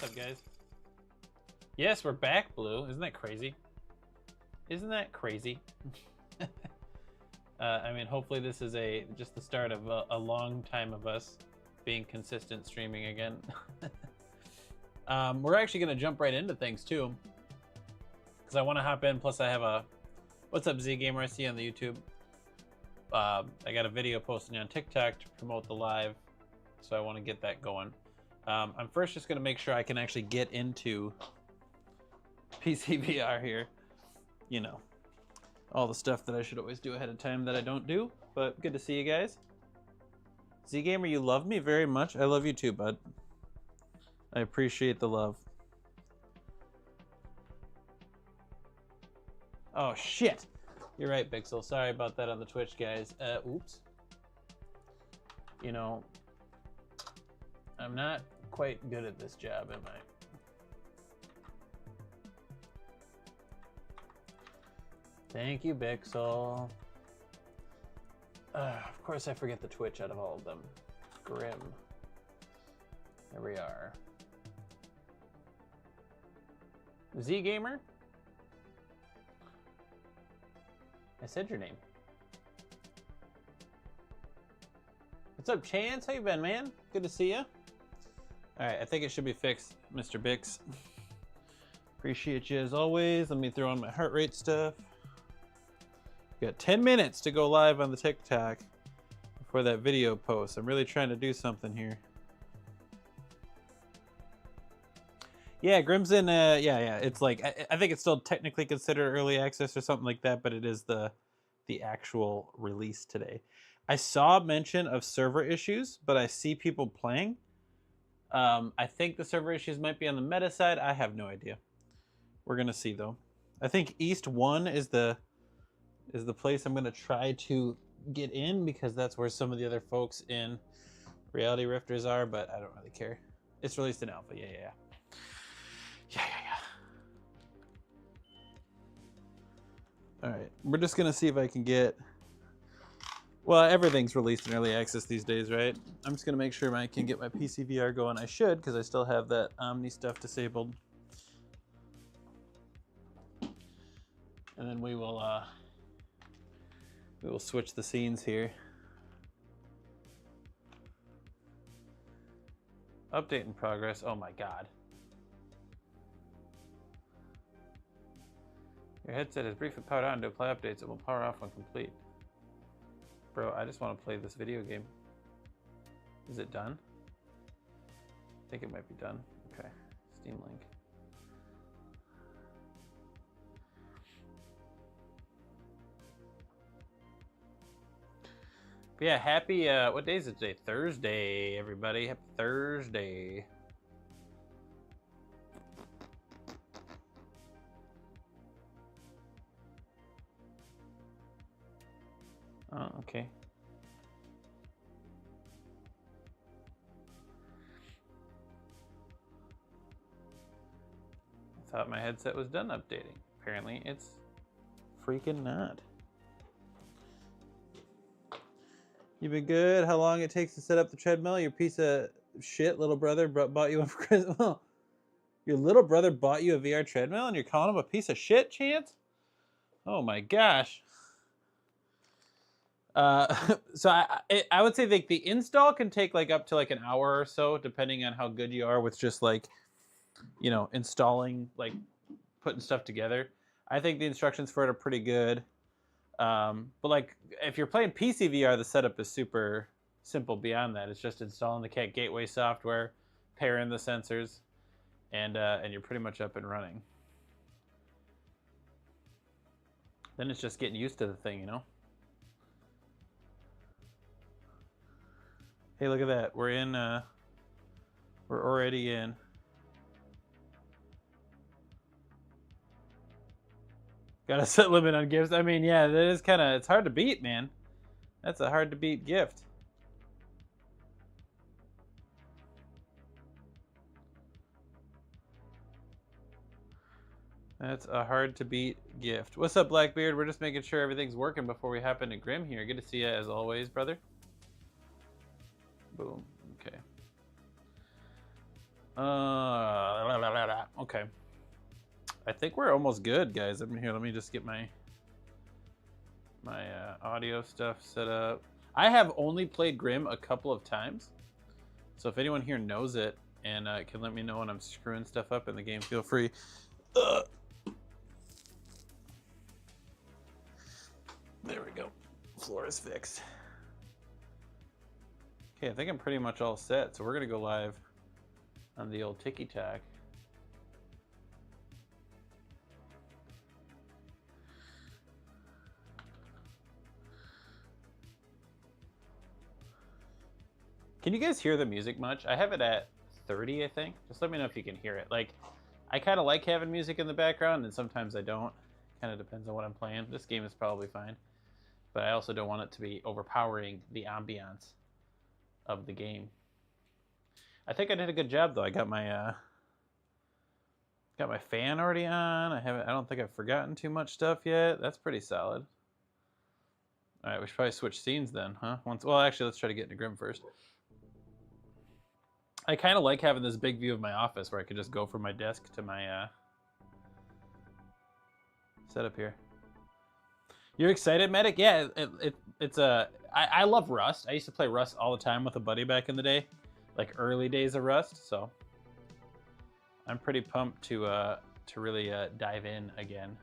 What's up, guys? Yes, we're back, Blue. Isn't that crazy? Isn't that crazy? I mean, hopefully this is just the start of a long time of us being consistent streaming again. We're actually going to jump right into things, too. Because I want to hop in, plus I have a... What's up, Z-Gamer? I see you on the YouTube. I got a video posting on TikTok to promote the live, so I want to get that going. I'm first just going to make sure I can actually get into PCVR here. You know, all the stuff that I should always do ahead of time that I don't do, but good to see you guys. Z-Gamer, you love me very much. I love you too, bud. I appreciate the love. Oh, shit. You're right, Pixel. Sorry about that on the Twitch, guys. Oops. You know, I'm not quite good at this job, am I? Thank you, Pixel. Of course, I forget the Twitch out of all of them. Grim. There we are. Z-Gamer? I said your name. What's up, Chance? How you been, man? Good to see you. All right, I think it should be fixed, Mr. Bix. Appreciate you as always. Let me throw on my heart rate stuff. Got 10 minutes to go live on the TikTok before that video post. I'm really trying to do something here. Yeah, Grim's in, yeah. It's like, I think it's still technically considered early access or something like that, but it is the actual release today. I saw mention of server issues, but I see people playing. I think the server issues might be on the meta side. I have no idea. We're gonna see though. I think East 1 is the place I'm gonna try to get in because that's where some of the other folks in Reality Rifters are, but I don't really care. It's released in alpha, yeah. All right, we're just gonna see if I can get, well, everything's released in early access these days, right? I'm just gonna make sure I can get my PCVR going. I should, because I still have that Omni stuff disabled. And then we will switch the scenes here. Update in progress, oh my God. Your headset is briefly powered on to apply updates. It will power off when complete. Bro, I just want to play this video game. Is it done? I think it might be done. Okay, Steam Link. But yeah, happy, what day is it today? Thursday, everybody. Happy Thursday. Oh, okay. I thought my headset was done updating. Apparently it's freaking not. You been good? How long it takes to set up the treadmill? Your piece of shit little brother bought you one for Christmas. Your little brother bought you a VR treadmill and you're calling him a piece of shit, Chance? Oh my gosh. So I would say like the install can take like up to like an hour or so, depending on how good you are with just like, you know, installing, like putting stuff together. I think the instructions for it are pretty good. But like if you're playing PCVR, the setup is super simple beyond that. It's just installing the Cat Gateway software, pairing the sensors, and you're pretty much up and running. Then it's just getting used to the thing, you know? Hey, look at that. We're in, we're already in. Got to set limit on gifts. I mean, yeah, that is kind of, it's hard to beat, man. That's a hard to beat gift. That's a hard to beat gift. What's up, Blackbeard? We're just making sure everything's working before we hop into Grim here. Good to see you as always, brother. Boom. Okay. Okay. I think we're almost good, guys. I'm here. Let me just get my audio stuff set up. I have only played Grim a couple of times, so if anyone here knows it and can let me know when I'm screwing stuff up in the game, feel free. There we go. Floor is fixed. Okay, I think I'm pretty much all set, so we're gonna go live on the old Tiki-Tac. Can you guys hear the music much? I have it at 30, I think. Just let me know if you can hear it. Like, I kind of like having music in the background, and sometimes I don't. Kind of depends on what I'm playing. This game is probably fine, but I also don't want it to be overpowering the ambiance of the game. I think I did a good job, though. I got my fan already on. I don't think I've forgotten too much stuff yet. That's pretty solid. All right, we should probably switch scenes then, huh? Well, actually, let's try to get into Grim first. I kind of like having this big view of my office where I could just go from my desk to my setup here. You're excited, Medic? Yeah, I love Rust. I used to play Rust all the time with a buddy back in the day, like early days of Rust. So I'm pretty pumped to really dive in again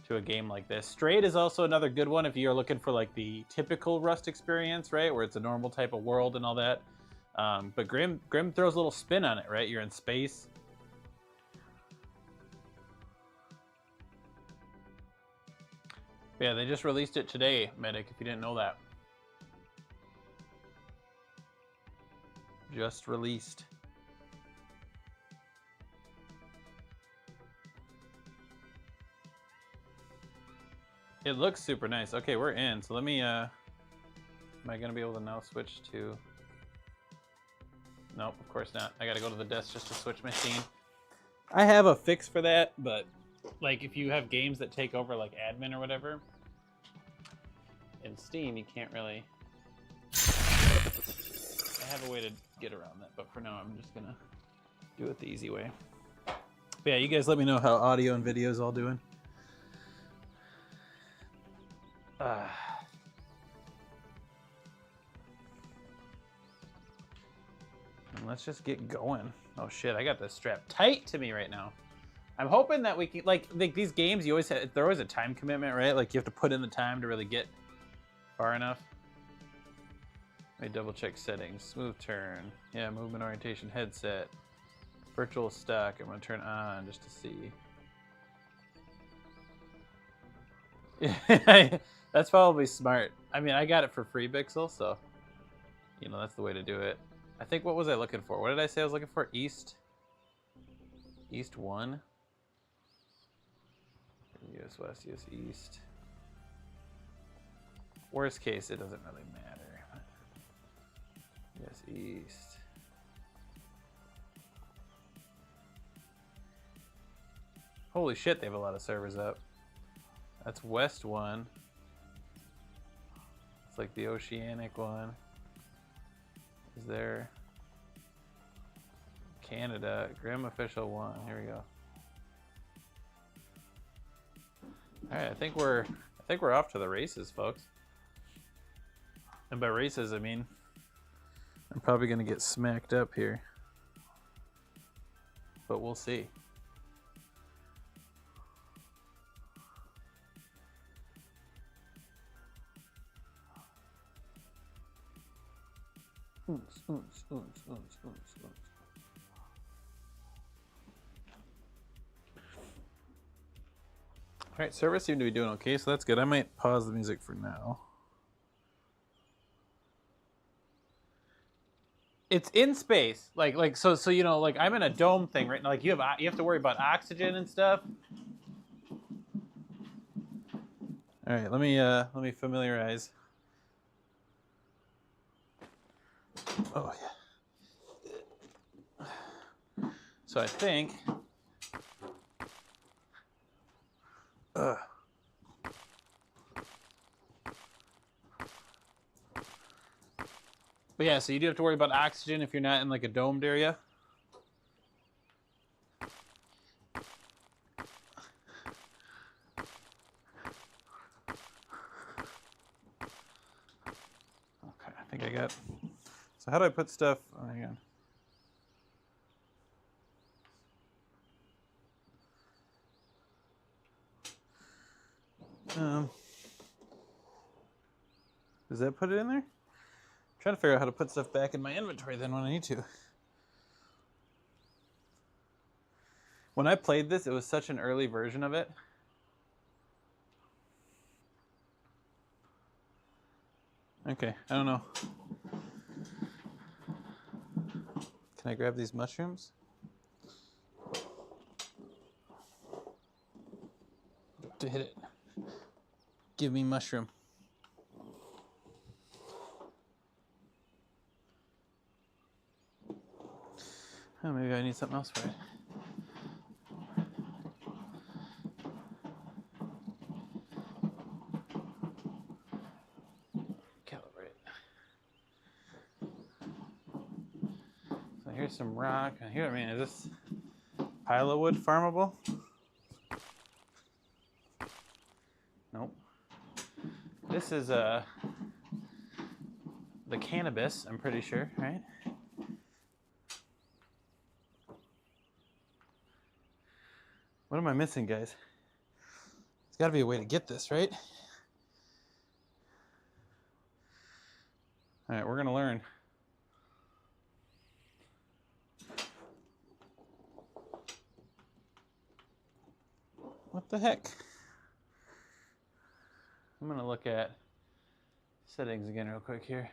to a game like this. Strayed is also another good one if you're looking for like the typical Rust experience, right, where it's a normal type of world and all that. But Grim throws a little spin on it, right? You're in space. Yeah, they just released it today, Medic, if you didn't know that. Just released. It looks super nice. Okay, we're in. So let me, am I going to be able to now switch to... Nope, of course not. I gotta go to the desk just to switch my scene. I have a fix for that, but like if you have games that take over like admin or whatever, in Steam you can't really... I have a way to get around that, but for now I'm just gonna do it the easy way. But yeah, you guys let me know how audio and video is all doing. Let's just get going. Oh shit, I got this strapped tight to me right now. I'm hoping that we can, like these games, you always have, they're always a time commitment, right? Like you have to put in the time to really get far enough. Let me double check settings. Smooth turn. Yeah, movement orientation headset. Virtual stock, I'm gonna turn on just to see. Yeah, that's probably smart. I mean, I got it for free, Bixel, so you know that's the way to do it. I think, what was I looking for? What did I say I was looking for? East 1. US West, US East. Worst case, it doesn't really matter. US East. Holy shit, they have a lot of servers up. That's West 1. It's like the Oceanic one. Is there Canada Grim Official 1? Here we go. All right, I think we're off to the races, folks. And by races, I mean I'm probably gonna get smacked up here, but we'll see. All right, servers seem to be doing okay, so that's good. I might pause the music for now. It's in space, so you know, like I'm in a dome thing right now. Like you have to worry about oxygen and stuff. All right, let me familiarize. Oh yeah. So I think. But yeah, so you do have to worry about oxygen if you're not in like a domed area. think I got. So how do I put stuff? Oh, hang on. Does that put it in there? I'm trying to figure out how to put stuff back in my inventory then when I need to. When I played this, it was such an early version of it. Okay, I don't know. Can I grab these mushrooms? To hit it. Give me mushroom. Oh, maybe I need something else for it. Here's some rock. Here, I mean, is this pile of wood farmable? Nope. This is the cannabis, I'm pretty sure, right? What am I missing, guys? There's got to be a way to get this, right? All right, we're going to learn. What the heck? I'm going to look at settings again real quick here.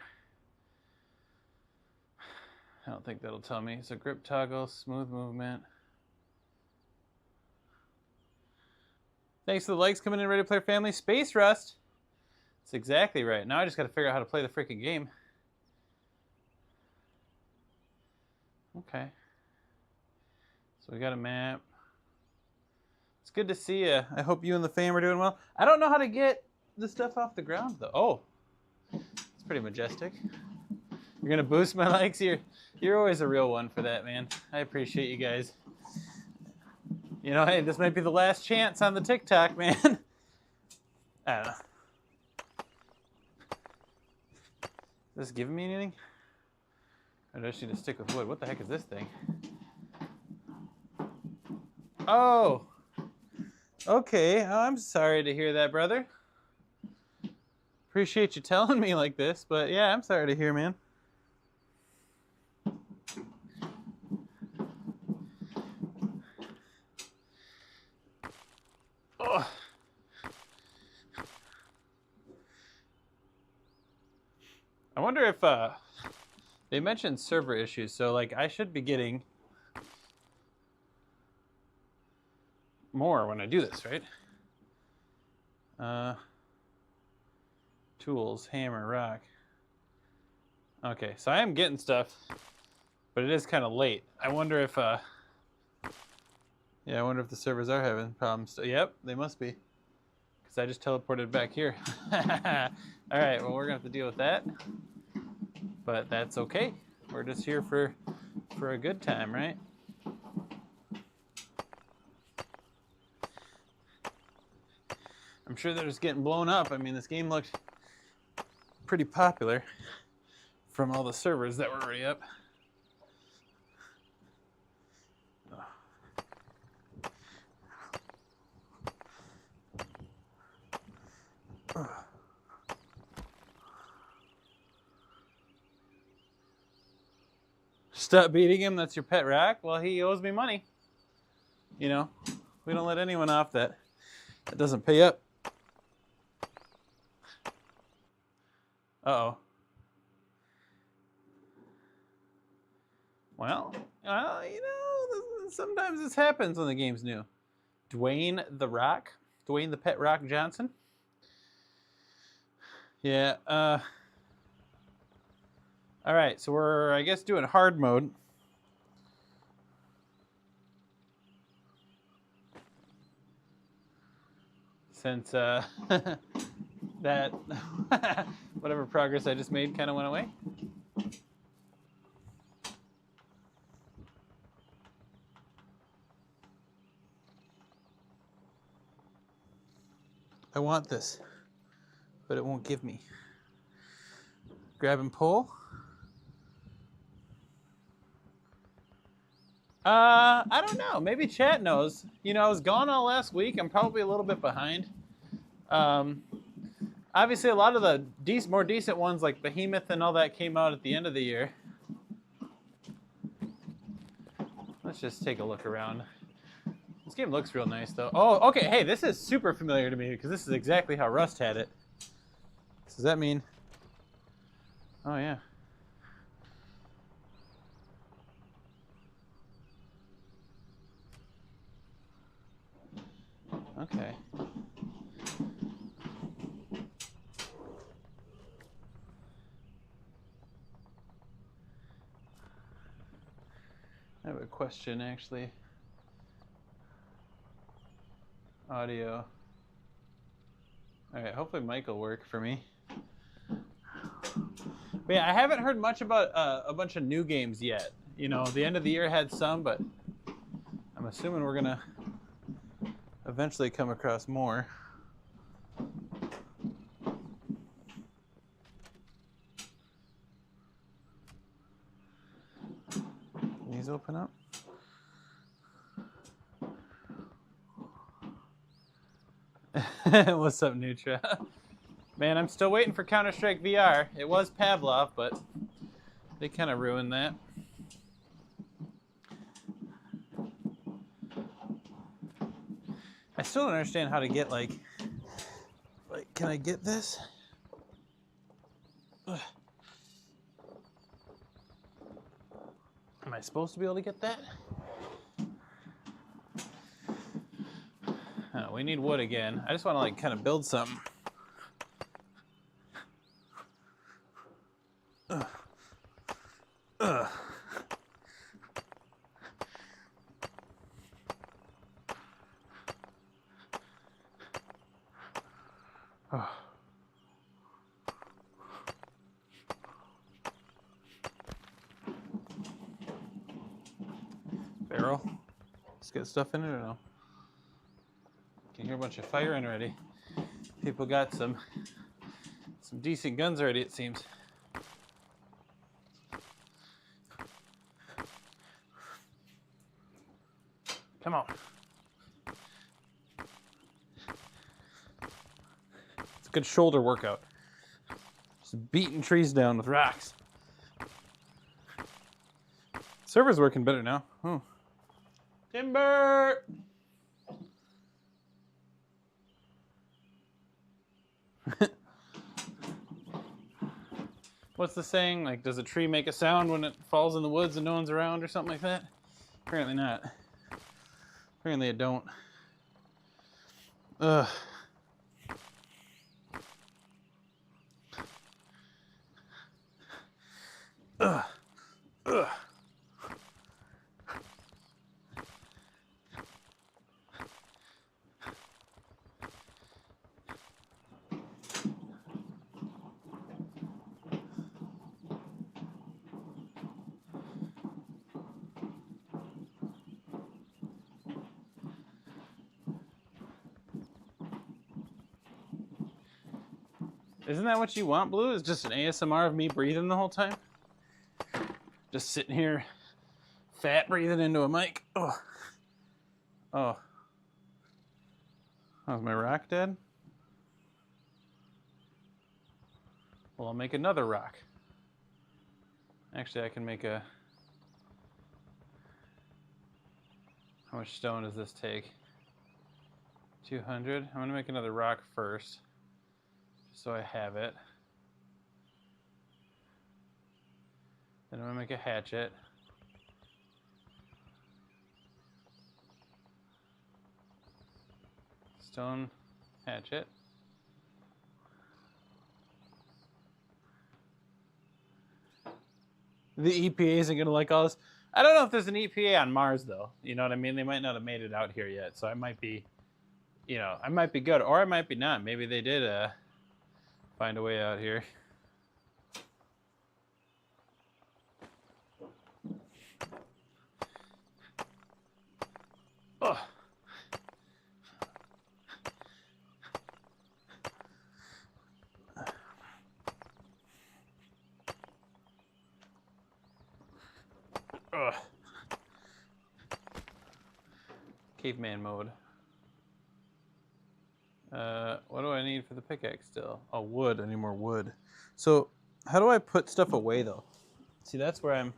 I don't think that'll tell me. So grip toggle, smooth movement. Thanks to the likes coming in, Ready Player Family. Space Rust. That's exactly right. Now I just got to figure out how to play the freaking game. Okay. So we got a map. It's good to see you. I hope you and the fam are doing well. I don't know how to get the stuff off the ground, though. Oh, it's pretty majestic. You're going to boost my likes? You're always a real one for that, man. I appreciate you guys. You know, hey, this might be the last chance on the TikTok, man. I don't know. Is this giving me anything? Or do I just need to stick with wood? What the heck is this thing? Oh! Okay, I'm sorry to hear that, brother. Appreciate you telling me like this, but yeah, I'm sorry to hear, man. Oh. I wonder if they mentioned server issues, so like I should be getting more when I do this, right? Tools, hammer, rock. Okay, so I am getting stuff, but it is kind of late. I wonder if, yeah, I wonder if the servers are having problems. Yep, they must be, because I just teleported back here. All right, well, we're gonna have to deal with that, but that's okay. We're just here for a good time, right? I'm sure they're just getting blown up. I mean, this game looked pretty popular from all the servers that were already up. Stop beating him, that's your pet rock? Well, he owes me money. You know, we don't let anyone off that doesn't pay up. Uh-oh. Well, you know, sometimes this happens when the game's new. Dwayne the Rock? Dwayne the Pet Rock Johnson? Yeah, all right, so we're, I guess, doing hard mode. Since that whatever progress I just made kind of went away. I want this, but it won't give me. grab and pull. I don't know. Maybe chat knows. You know, I was gone all last week. I'm probably a little bit behind. Obviously, a lot of the more decent ones, like Behemoth and all that, came out at the end of the year. Let's just take a look around. This game looks real nice, though. Oh, okay. Hey, this is super familiar to me because this is exactly how Rust had it. Does that mean? Oh, yeah. Okay. I have a question, actually. Audio. All right, hopefully mic will work for me. But yeah, I haven't heard much about a bunch of new games yet. You know, the end of the year had some, but I'm assuming we're gonna eventually come across more. Can these open up? What's up, Nutra? Man, I'm still waiting for Counter-Strike VR. It was Pavlov, but they kind of ruined that. I still don't understand how to get, like, can I get this? Ugh. Am I supposed to be able to get that? Oh, we need wood again. I just want to, like, kind of build something. Ugh. Ugh. Oh. Barrel. Let's get stuff in it or no? Can hear a bunch of firing already. People got some decent guns already, it seems. Come on. It's a good shoulder workout. Just beating trees down with rocks. Server's working better now. Oh. Timber! What's the saying? Like, does a tree make a sound when it falls in the woods and no one's around or something like that? Apparently not. Apparently it don't. Ugh. Ugh. Ugh. Isn't that what you want, Blue? Is just an ASMR of me breathing the whole time? Just sitting here, fat breathing into a mic. Oh. Oh. Oh, is my rock dead? Well, I'll make another rock. Actually, I can make a... How much stone does this take? 200. I'm gonna make another rock first, just so I have it. Then I'm gonna make a hatchet. Stone hatchet. The EPA isn't gonna like all this. I don't know if there's an EPA on Mars though. You know what I mean? They might not have made it out here yet, so I might be, you know, I might be good, or I might be not. Maybe they did find a way out here. Oh. Caveman mode. What do I need for the pickaxe still? Oh, wood. I need more wood. So, how do I put stuff away though? See, that's where I'm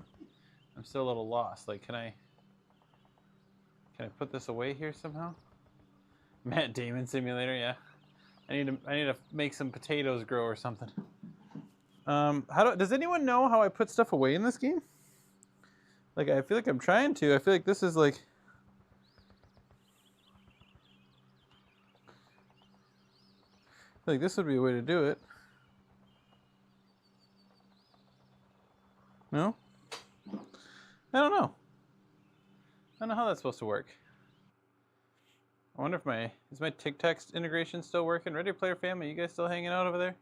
still a little lost. Like, can I put this away here somehow? Matt Damon simulator, yeah. I need to make some potatoes grow or something. Does anyone know how I put stuff away in this game? Like, I feel like I'm trying to. I feel like this is like. I feel like this would be a way to do it. No? I don't know. I don't know how that's supposed to work. I wonder if is my TikTok integration still working? Ready Player Family, you guys still hanging out over there?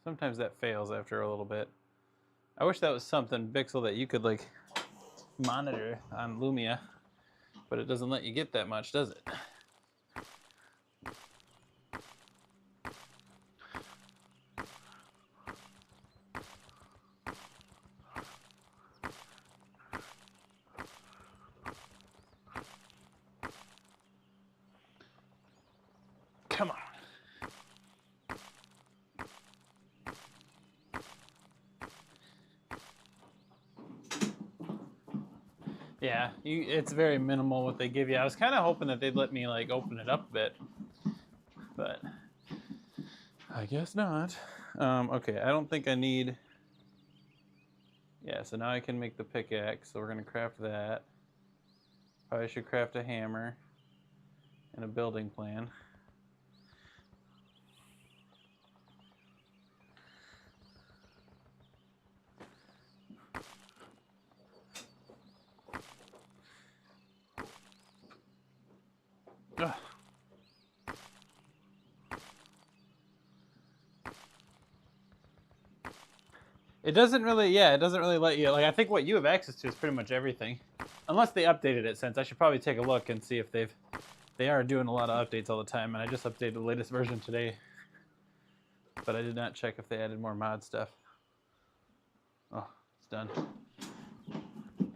Sometimes that fails after a little bit. I wish that was something, Bixel, that you could like monitor on Lumia, but it doesn't let you get that much, does it? Come on. Yeah, it's very minimal what they give you. I was kind of hoping that they'd let me like open it up a bit, but I guess not. Okay, I don't think I need. Yeah, so now I can make the pickaxe. So we're gonna craft that. Probably should craft a hammer and a building plan. Ugh. It doesn't really let you, like, I think what you have access to is pretty much everything. Unless they updated it since. I should probably take a look and see if they are doing a lot of updates all the time, and I just updated the latest version today. But I did not check if they added more mod stuff. Oh, it's done.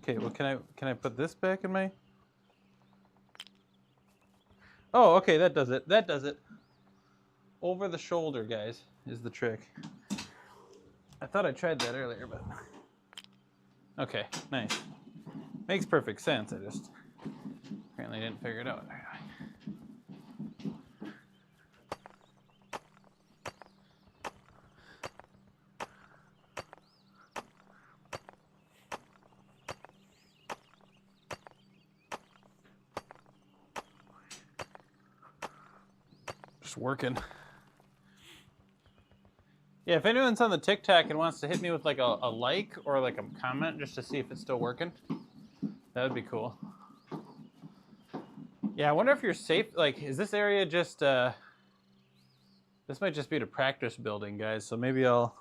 Okay, well, can I put this back in my... Oh, okay, that does it. That does it. Over the shoulder, guys, is the trick. I thought I tried that earlier, but... Okay, nice. Makes perfect sense. I just apparently didn't figure it out. Just working. Yeah, if anyone's on the TikTok and wants to hit me with like a like or like a comment just to see if it's still working, that would be cool. Yeah, I wonder if you're safe. Like, is this area just, this might just be the practice building, guys. So maybe I'll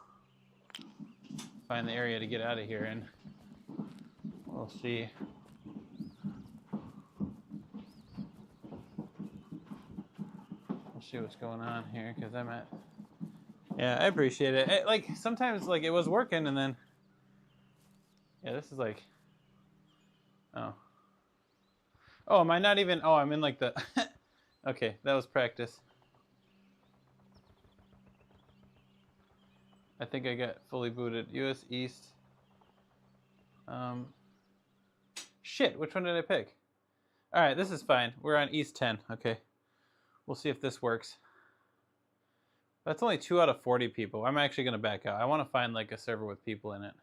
find the area to get out of here and we'll see. We'll see what's going on here because I'm at... Yeah, I appreciate it. Like, sometimes, like, it was working, and then... Yeah, this is like... Oh. Oh, am I not even... Oh, I'm in, like, the... Okay, that was practice. I think I got fully booted. US East. Shit, which one did I pick? Alright, this is fine. We're on East 10. Okay. We'll see if this works. That's only 2 out of 40 people. I'm actually going to back out. I want to find like a server with people in it.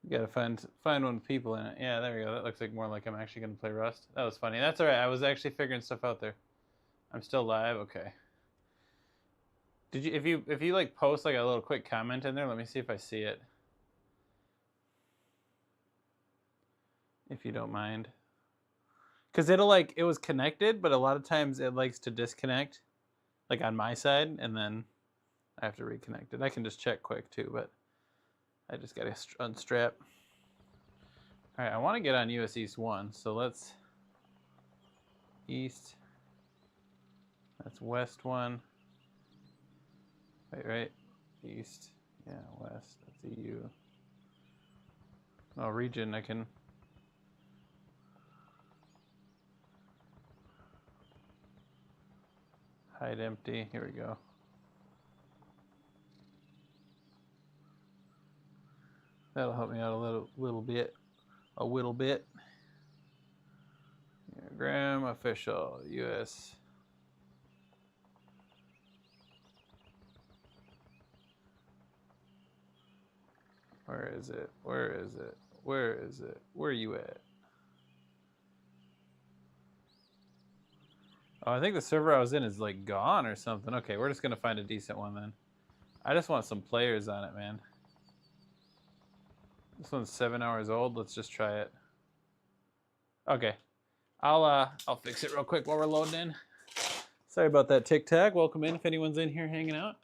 You got to find one with people in it. Yeah, there we go. That looks like more like I'm actually going to play Rust. That was funny. That's all right. I was actually figuring stuff out there. I'm still live. Okay. Did you if you like post like a little quick comment in there, let me see if I see it. If you don't mind. Because it'll like, it was connected, but a lot of times it likes to disconnect, like on my side, and then I have to reconnect it. I can just check quick too, but I just gotta unstrap. All right, I want to get on US East 1, so let's East. That's West 1. Wait, right? East. Yeah, West. That's EU. Oh, region, I can... Hide empty. Here we go. That'll help me out a little bit. A little bit. Yeah, Graham, official, US. Where is it? Where is it? Where is it? Where are you at? Oh, I think the server I was in is like gone or something. Okay, we're just gonna find a decent one then. I just want some players on it, man. This one's 7 hours old. Let's just try it. Okay, I'll fix it real quick while we're loading in. Sorry about that, Tic Tac. Welcome in if anyone's in here hanging out.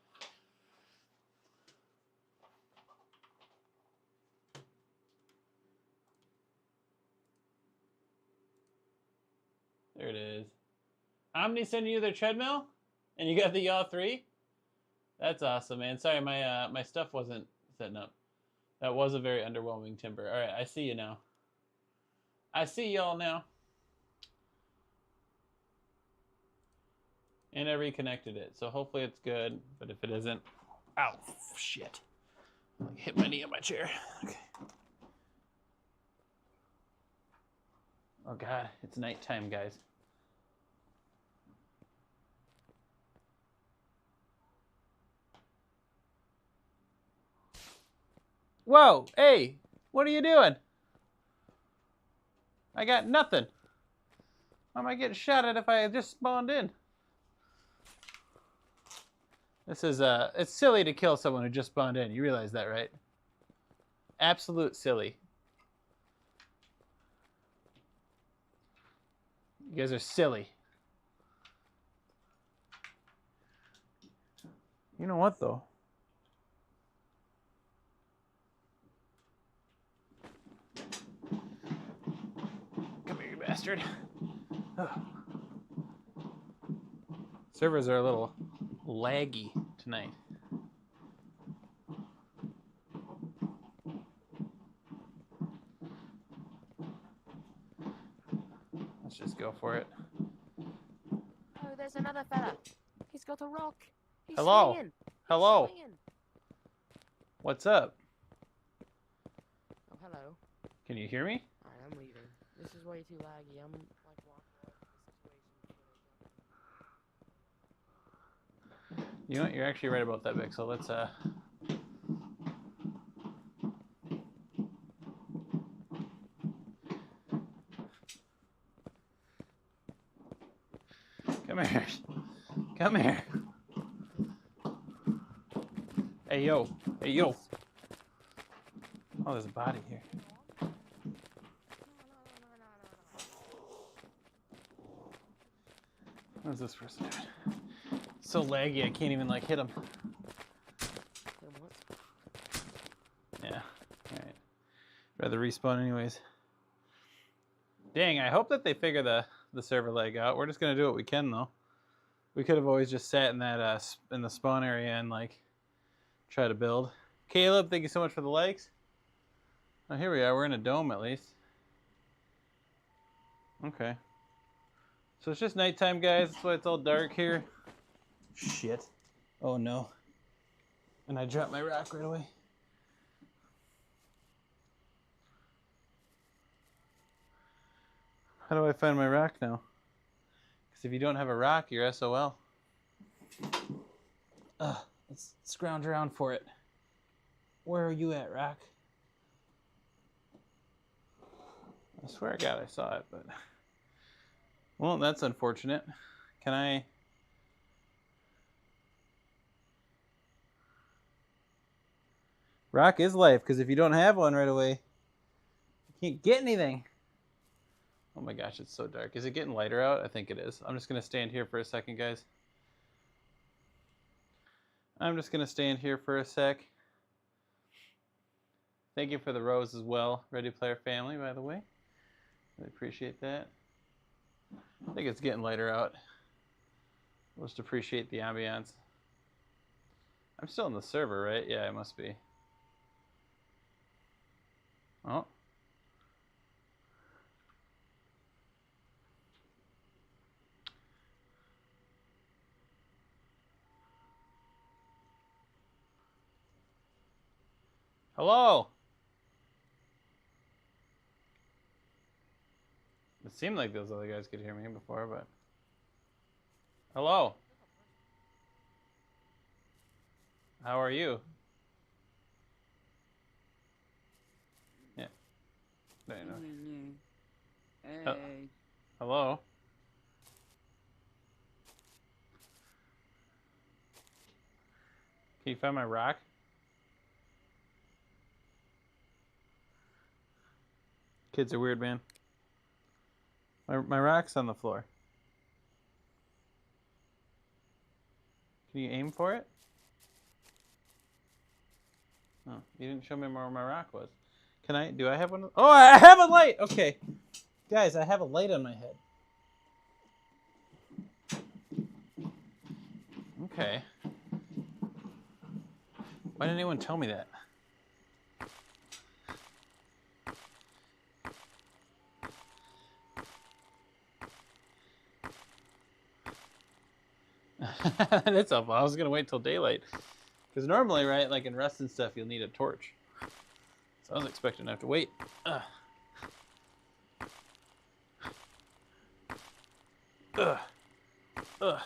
There it is. Omni sending you their treadmill, and you got the Yaw 3. That's awesome, man. Sorry, my stuff wasn't setting up. That was a very underwhelming timber. All right, I see you now. I see y'all now. And I reconnected it, so hopefully it's good. But if it isn't, ow, shit! I hit my knee on my chair. Okay. Oh God, it's nighttime, guys. Whoa, hey, what are you doing? I got nothing. Why am I getting shot at if I just spawned in? This is, it's silly to kill someone who just spawned in. You realize that, right? Absolute silly. You guys are silly. You know what, though? Come here, you bastard. Oh. Servers are a little laggy tonight. Let's just go for it. Oh, there's another fella. He's got a rock. He's Hello. swinging. Hello. He's swinging. What's up? Oh, hello. Can you hear me? Alright, I'm leaving. This is way too laggy. I'm like walking away from the situation. You know what? You're actually right about that, Vic. So let's come here. Come here. Hey yo. Hey yo. Oh, there's a body here. What is this person doing? So laggy, I can't even like hit him. Yeah. Alright. Rather respawn anyways. Dang, I hope that they figure the server lag out. We're just gonna do what we can though. We could have always just sat in that in the spawn area and like try to build. Caleb, thank you so much for the likes. Oh, here we are. We're in a dome at least. Okay. So it's just nighttime, guys. That's why it's all dark here. Shit. Oh no. And I dropped my rock right away. How do I find my rock now? Because if you don't have a rock, you're SOL. Let's scrounge around for it. Where are you at, rock? I swear to God I saw it, but... Well, that's unfortunate. Can I... Rock is life, because if you don't have one right away, you can't get anything. Oh my gosh, it's so dark. Is it getting lighter out? I think it is. I'm just going to stand here for a second, guys. I'm just going to stand here for a sec. Thank you for the rose as well, Ready Player Family, by the way. Really appreciate that. I think it's getting lighter out. We'll just appreciate the ambiance. I'm still in the server, right? Yeah, it must be. Oh. Hello. It seemed like those other guys could hear me before, but... Hello. How are you? Yeah. There you know. Hey. Hello. Can you find my rock? Kids are weird, man. My rock's on the floor. Can you aim for it? Oh, you didn't show me where my rock was. Can I? Do I have one? Oh, I have a light! Okay. Guys, I have a light on my head. Okay. Why didn't anyone tell me that? That's awful. I was gonna wait till daylight, because normally, right, like in Rust and stuff, you'll need a torch. So I was expecting to have to wait. Ugh. Ugh. Ugh.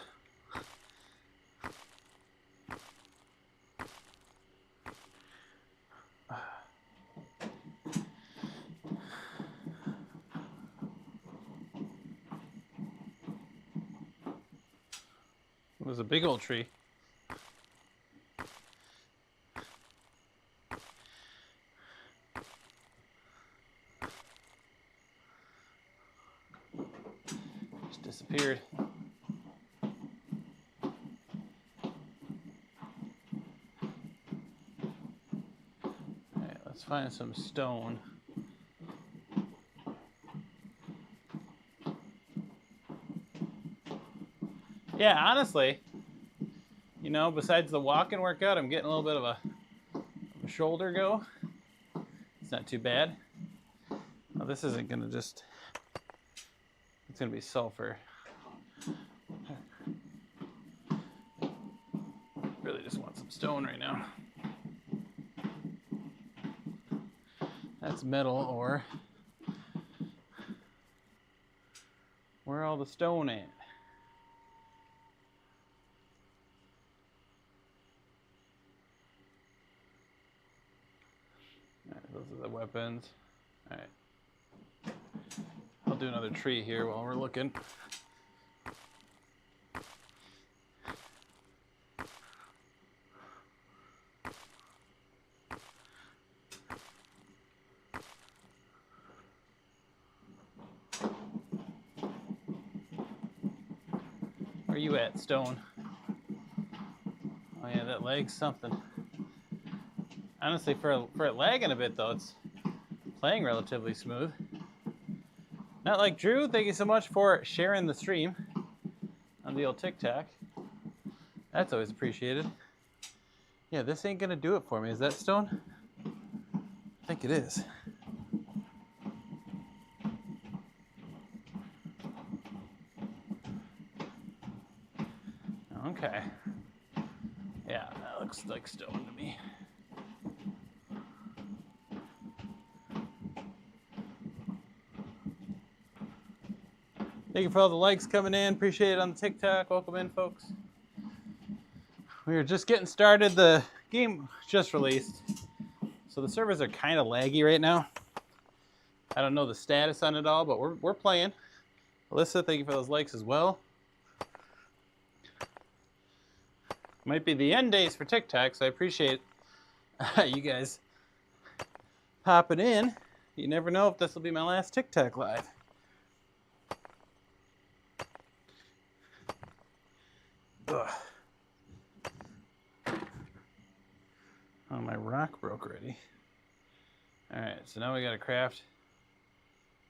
It was a big old tree. Just disappeared. Alright, let's find some stone. Yeah, honestly, you know, besides the walking workout, I'm getting a little bit of a shoulder go. It's not too bad. Well, this isn't gonna just, it's gonna be sulfur. Really just want some stone right now. That's metal ore. Where all the stone at? Alright, those are the weapons. Alright. I'll do another tree here while we're looking. Where you at, stone? Oh yeah, that lag's something. Honestly, for it lagging a bit though, it's playing relatively smooth. Not like Drew, thank you so much for sharing the stream on the old TikTok. That's always appreciated. Yeah, this ain't gonna do it for me. Is that stone? I think it is. Okay. Yeah, that looks like stone to me. Thank you for all the likes coming in. Appreciate it on the TikTok. Welcome in, folks. We are just getting started. The game just released, so the servers are kind of laggy right now. I don't know the status on it all, but we're playing. Alyssa, thank you for those likes as well. Might be the end days for TikTok, so I appreciate you guys hopping in. You never know if this will be my last TikTok live. Ugh. Oh, my rock broke already. Alright, so now we gotta craft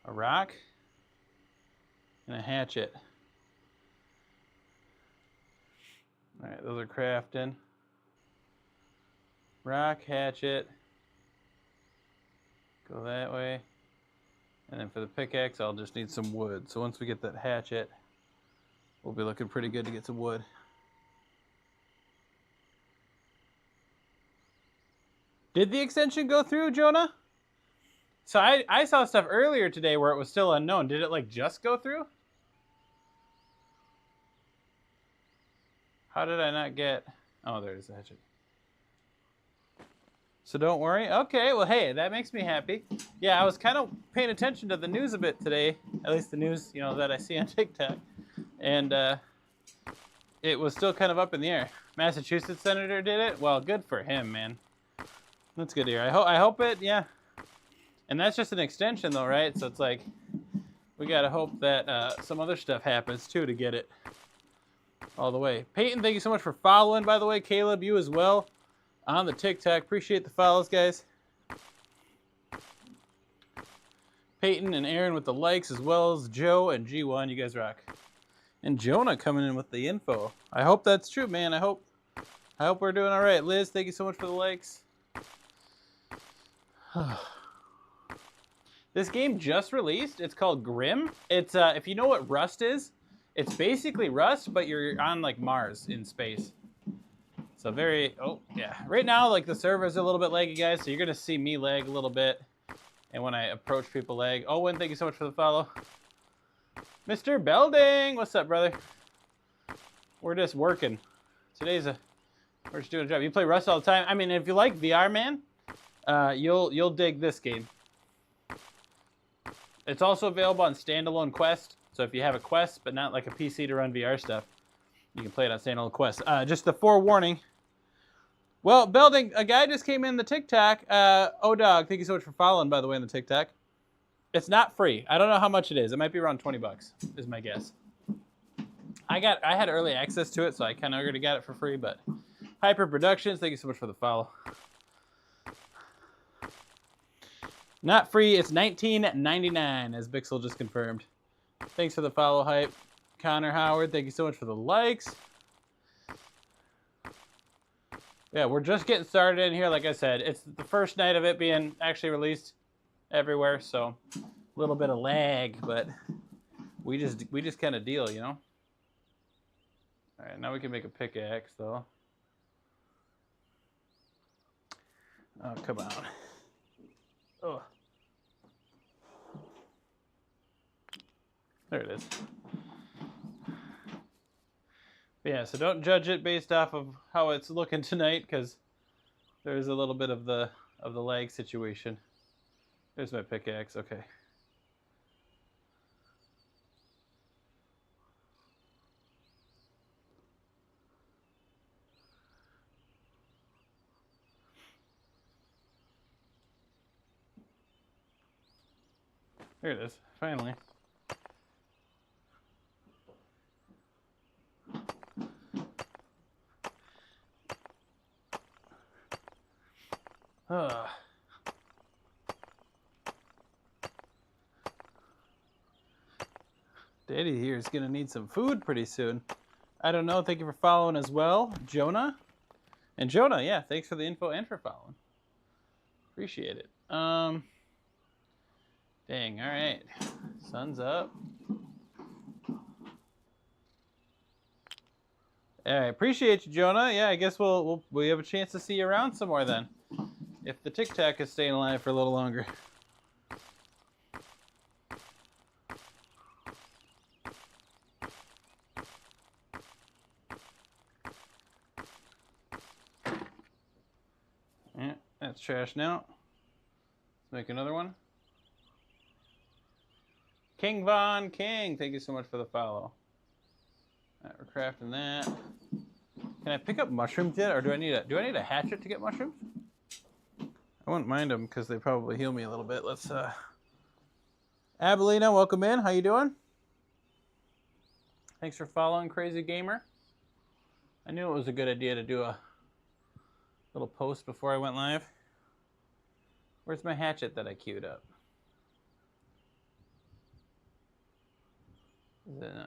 a rock and a hatchet. Alright, those are crafting. Rock, hatchet. Go that way. And then for the pickaxe, I'll just need some wood. So once we get that hatchet, we'll be looking pretty good to get some wood. Did the extension go through, Jonah? So I saw stuff earlier today where it was still unknown. Did it like just go through? How did I not get... Oh, there's the hatchet. So don't worry. Okay, well, hey, that makes me happy. Yeah, I was kind of paying attention to the news a bit today. At least the news, you know, that I see on TikTok. And it was still kind of up in the air. Massachusetts senator did it? Well, good for him, man. That's good to hear. I hope it, yeah. And that's just an extension, though, right? So it's like, we got to hope that some other stuff happens, too, to get it all the way. Peyton, thank you so much for following, by the way. Caleb, you as well on the TikTok. Appreciate the follows, guys. Peyton and Aaron with the likes, as well as Joe and G1. You guys rock. And Jonah coming in with the info. I hope that's true, man. I hope we're doing all right. Liz, thank you so much for the likes. This game just released. It's called Grim. It's if you know what Rust is, it's basically Rust, but you're on like Mars in space. So very, oh yeah. Right now, like the server's a little bit laggy, guys. So you're gonna see me lag a little bit, and when I approach people, lag. Owen, thank you so much for the follow. Mr. Belding, what's up, brother? We're just working. We're just doing a job. You play Rust all the time. I mean, if you like VR, man, you'll dig this game. It's also available on standalone Quest. So if you have a Quest, but not like a PC to run VR stuff, you can play it on standalone Quest. Just the forewarning. Well, Belding, a guy just came in the TikTok. O-Dog, thank you so much for following, by the way, in the TikTok. It's not free. I don't know how much it is. It might be around 20 bucks, is my guess. I had early access to it, so I kind of already got it for free, but Hyper Productions, thank you so much for the follow. Not free, it's $19.99, as Bixel just confirmed. Thanks for the follow, Hype. Connor Howard, thank you so much for the likes. Yeah, we're just getting started in here. Like I said, it's the first night of it being actually released everywhere, so a little bit of lag, but we just kind of deal, you know. All right, now we can make a pickaxe, though. Oh, come on. Oh. There it is. But yeah, so don't judge it based off of how it's looking tonight, because there's a little bit of the lag situation. There's my pickaxe. Okay. There it is, finally. Daddy here is gonna need some food pretty soon. I don't know, thank you for following as well, Jonah. And Jonah, yeah, thanks for the info and for following. Appreciate it. Dang, all right. Sun's up. I appreciate you, Jonah. Yeah, I guess we have a chance to see you around some more then, if the TikTok is staying alive for a little longer. Yeah, that's trash now. Let's make another one. King Von King, thank you so much for the follow. All right, we're crafting that. Can I pick up mushrooms yet, or do I need a hatchet to get mushrooms? I wouldn't mind them because they probably heal me a little bit. Let's Abelina, welcome in. How you doing? Thanks for following, Crazy Gamer. I knew it was a good idea to do a little post before I went live. Where's my hatchet that I queued up?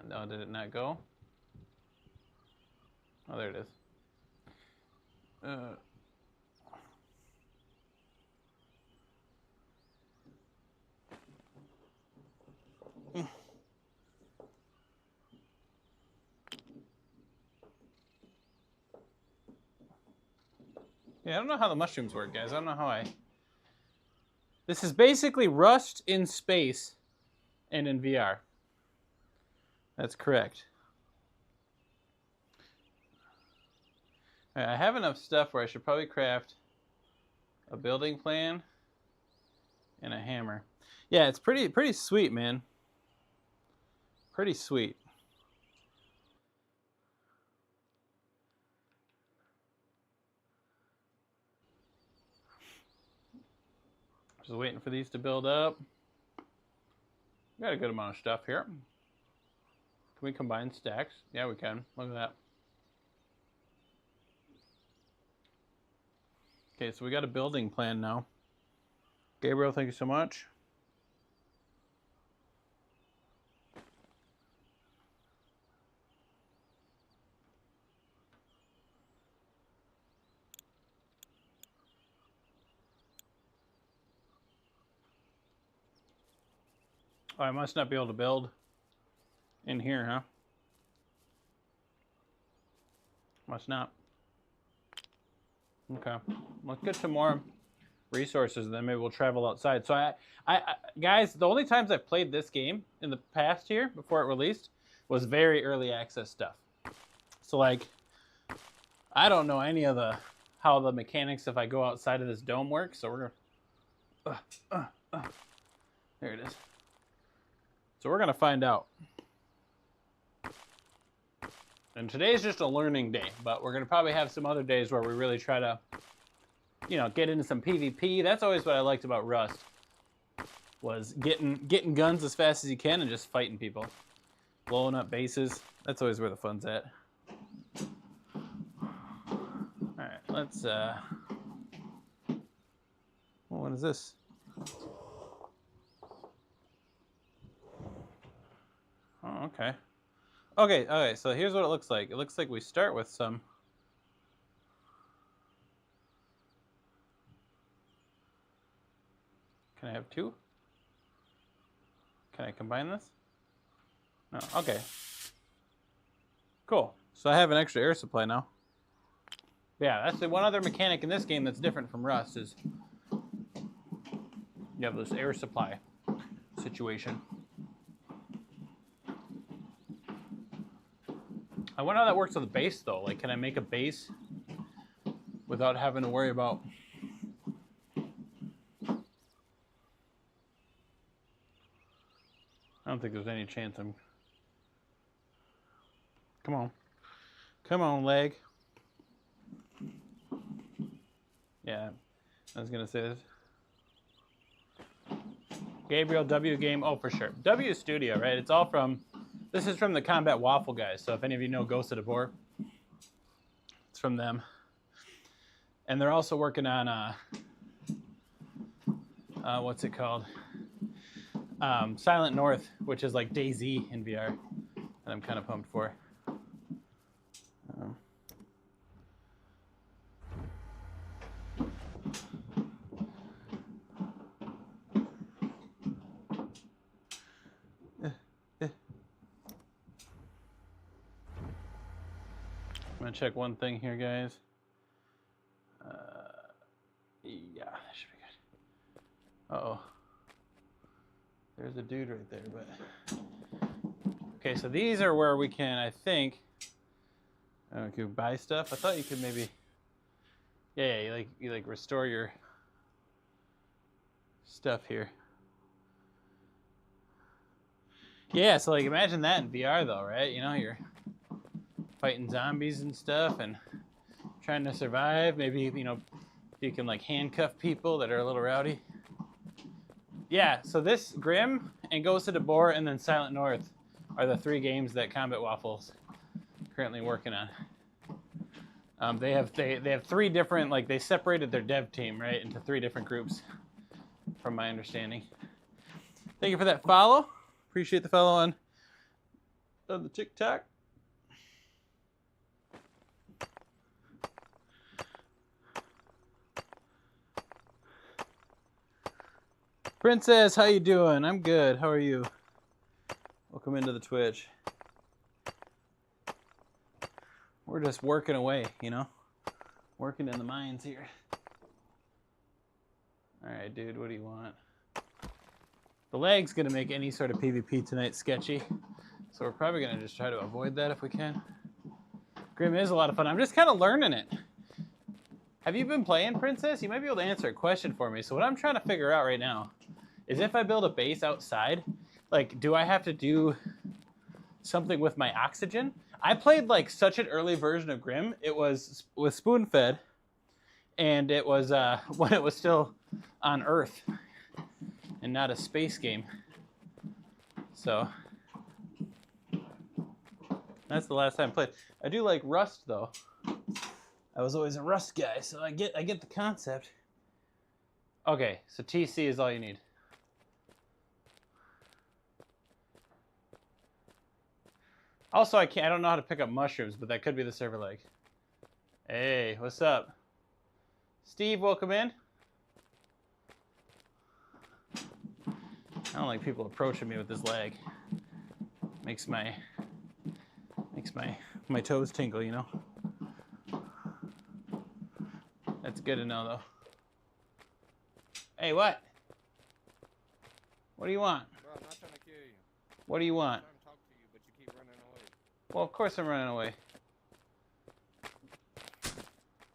No, did it not go? Oh, there it is. Yeah, I don't know how the mushrooms work, guys. I don't know how I... This is basically Rust in space and in VR. That's correct. All right, I have enough stuff where I should probably craft a building plan and a hammer. Yeah, it's pretty sweet, man. Pretty sweet. Just waiting for these to build up. We got a good amount of stuff here. Can we combine stacks? Yeah, we can. Look at that. Okay, so we got a building plan now. Gabriel, thank you so much. Oh, I must not be able to build in here, huh? Must not. Okay, let's get some more resources, and then maybe we'll travel outside. So I guys, the only times I've played this game in the past year before it released was very early access stuff. So like, I don't know any of how the mechanics if I go outside of this dome work. So we're gonna, there it is. So we're gonna find out. And today's just a learning day, but we're gonna probably have some other days where we really try to, you know, get into some PvP. That's always what I liked about Rust, was getting guns as fast as you can and just fighting people, blowing up bases. That's always where the fun's at. All right, let's. What is this? Oh, okay. Okay, so here's what it looks like. It looks like we start with some... Can I have two? Can I combine this? No, okay. Cool. So I have an extra air supply now. Yeah, that's the one other mechanic in this game that's different from Rust is you have this air supply situation. I wonder how that works with the base, though. Like, can I make a base without having to worry about... I don't think there's any chance I'm... Come on. Come on, leg. Yeah, I was going to say this. Gabriel, W game. Oh, for sure. W Studio, right? It's all from... This is from the Combat Waffle guys, so if any of you know Ghost of Jabor, it's from them. And they're also working on, what's it called? Silent North, which is like DayZ in VR, that I'm kind of pumped for. I'm gonna check one thing here, guys. Yeah, that should be good. Uh-oh. There's a dude right there, but... Okay, so these are where we can, I think... I don't know, can you buy stuff? I thought you could maybe... Yeah, you like restore your stuff here. Yeah, so like imagine that in VR though, right? You know, you're fighting zombies and stuff and trying to survive. Maybe, you know, you can like handcuff people that are a little rowdy. Yeah, so this Grim and Ghost of Jabor and then Silent North are the 3 games that Combat Waffle's currently working on. They have 3 different, like they separated their dev team, right, into 3 different groups from my understanding. Thank you for that follow. Appreciate the follow on the TikTok. Princess, how you doing? I'm good. How are you? Welcome into the Twitch. We're just working away, you know? Working in the mines here. All right, dude, what do you want? The lag's gonna make any sort of PvP tonight sketchy, so we're probably gonna just try to avoid that if we can. Grim is a lot of fun. I'm just kind of learning it. Have you been playing, Princess? You might be able to answer a question for me. So what I'm trying to figure out right now is if I build a base outside, like, do I have to do something with my oxygen? I played like such an early version of Grim. It was with spoon fed, and it was when it was still on Earth and not a space game. So that's the last time I played. I do like Rust though. I was always a Rust guy, so I get the concept. Okay, so TC is all you need. Also, I don't know how to pick up mushrooms, but that could be the server lag. Hey, what's up? Steve, welcome in. I don't like people approaching me with this lag. Makes my toes tingle, you know? That's good to know, though. Hey, what? What do you want? Bro, I'm not trying to kill you. What do you want? I'm trying to talk to you, but you keep running away. Well, of course I'm running away.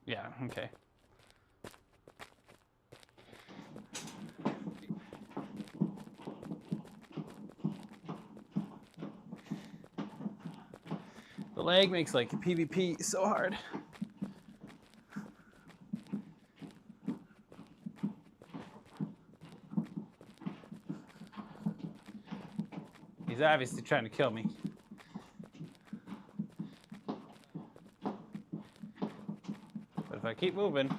Yeah, okay. The lag makes like PvP so hard. He's obviously trying to kill me. But if I keep moving,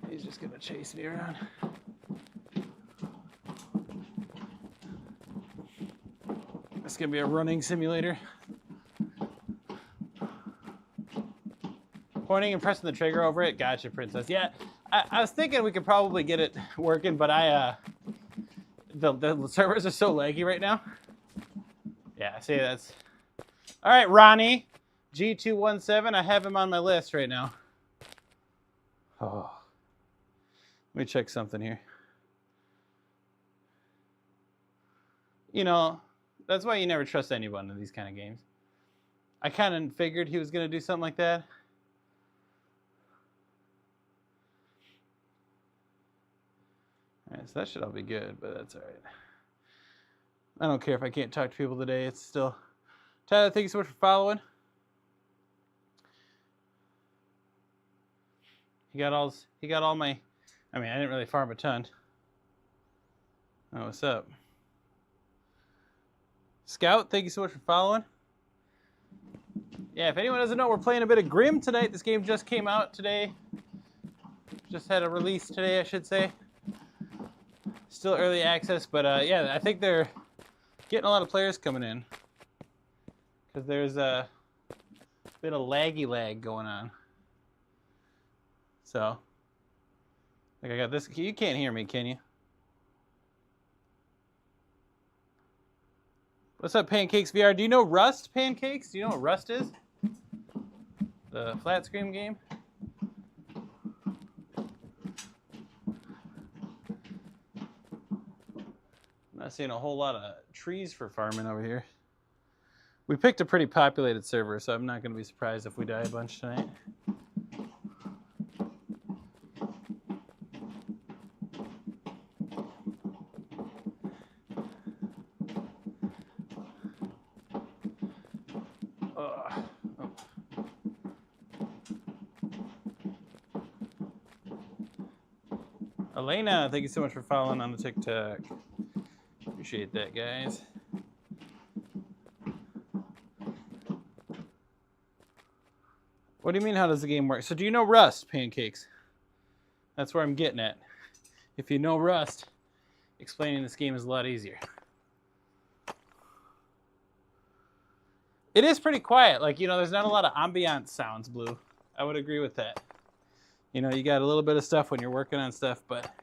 he's just gonna chase me around. It's gonna be a running simulator. Pointing and pressing the trigger over it. Gotcha, Princess. Yeah, I was thinking we could probably get it working, but the servers are so laggy right now. Yeah, see, that's... All right, Ronnie, G217, I have him on my list right now. Oh. Let me check something here. You know, that's why you never trust anyone in these kind of games. I kind of figured he was going to do something like that. All right, so that should all be good, but that's all right. I don't care if I can't talk to people today. It's still... Tyler, thank you so much for following. He got all my... I mean, I didn't really farm a ton. Oh, what's up? Scout, thank you so much for following. Yeah, if anyone doesn't know, we're playing a bit of Grim tonight. This game just came out today. Just had a release today, I should say. Still early access, but yeah, I think they're getting a lot of players coming in. Because there's a bit of laggy lag going on. So, like I got this. You can't hear me, can you? What's up, Pancakes VR? Do you know Rust, Pancakes? Do you know what Rust is? The flat screen game? I'm not seeing a whole lot of trees for farming over here. We picked a pretty populated server, so I'm not going to be surprised if we die a bunch tonight. Elena, thank you so much for following on the TikTok. Appreciate that, guys. What do you mean, how does the game work? So do you know Rust, Pancakes? That's where I'm getting at. If you know Rust, explaining this game is a lot easier. It is pretty quiet. Like, you know, there's not a lot of ambiance sounds, Blue. I would agree with that. You know, you got a little bit of stuff when you're working on stuff, but...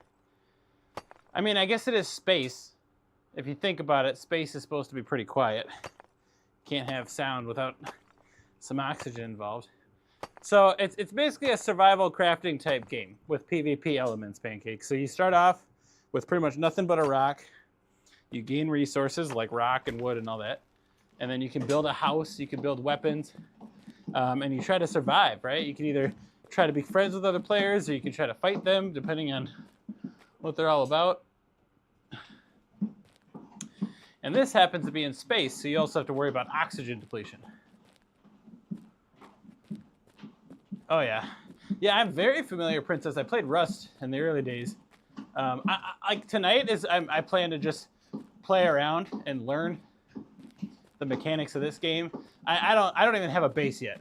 I mean, I guess it is space. If you think about it, space is supposed to be pretty quiet. Can't have sound without some oxygen involved. So it's basically a survival crafting type game with PvP elements, Pancake. So you start off with pretty much nothing but a rock. You gain resources like rock and wood and all that. And then you can build a house, you can build weapons, and you try to survive, right? You can either try to be friends with other players or you can try to fight them, depending on what they're all about. And this happens to be in space, so you also have to worry about oxygen depletion. Oh yeah. Yeah, I'm very familiar with Princess. I played Rust in the early days. Like tonight I plan to just play around and learn the mechanics of this game. I don't even have a base yet.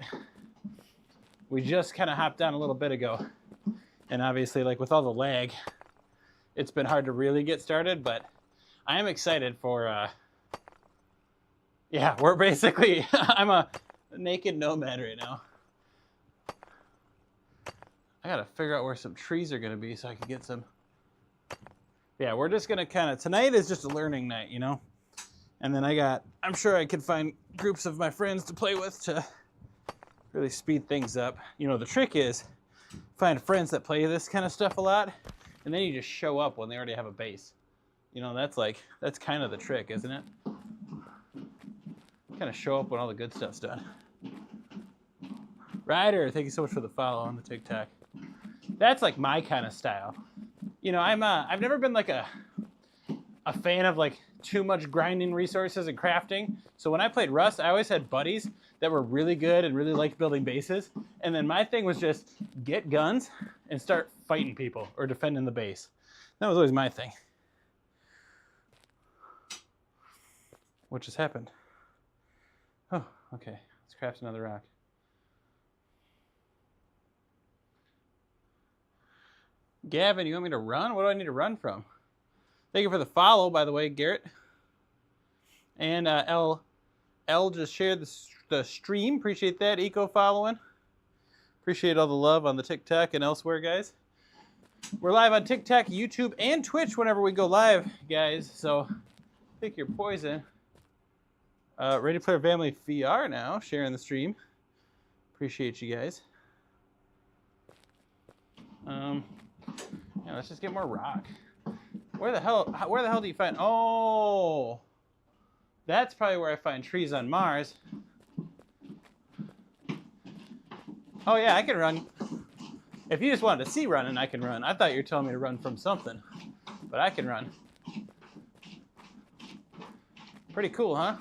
We just kind of hopped down a little bit ago. And obviously, like with all the lag, it's been hard to really get started, but I am excited for yeah, we're basically I'm a naked nomad right now. I gotta figure out where some trees are gonna be so I can get some. Yeah, we're just gonna kind of, tonight is just a learning night, you know? And then I'm sure I could find groups of my friends to play with to really speed things up. You know, the trick is find friends that play this kind of stuff a lot, and then you just show up when they already have a base. You know, that's kind of the trick, isn't it? Kind of show up when all the good stuff's done. Ryder, thank you so much for the follow on the TikTok. That's like my kind of style. You know, I've never been like a fan of like too much grinding resources and crafting. So when I played Rust, I always had buddies that were really good and really liked building bases. And then my thing was just get guns and start fighting people or defending the base. That was always my thing. What just happened? Oh, okay. Let's craft another rock. Gavin, you want me to run? What do I need to run from? Thank you for the follow, by the way, Garrett. And L just shared the stream. Appreciate that. Eco following. Appreciate all the love on the TikTok and elsewhere, guys. We're live on TikTok, YouTube, and Twitch whenever we go live, guys. So pick your poison. Ready Player Family VR now, sharing the stream. Appreciate you guys. Yeah, let's just get more rock. Where the hell do you find? Oh, that's probably where I find trees on Mars. Oh yeah, I can run. If you just wanted to see running, I can run. I thought you were telling me to run from something, but I can run. Pretty cool, huh?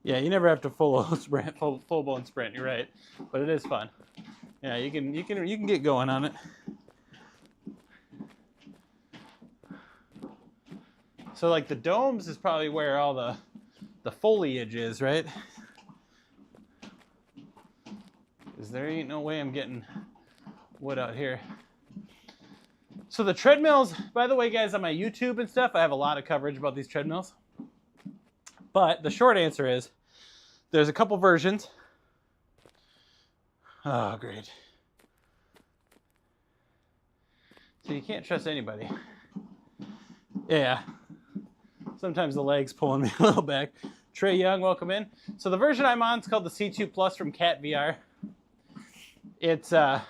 Yeah, you never have to full-blown sprint. You're right, but it is fun. Yeah, you can get going on it. So like the domes is probably where all the foliage is, right? Because there ain't no way I'm getting wood out here. So the treadmills, by the way, guys, on my YouTube and stuff, I have a lot of coverage about these treadmills. But the short answer is, there's a couple versions. Oh, great. So you can't trust anybody. Yeah. Sometimes the leg's pulling me a little back. Trey Young, welcome in. So the version I'm on is called the C2 Plus from CatVR. It's about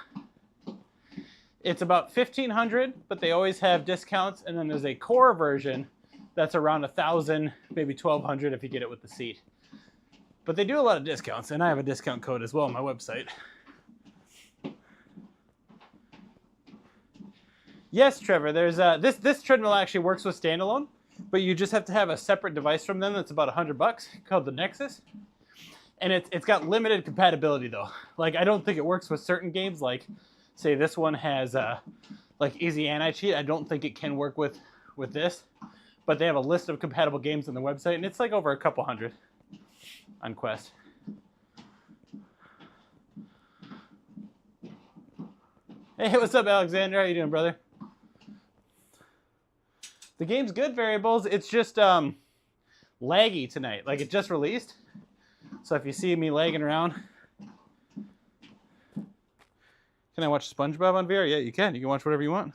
$1,500, but they always have discounts. And then there's a core version that's around $1,000, maybe $1,200 if you get it with the seat. But they do a lot of discounts, and I have a discount code as well on my website. Yes, Trevor, there's this treadmill actually works with standalone, but you just have to have a separate device from them that's about $100 called the Nexus. And it's got limited compatibility though. Like I don't think it works with certain games, like say this one has like easy anti-cheat. I don't think it can work with this. But they have a list of compatible games on the website, and it's like over a couple hundred on Quest. Hey, what's up, Alexander? How you doing, brother? The game's good, Variables. It's just laggy tonight. Like, it just released. So if you see me lagging around. Can I watch SpongeBob on VR? Yeah, you can. You can watch whatever you want.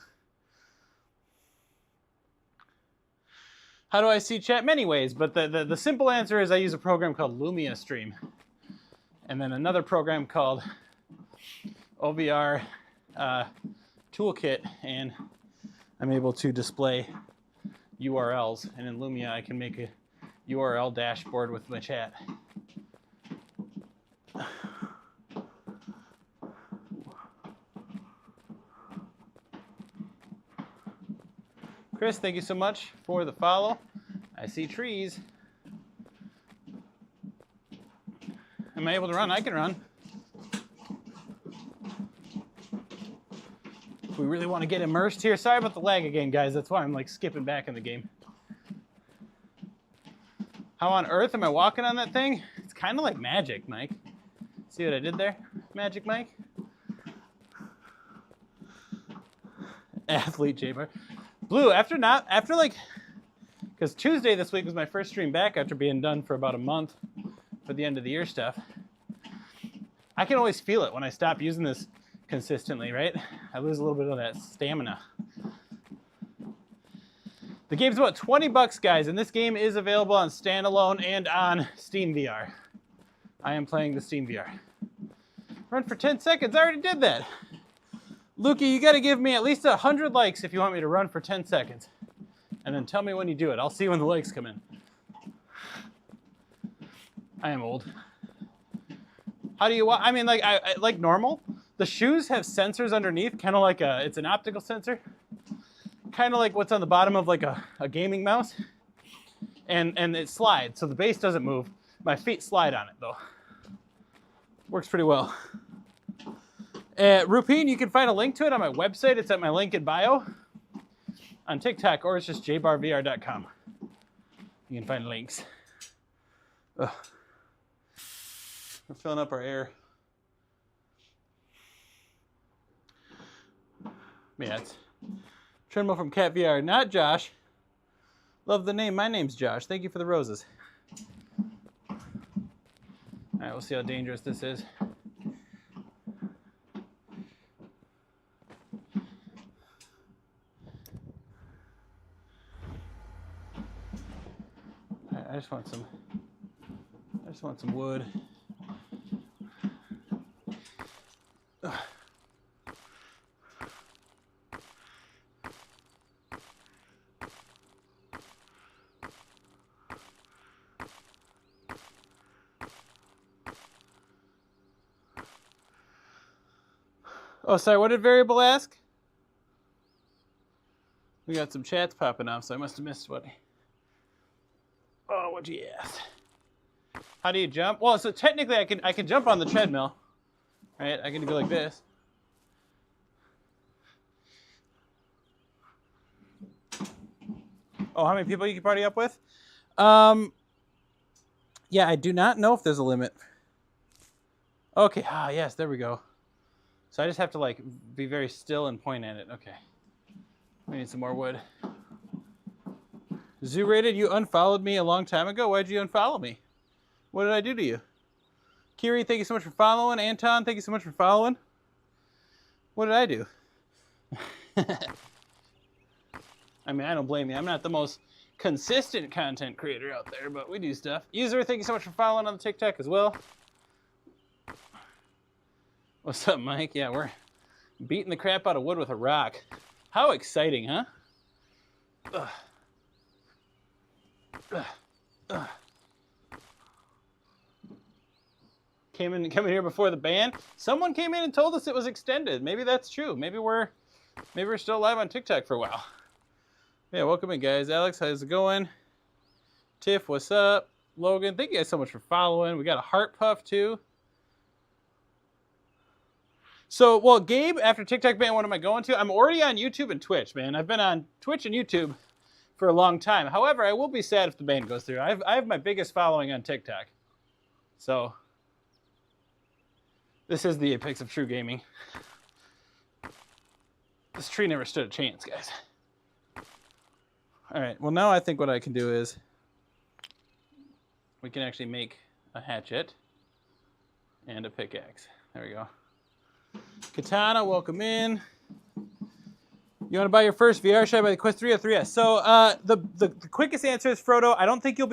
How do I see chat? Many ways, but the simple answer is I use a program called Lumia Stream. And then another program called OVR Toolkit, and I'm able to display URLs. And in Lumia, I can make a URL dashboard with my chat. Chris, thank you so much for the follow. I see trees. Am I able to run? I can run. If we really want to get immersed here. Sorry about the lag again, guys. That's why I'm like skipping back in the game. How on earth am I walking on that thing? It's kind of like magic, Mike. See what I did there? Magic Mike? Athlete jBahr. Blue, after like, because Tuesday this week was my first stream back after being done for about a month for the end of the year stuff. I can always feel it when I stop using this consistently, right? I lose a little bit of that stamina. The game's about 20 bucks, guys, and this game is available on standalone and on Steam VR. I am playing the Steam VR. Run for 10 seconds, I already did that. Lukey, you gotta give me at least 100 likes if you want me to run for 10 seconds. And then tell me when you do it. I'll see when the likes come in. I am old. How do you walk? I mean, like, I like normal. The shoes have sensors underneath, kind of like it's an optical sensor. Kind of like what's on the bottom of like a gaming mouse. And it slides, so the base doesn't move. My feet slide on it, though. Works pretty well. Rupine, you can find a link to it on my website. It's at my link in bio on TikTok, or it's just jBahrVR.com. You can find links. Ugh. We're filling up our air. Yeah, it's Treadmill from Cat VR, not Josh. Love the name. My name's Josh. Thank you for the roses. All right, we'll see how dangerous this is. I just want some wood. Ugh. Oh, sorry, what did Variable ask? We got some chats popping off, so I must have missed what. Oh, what'd you ask? How do you jump? Well, so technically I can jump on the treadmill, right? I can go like this. Oh, how many people you can party up with? Yeah, I do not know if there's a limit. Okay, yes, there we go. So I just have to like be very still and point at it. Okay. We need some more wood. Zoo-rated, you unfollowed me a long time ago. Why'd you unfollow me? What did I do to you? Kiri, thank you so much for following. Anton, thank you so much for following. What did I do? I mean, I don't blame you. I'm not the most consistent content creator out there, but we do stuff. User, thank you so much for following on the TikTok as well. What's up, Mike? Yeah, we're beating the crap out of wood with a rock. How exciting, huh? Ugh. Ugh. Ugh. Coming here before the ban. Someone came in and told us it was extended. Maybe that's true. Maybe we're still live on TikTok for a while. Yeah, welcome in, guys. Alex, how's it going? Tiff, what's up? Logan, thank you guys so much for following. We got a heart puff too. So, well, Gabe, after TikTok ban, what am I going to? I'm already on YouTube and Twitch, man. I've been on Twitch and YouTube for a long time. However, I will be sad if the ban goes through. I have my biggest following on TikTok. So, this is the apex of true gaming. This tree never stood a chance, guys. All right, well, now I think what I can do is we can actually make a hatchet and a pickaxe. There we go. Katana, welcome in. You want to buy your first VR? Should I buy the Quest 3 or 3S? So the quickest answer is Frodo. I don't think you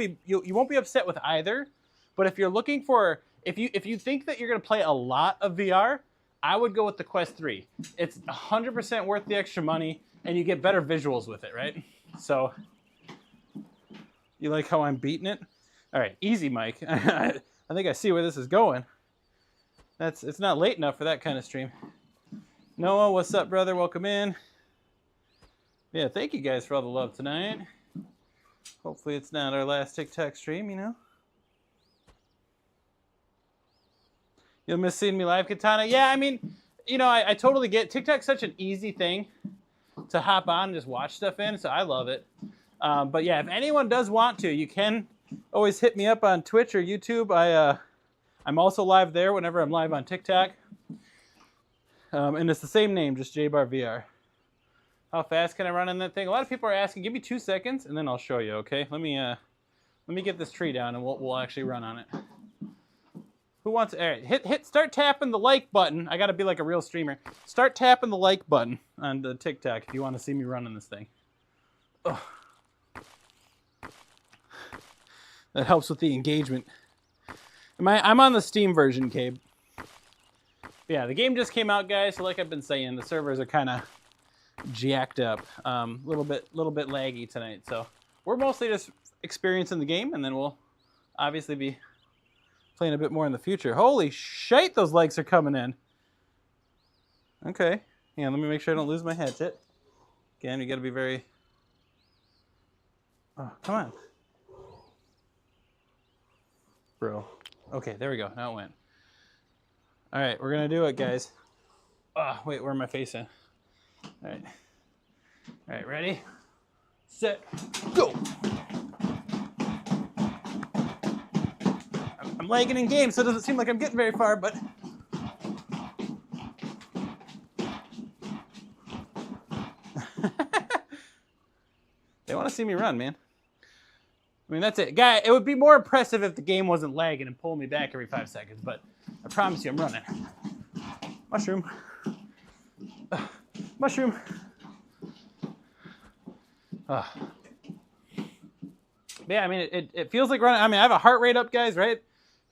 won't be upset with either. But if you're looking for if you think that you're gonna play a lot of VR, I would go with the Quest 3. It's 100% worth the extra money, and you get better visuals with it, right? So you like how I'm beating it? All right, easy, Mike. I think I see where this is going. It's not late enough for that kind of stream. Noah, what's up, brother? Welcome in. Yeah, thank you guys for all the love tonight. Hopefully it's not our last TikTok stream, you know. You'll miss seeing me live, Katana. Yeah, I mean, you know, I totally get TikTok's such an easy thing to hop on and just watch stuff in, so I love it. But yeah, if anyone does want to, you can always hit me up on Twitch or YouTube. I'm also live there whenever I'm live on TikTok. And it's the same name, just jBahrVR. How fast can I run in that thing? A lot of people are asking. Give me 2 seconds, and then I'll show you. Okay? Let me get this tree down, and we'll actually run on it. Who wants? All right, start tapping the like button. I got to be like a real streamer. Start tapping the like button on the TikTok if you want to see me running this thing. Ugh. That helps with the engagement. I'm on the Steam version, Cabe. Yeah, the game just came out, guys. So like I've been saying, the servers are kind of jacked up, little bit laggy tonight. So we're mostly just experiencing the game, and then we'll obviously be playing a bit more in the future. Holy shit, those likes are coming in. Okay, yeah, let me make sure I don't lose my headset. Again, you got to be very. Oh, come on, bro. Okay, there we go. Now it went. All right, we're gonna do it, guys. Oh, wait, where am I facing? All right, ready, set, go. I'm lagging in game, so it doesn't seem like I'm getting very far, but they want to see me run, man. I mean, that's it. Guy, it would be more impressive if the game wasn't lagging and pulling me back every 5 seconds, but I promise you I'm running. Mushroom. Mushroom. Yeah, I mean, it feels like running. I mean, I have a heart rate up, guys, right?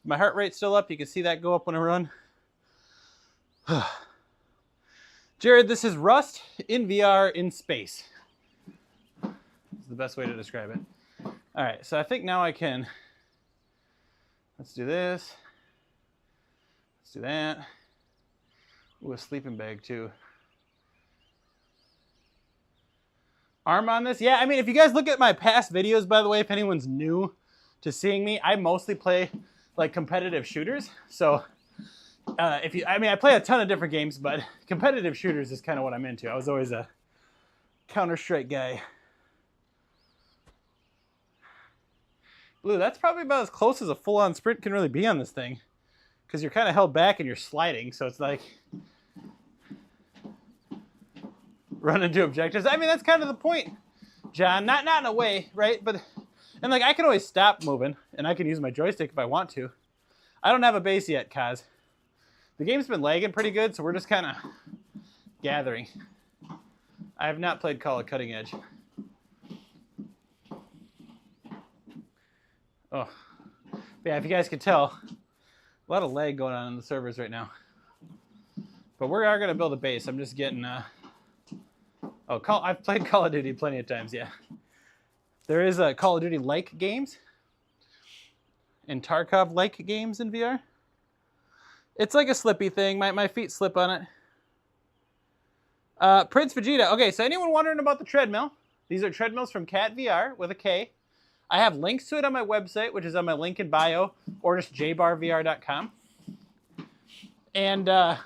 My heart rate's still up. You can see that go up when I run. Jared, this is Rust in VR in space. It's the best way to describe it. All right, so I think now I can. Let's do this. Let's do that. Ooh, a sleeping bag too. Arm on this? Yeah, I mean, if you guys look at my past videos, by the way, if anyone's new to seeing me, I mostly play like competitive shooters. So I play a ton of different games, but competitive shooters is kind of what I'm into. I was always a Counter-Strike guy. Blue, that's probably about as close as a full-on sprint can really be on this thing, because you're kind of held back and you're sliding, so it's like run into objectives. I mean, that's kind of the point, John. Not in a way, right? But and like I can always stop moving, and I can use my joystick if I want to. I don't have a base yet, Kaz. The game's been lagging pretty good, so we're just kind of gathering. I have not played Call of Cutting Edge. Oh, yeah, if you guys could tell, a lot of lag going on in the servers right now. But we are going to build a base. I'm just getting... I've played Call of Duty plenty of times, yeah. There is a Call of Duty-like games and Tarkov-like games in VR. It's like a slippy thing. My feet slip on it. Prince Vegeta. Okay, so anyone wondering about the treadmill? These are treadmills from Cat VR with a K. I have links to it on my website, which is on my link in bio, or just jBahrVR.com. And can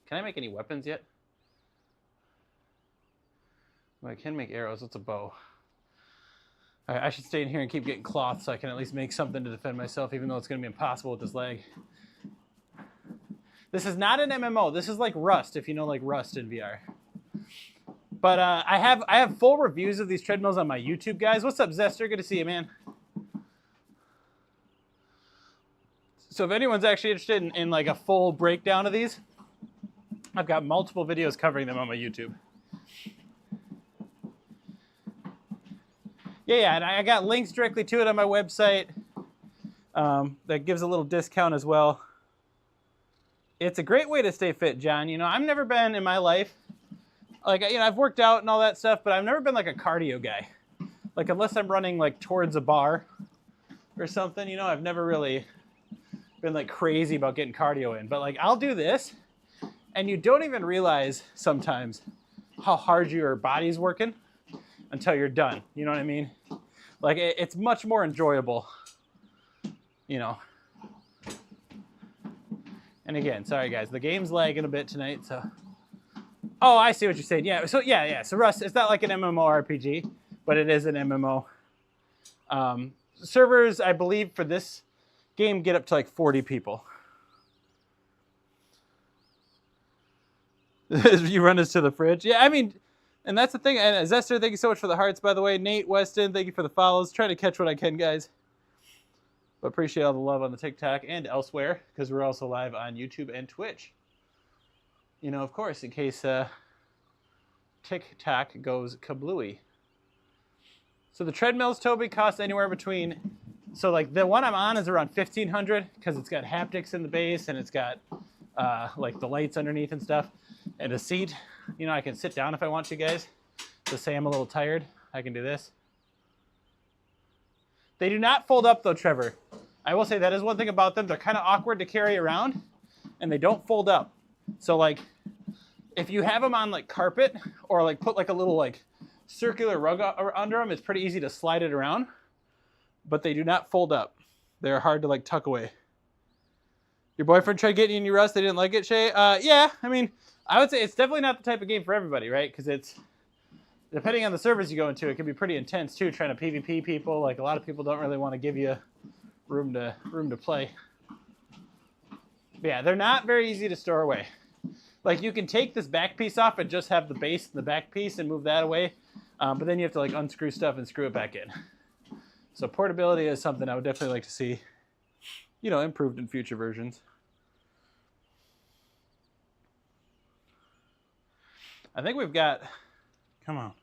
I make any weapons yet? Well, I can make arrows. It's a bow. All right, I should stay in here and keep getting cloth so I can at least make something to defend myself, even though it's going to be impossible with this lag. This is not an MMO. This is like Rust, if you know like Rust in VR. But I have full reviews of these treadmills on my YouTube, guys. What's up, Zester? Good to see you, man. So if anyone's actually interested in like a full breakdown of these, I've got multiple videos covering them on my YouTube. Yeah, and I got links directly to it on my website. That gives a little discount as well. It's a great way to stay fit, John. You know, I've never been in my life, like, you know, I've worked out and all that stuff, but I've never been like a cardio guy. Like, unless I'm running like towards a bar or something, you know, I've never really been like crazy about getting cardio in. But like, I'll do this, and you don't even realize sometimes how hard your body's working until you're done. You know what I mean? Like, it's much more enjoyable, you know. And again, sorry guys, the game's lagging a bit tonight, so. Oh, I see what you're saying. Yeah, so yeah. So Russ, it's not like an MMORPG, but it is an MMO. Servers, I believe, for this game get up to like 40 people. You run us to the fridge. Yeah, I mean, and that's the thing. And Zester, thank you so much for the hearts, by the way. Nate, Weston, thank you for the follows. Trying to catch what I can, guys. But appreciate all the love on the TikTok and elsewhere, because we're also live on YouTube and Twitch. You know, of course, in case TikTok goes kablooey. So the treadmills, Toby, cost anywhere between, so like the one I'm on is around $1,500 because it's got haptics in the base and it's got like the lights underneath and stuff, and a seat. You know, I can sit down if I want to, guys. So say I'm a little tired, I can do this. They do not fold up though, Trevor. I will say that is one thing about them. They're kind of awkward to carry around, and they don't fold up. So like, if you have them on like carpet or like put like a little like circular rug under them, it's pretty easy to slide it around, but they do not fold up. They're hard to like tuck away. Your boyfriend tried getting you, Russ. They didn't like it, Shay? Yeah, I mean, I would say it's definitely not the type of game for everybody, right? Because it's, depending on the servers you go into, it can be pretty intense too, trying to PvP people. Like, a lot of people don't really want to give you room to play. But yeah, they're not very easy to store away. Like, you can take this back piece off and just have the base and the back piece and move that away. But then you have to like unscrew stuff and screw it back in. So portability is something I would definitely like to see, you know, improved in future versions. I think we've got, come on.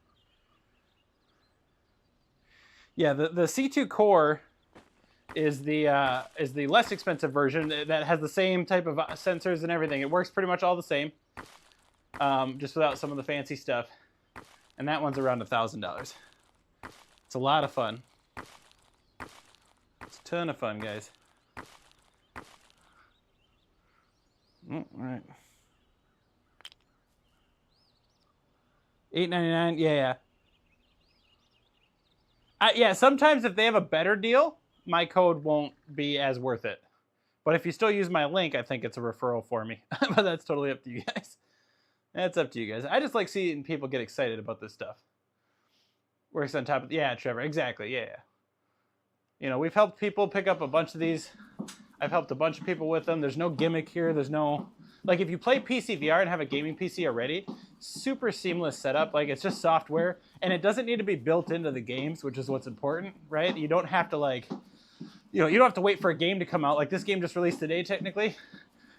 Yeah, the C2 Core is the less expensive version that has the same type of sensors and everything. It works pretty much all the same, just without some of the fancy stuff. And that one's around $1,000. It's a lot of fun. It's a ton of fun, guys. All right. $8.99. Yeah. Yeah, sometimes if they have a better deal, my code won't be as worth it. But if you still use my link, I think it's a referral for me. But that's totally up to you guys. That's up to you guys. I just like seeing people get excited about this stuff. Works on top of, yeah, Trevor, exactly, yeah. You know, we've helped people pick up a bunch of these. I've helped a bunch of people with them. There's no gimmick here. There's no, like, if you play PC VR and have a gaming PC already, super seamless setup. Like, it's just software, and it doesn't need to be built into the games, which is what's important, right? You don't have to, like, you know, you don't have to wait for a game to come out. Like, this game just released today, technically,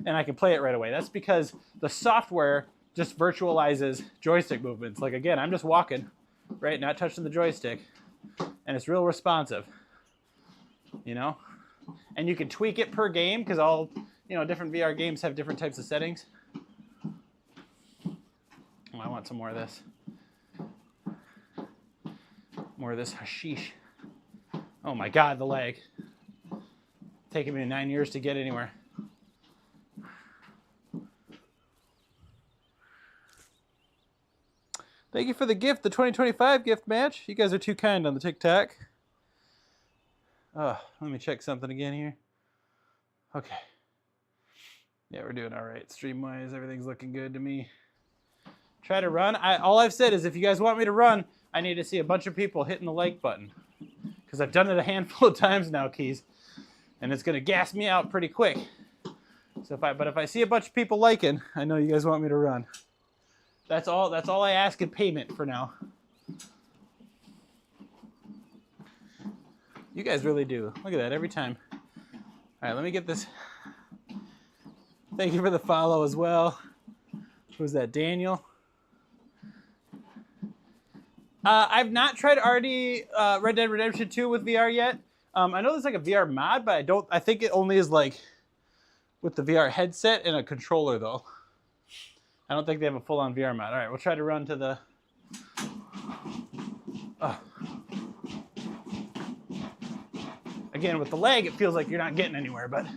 and I can play it right away. That's because the software just virtualizes joystick movements. Like, again, I'm just walking, right, not touching the joystick, and it's real responsive, you know? And you can tweak it per game, because all, you know, different VR games have different types of settings. Oh, I want some more of this. More of this hashish. Oh my God, the lag. Taking me 9 years to get anywhere. Thank you for the gift, the 2025 gift match. You guys are too kind on the TikTok. Let me check something again here. Okay. Yeah, we're doing all right. Stream-wise, everything's looking good to me. Try to run. All I've said is if you guys want me to run, I need to see a bunch of people hitting the like button. Because I've done it a handful of times now, Keys. And it's going to gas me out pretty quick. So if I see a bunch of people liking, I know you guys want me to run. That's all I ask in payment for now. You guys really do. Look at that every time. All right, let me get this. Thank you for the follow as well. Who's that, Daniel? I've not tried Red Dead Redemption 2 with VR yet. I know there's like a VR mod, but I think it only is like with the VR headset and a controller though. I don't think they have a full-on VR mod. All right, we'll try to run to the... Again, with the lag, it feels like you're not getting anywhere, but...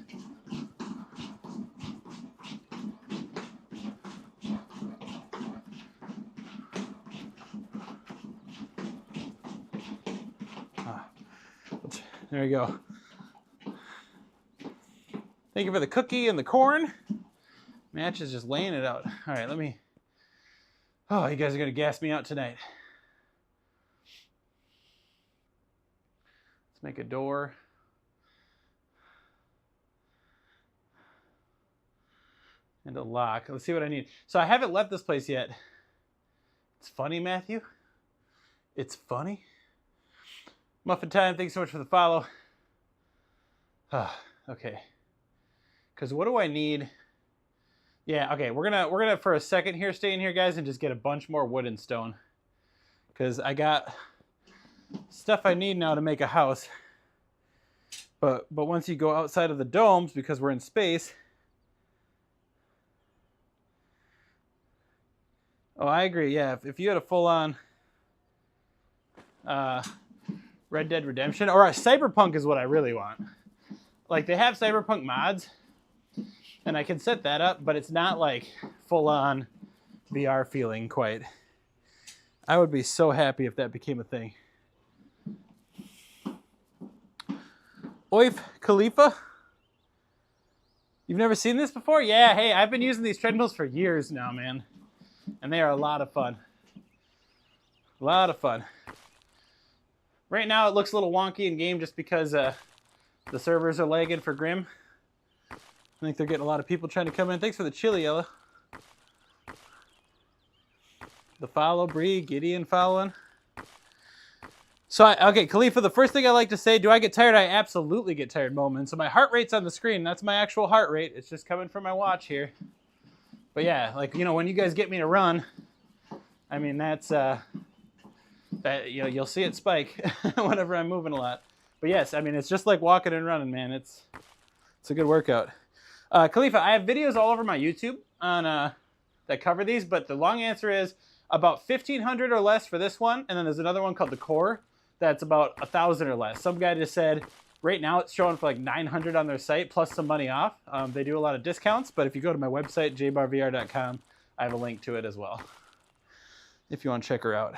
There we go. Thank you for the cookie and the corn. Match is just laying it out. All right, let me... Oh, you guys are going to gas me out tonight. Let's make a door. And a lock. Let's see what I need. So I haven't left this place yet. It's funny, Matthew. It's funny. Muffin Time, thanks so much for the follow. Okay. Because what do I need? Yeah, okay, we're gonna for a second here stay in here, guys, and just get a bunch more wood and stone. Because I got stuff I need now to make a house. But once you go outside of the domes, because we're in space. Oh, I agree, yeah. If you had a full-on Red Dead Redemption, or a Cyberpunk is what I really want. Like, they have Cyberpunk mods, and I can set that up, but it's not like full-on VR feeling quite. I would be so happy if that became a thing. Oif Khalifa? You've never seen this before? Yeah, hey, I've been using these treadmills for years now, man. And they are a lot of fun. A lot of fun. Right now it looks a little wonky in game just because the servers are lagging for Grim. I think they're getting a lot of people trying to come in. Thanks for the chili, Ella. The follow, Bree, Gideon following. So, okay, Khalifa, the first thing I like to say, do I get tired? I absolutely get tired moments. So my heart rate's on the screen. That's my actual heart rate. It's just coming from my watch here. But yeah, like, you know, when you guys get me to run, I mean, that's... that, you know, you'll see it spike whenever I'm moving a lot. But yes, I mean, it's just like walking and running, man. It's a good workout. Khalifa, I have videos all over my YouTube on that cover these, but the long answer is about 1,500 or less for this one, and then there's another one called the Core that's about 1,000 or less. Some guy just said right now it's showing for like 900 on their site plus some money off. They do a lot of discounts, but if you go to my website jBahrVR.com, I have a link to it as well if you want to check her out.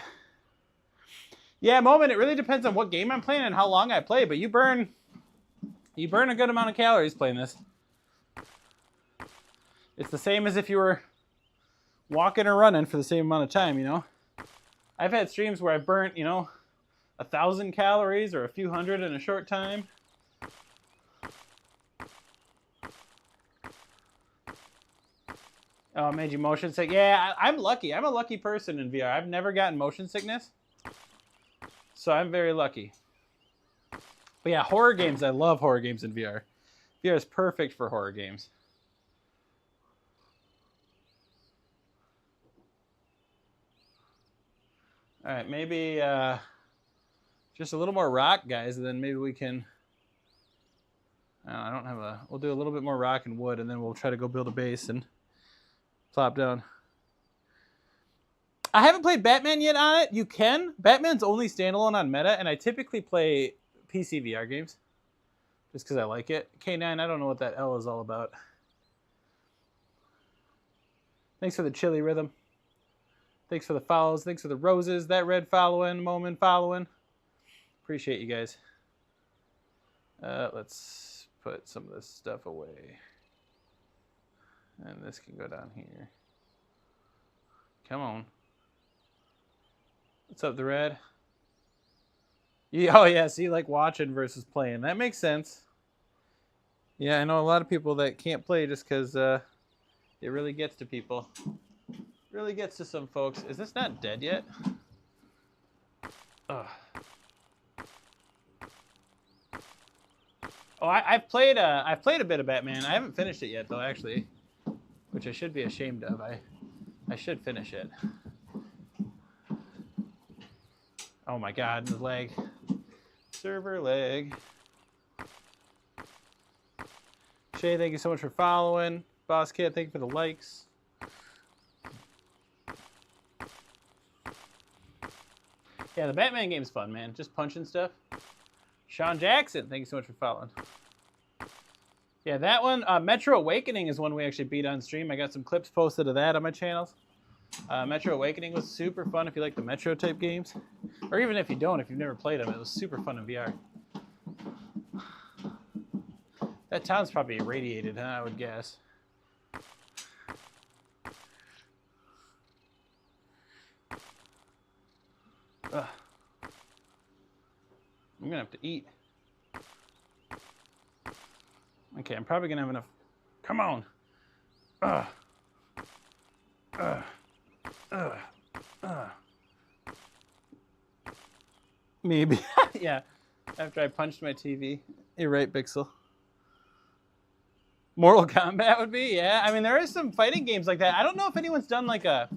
Yeah, Moment, it really depends on what game I'm playing and how long I play, but you burn a good amount of calories playing this. It's the same as if you were walking or running for the same amount of time, you know? I've had streams where I've burnt, you know, 1,000 calories or a few hundred in a short time. Oh, it made you motion sick? Yeah, I'm lucky. I'm a lucky person in VR. I've never gotten motion sickness. So I'm very lucky. But yeah, horror games. I love horror games in VR. VR is perfect for horror games. All right, maybe just a little more rock, guys, and then maybe we can... I don't have a... We'll do a little bit more rock and wood, and then we'll try to go build a base and plop down. I haven't played Batman yet on it. You can. Batman's only standalone on Meta, and I typically play PC VR games just because I like it. K9, I don't know what that L is all about. Thanks for the chili rhythm. Thanks for the follows. Thanks for the roses. That red following, Moment following. Appreciate you guys. Let's put some of this stuff away. And this can go down here. Come on. What's up, the red? Yeah, oh yeah, see, like watching versus playing. That makes sense. Yeah, I know a lot of people that can't play just because it really gets to people. Really gets to some folks. Is this not dead yet? Ugh. Oh, I've played a bit of Batman. I haven't finished it yet though, actually, which I should be ashamed of. I should finish it. Oh my god, the lag. Server lag. Shay, thank you so much for following. Boss Kid, thank you for the likes. Yeah, the Batman game's fun, man. Just punching stuff. Sean Jackson, thank you so much for following. Yeah, that one, Metro Awakening is one we actually beat on stream. I got some clips posted of that on my channels. Metro Awakening was super fun if you like the Metro type games. Or even if you don't, if you've never played them, it was super fun in VR. That town's probably irradiated, huh, I would guess. Ugh. I'm gonna have to eat. Okay, I'm probably gonna have enough. Come on. Ugh. Ugh. Ugh. Ugh. Maybe. Yeah. After I punched my TV. You're right, Pixel. Mortal Kombat would be, yeah. I mean, there is some fighting games like that. I don't know if anyone's done like a...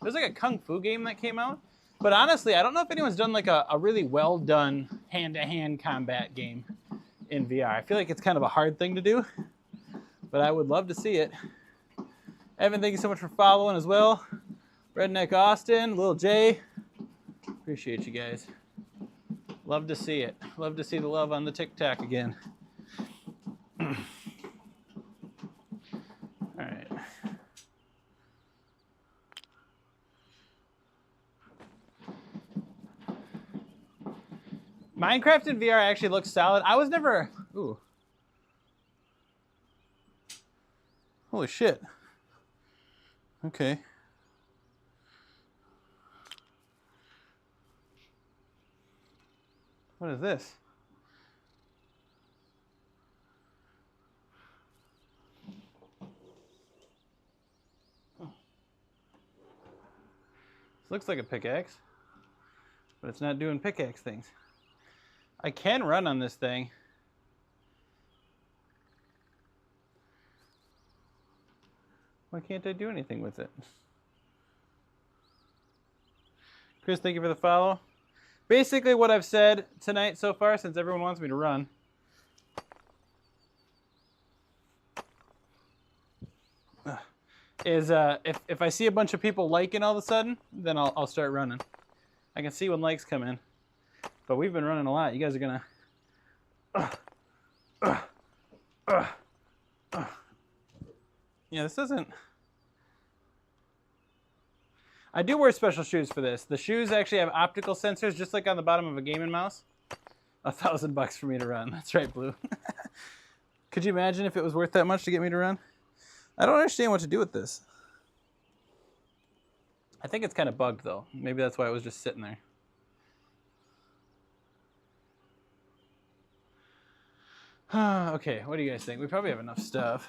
There's like a Kung Fu game that came out. But honestly, I don't know if anyone's done like a really well done hand-to-hand combat game in VR. I feel like it's kind of a hard thing to do. But I would love to see it. Evan, thank you so much for following as well. Redneck Austin, Lil J. Appreciate you guys. Love to see it. Love to see the love on the TikTok again. All right. Minecraft in VR actually looks solid. I was never... Ooh. Holy shit. Okay. What is this? Oh. This looks like a pickaxe, but it's not doing pickaxe things. I can run on this thing. Why can't I do anything with it? Chris, thank you for the follow. Basically what I've said tonight so far, since everyone wants me to run, is if I see a bunch of people liking all of a sudden, then I'll start running. I can see when likes come in. But we've been running a lot. You guys are gonna... Yeah, this doesn't... I do wear special shoes for this. The shoes actually have optical sensors, just like on the bottom of a gaming mouse. $1,000 for me to run. That's right, Blue. Could you imagine if it was worth that much to get me to run? I don't understand what to do with this. I think it's kind of bugged, though. Maybe that's why it was just sitting there. Okay, what do you guys think? We probably have enough stuff.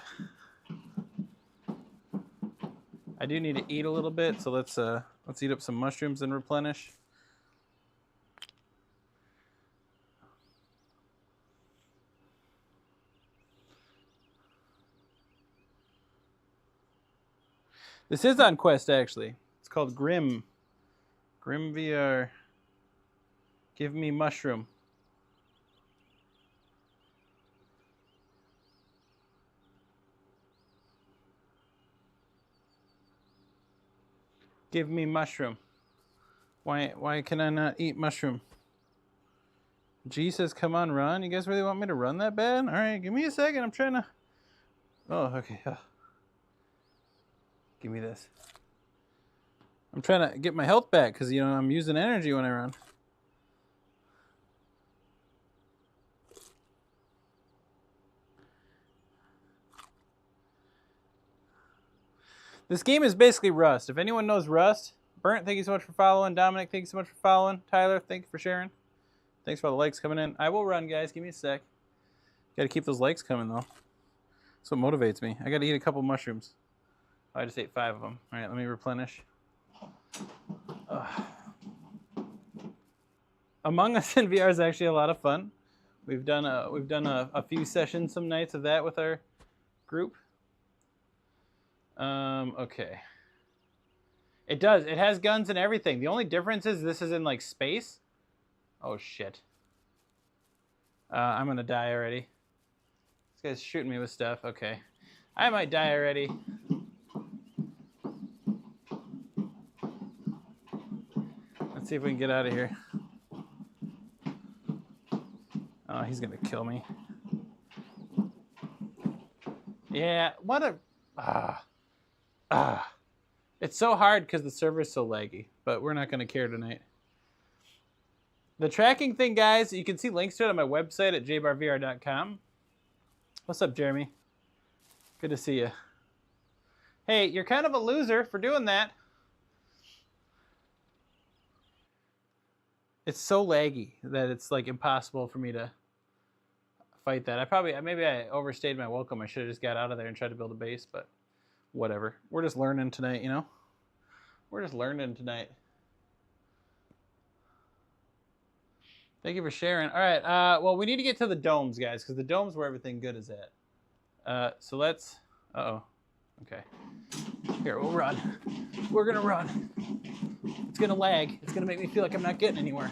I do need to eat a little bit, so let's eat up some mushrooms and replenish. This is on Quest, actually. It's called Grim. Grim VR. Give me mushroom. Give me mushroom. Why can I not eat mushroom? G says, come on, run. You guys really want me to run that bad? All right, give me a second. I'm trying to... Oh, okay. Give me this. I'm trying to get my health back because, you know, I'm using energy when I run. This game is basically Rust. If anyone knows Rust, Burnt, thank you so much for following. Dominic, thank you so much for following. Tyler, thank you for sharing. Thanks for all the likes coming in. I will run, guys. Give me a sec. Got to keep those likes coming, though. That's what motivates me. I got to eat a couple mushrooms. Oh, I just ate 5 of them. All right, let me replenish. Among Us in VR is actually a lot of fun. We've done a few sessions some nights of that with our group. Okay. It does. It has guns and everything. The only difference is this is in like space. Oh, shit. I'm going to die already. This guy's shooting me with stuff. Okay. I might die already. Let's see if we can get out of here. Oh, he's going to kill me. Yeah, what a... It's so hard because the server's so laggy, but we're not going to care tonight. The tracking thing, guys, you can see links to it on my website at jBahrVR.com. What's up, Jeremy? Good to see you. Hey, you're kind of a loser for doing that. It's so laggy that it's like impossible for me to fight that. Maybe I overstayed my welcome. I should have just got out of there and tried to build a base, but whatever. We're just learning tonight, you know? We're just learning tonight. Thank you for sharing. All right, well, we need to get to the domes, guys, because the dome's where everything good is at. So let's... Uh-oh. Okay. Here, we'll run. We're going to run. It's going to lag. It's going to make me feel like I'm not getting anywhere.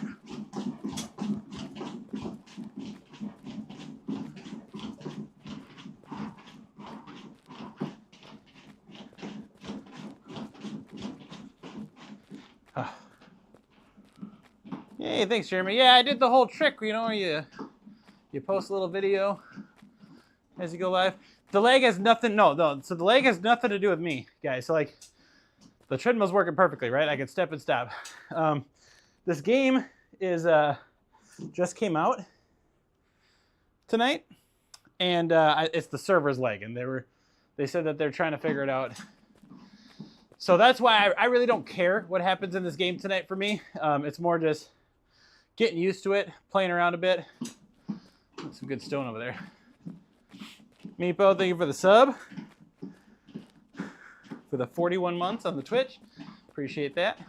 Hey, thanks, Jeremy. Yeah, I did the whole trick. You know, you post a little video as you go live. The lag has nothing. No. So the lag has nothing to do with me, guys. So like, the treadmill's working perfectly, right? I can step and stop. This game is just came out tonight, and it's the server's lagging. They said that they're trying to figure it out. So that's why I really don't care what happens in this game tonight for me. It's more just getting used to it, playing around a bit. Some good stone over there. Meepo, thank you for the sub. For the 41 months on the Twitch. Appreciate that.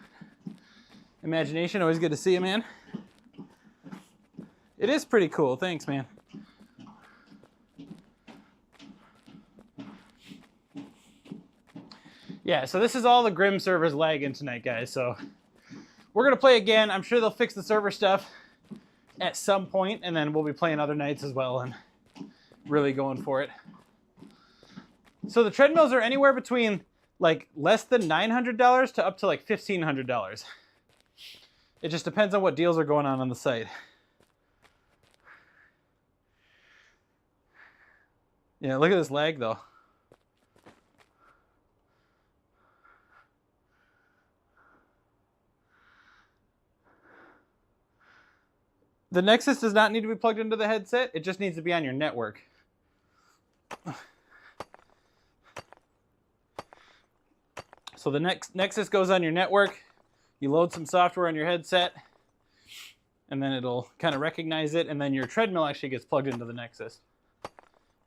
Imagination, always good to see you, man. It is pretty cool. Thanks, man. Yeah, so this is all the Grim servers lagging tonight, guys. So we're going to play again. I'm sure they'll fix the server stuff at some point, and then we'll be playing other nights as well and really going for it. So the treadmills are anywhere between like less than $900 to up to like $1,500. It just depends on what deals are going on the site. Yeah, look at this lag though. The Nexus does not need to be plugged into the headset. It just needs to be on your network. So the Nexus goes on your network. You load some software on your headset, and then it'll kind of recognize it, and then your treadmill actually gets plugged into the Nexus.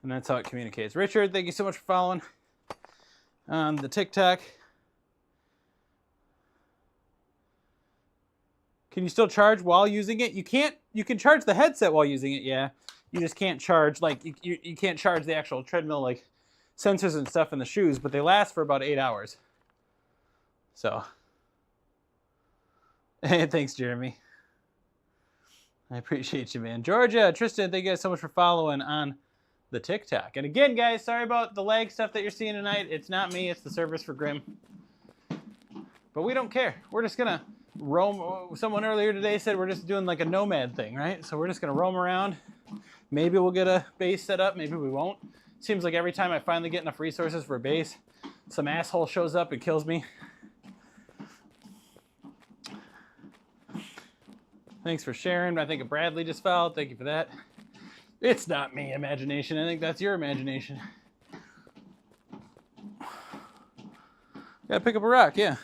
And that's how it communicates. Richard, thank you so much for following on the TikTok. Can you still charge while using it? You can't. You can charge the headset while using it, yeah. You just can't charge, like, you can't charge the actual treadmill, like, sensors and stuff in the shoes, but they last for about 8 hours. So. Hey, thanks, Jeremy. I appreciate you, man. Georgia, Tristan, thank you guys so much for following on the TikTok. And again, guys, sorry about the lag stuff that you're seeing tonight. It's not me, it's the servers for Grim. But we don't care. We're just gonna roam. Someone earlier today said we're just doing like a nomad thing, right? So we're just gonna roam around. Maybe we'll get a base set up, maybe we won't. Seems like every time I finally get enough resources for a base, some asshole shows up and kills me. Thanks for sharing. I think Bradley just followed. Thank you for that. It's not me, imagination. I think that's your imagination. Gotta pick up a rock, yeah.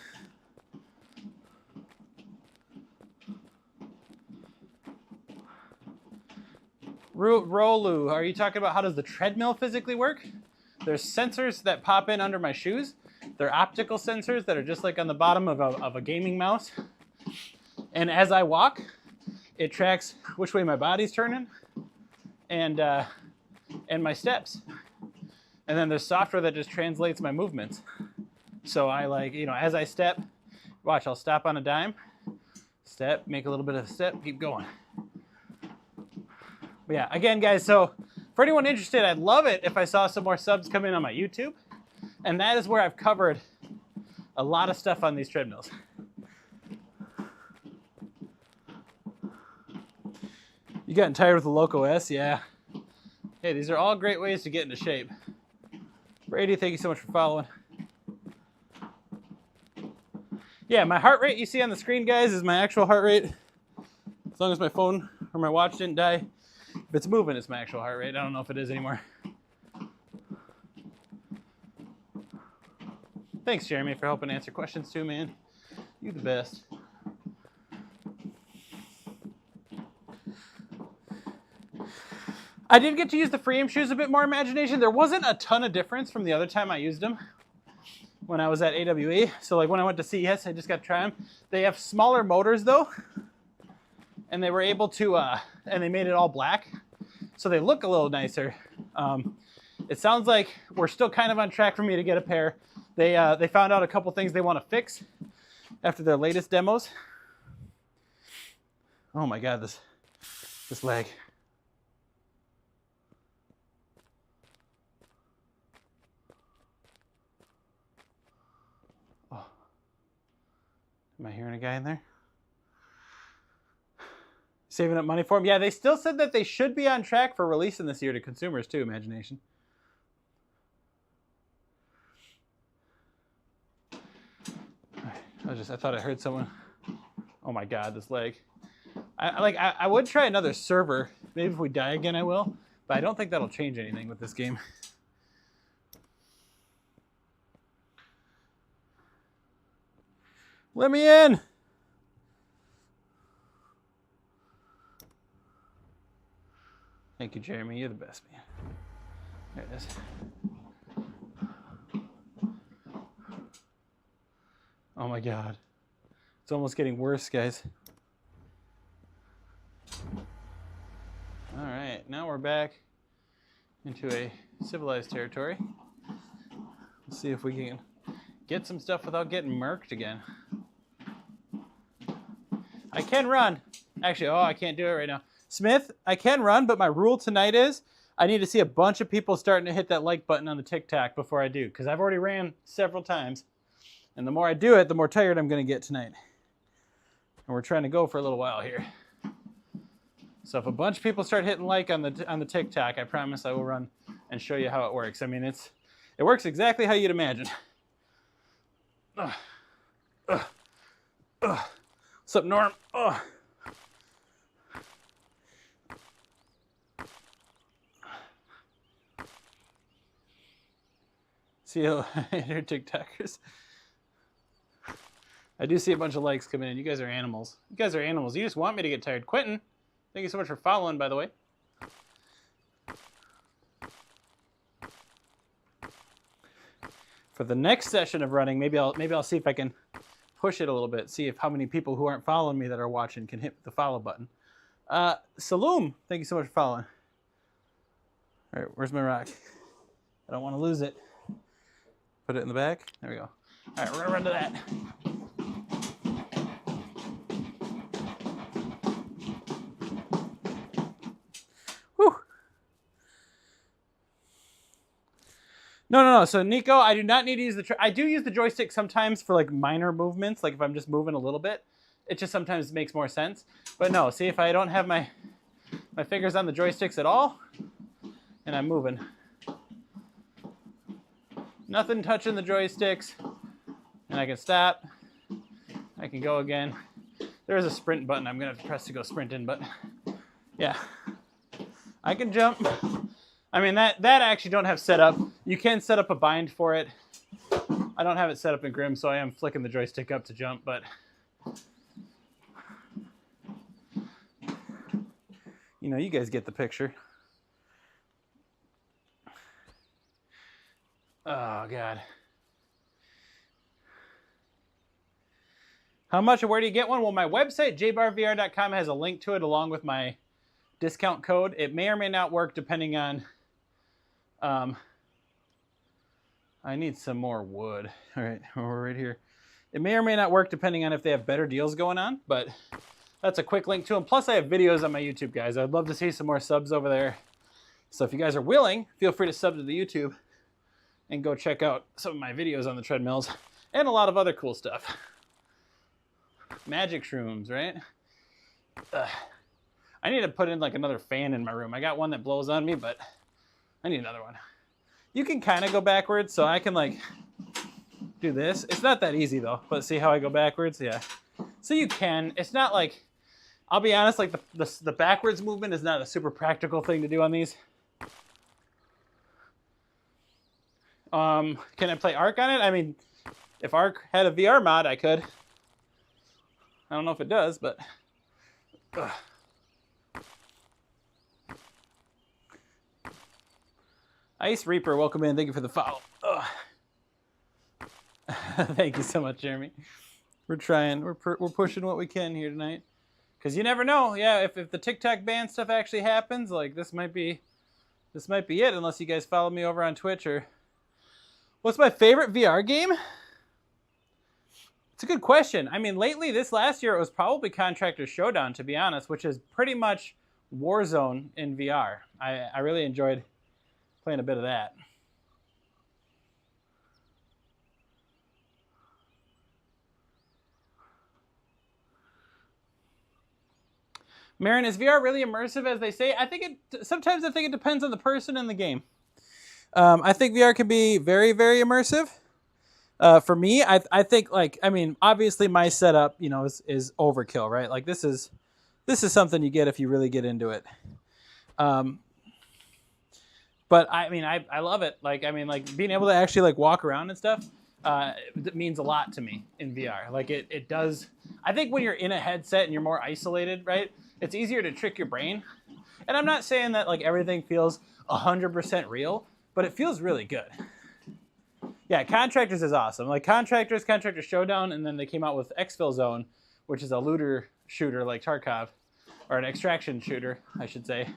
Rolu, are you talking about how does the treadmill physically work? There's sensors that pop in under my shoes. They're optical sensors that are just like on the bottom of a gaming mouse. And as I walk, it tracks which way my body's turning and my steps. And then there's software that just translates my movements. So I, like, you know, as I step, watch, I'll stop on a dime, Step, make a little bit of a step, keep going. But yeah, again, guys, so for anyone interested, I'd love it if I saw some more subs come in on my YouTube. And that is where I've covered a lot of stuff on these treadmills. You getting tired with the Loco S? Yeah. Hey, these are all great ways to get into shape. Brady, thank you so much for following. Yeah, my heart rate you see on the screen, guys, is my actual heart rate. As long as my phone or my watch didn't die. If it's moving, it's my actual heart rate. I don't know if it is anymore. Thanks, Jeremy, for helping answer questions too, man. You the best. I did get to use the frame shoes a bit more imagination. There wasn't a ton of difference from the other time I used them when I was at AWE. So like when I went to CES, I just got to try them. They have smaller motors though. And they were able to, and they made it all black. So they look a little nicer. It sounds like we're still kind of on track for me to get a pair. They found out a couple things they want to fix after their latest demos. Oh my God, this leg. Oh. Am I hearing a guy in there? Saving up money for them. Yeah, they still said that they should be on track for releasing this year to consumers too, imagination. I thought I heard someone. Oh my God, this leg. I would try another server. Maybe if we die again, I will. But I don't think that'll change anything with this game. Let me in. Thank you, Jeremy. You're the best, man. There it is. Oh my God. It's almost getting worse, guys. All right, now we're back into a civilized territory. Let's see if we can get some stuff without getting murked again. I can run. Actually, I can't do it right now. Smith, I can run, but my rule tonight is I need to see a bunch of people starting to hit that like button on the TikTok before I do, because I've already ran several times. And the more I do it, the more tired I'm going to get tonight. And we're trying to go for a little while here. So if a bunch of people start hitting like on the TikTok, I promise I will run and show you how it works. I mean, it works exactly how you'd imagine. What's up, Norm? See you later, TikTokers. I do see a bunch of likes coming in. You guys are animals. You guys are animals. You just want me to get tired. Quentin, thank you so much for following, by the way. For the next session of running, maybe I'll see if I can push it a little bit. See if how many people who aren't following me that are watching can hit the follow button. Saloom, thank you so much for following. All right, where's my rock? I don't want to lose it. Put it in the back. There we go. All right, we're gonna run to that. Whew. No. So Nico, I do not need to use I do use the joystick sometimes for like minor movements, like if I'm just moving a little bit. It just sometimes makes more sense. But no, see if I don't have my fingers on the joysticks at all, and I'm moving. Nothing touching the joysticks, and I can stop. I can go again. There is a sprint button I'm gonna have to press to go sprinting, but yeah, I can jump. I mean, that I actually don't have set up. You can set up a bind for it. I don't have it set up in Grim, so I am flicking the joystick up to jump, but you know, you guys get the picture. Oh, God. How much and where do you get one? Well, my website, jBahrVR.com, has a link to it along with my discount code. It may or may not work depending on... I need some more wood. All right, we're right here. It may or may not work depending on if they have better deals going on, but that's a quick link to them. Plus, I have videos on my YouTube, guys. I'd love to see some more subs over there. So if you guys are willing, feel free to sub to the YouTube and go check out some of my videos on the treadmills and a lot of other cool stuff. Magic shrooms, right? I need to put in like another fan in my room. I got one that blows on me, but I need another one. You can kind of go backwards, so I can like do this. It's not that easy though, but see how I go backwards? Yeah. So you can. It's not like, I'll be honest, like the backwards movement is not a super practical thing to do on these. Can I play Arc on it? I mean, if Arc had a VR mod, I could. I don't know if it does, but... Ice Reaper, welcome in. Thank you for the follow. Thank you so much, Jeremy. We're trying. We're pushing what we can here tonight. Because you never know. Yeah, if the TikTok ban stuff actually happens, like this might be it, unless you guys follow me over on Twitch or... What's my favorite VR game? It's a good question. I mean, lately, this last year, it was probably Contractor Showdown, to be honest, which is pretty much Warzone in VR. I really enjoyed playing a bit of that. Marin, is VR really immersive as they say? Sometimes I think it depends on the person in the game. I think VR can be very, very immersive. For me, I think like, I mean, obviously my setup, you know, is overkill, right? Like this is something you get if you really get into it. But I mean, I love it. Like, I mean, like being able to actually like walk around and stuff, it means a lot to me in VR. Like it does. I think when you're in a headset and you're more isolated, right? It's easier to trick your brain. And I'm not saying that like everything feels 100% real, but it feels really good. Yeah, Contractors is awesome. Like Contractor Showdown, and then they came out with Exfil Zone, which is a looter shooter like Tarkov, or an extraction shooter, I should say.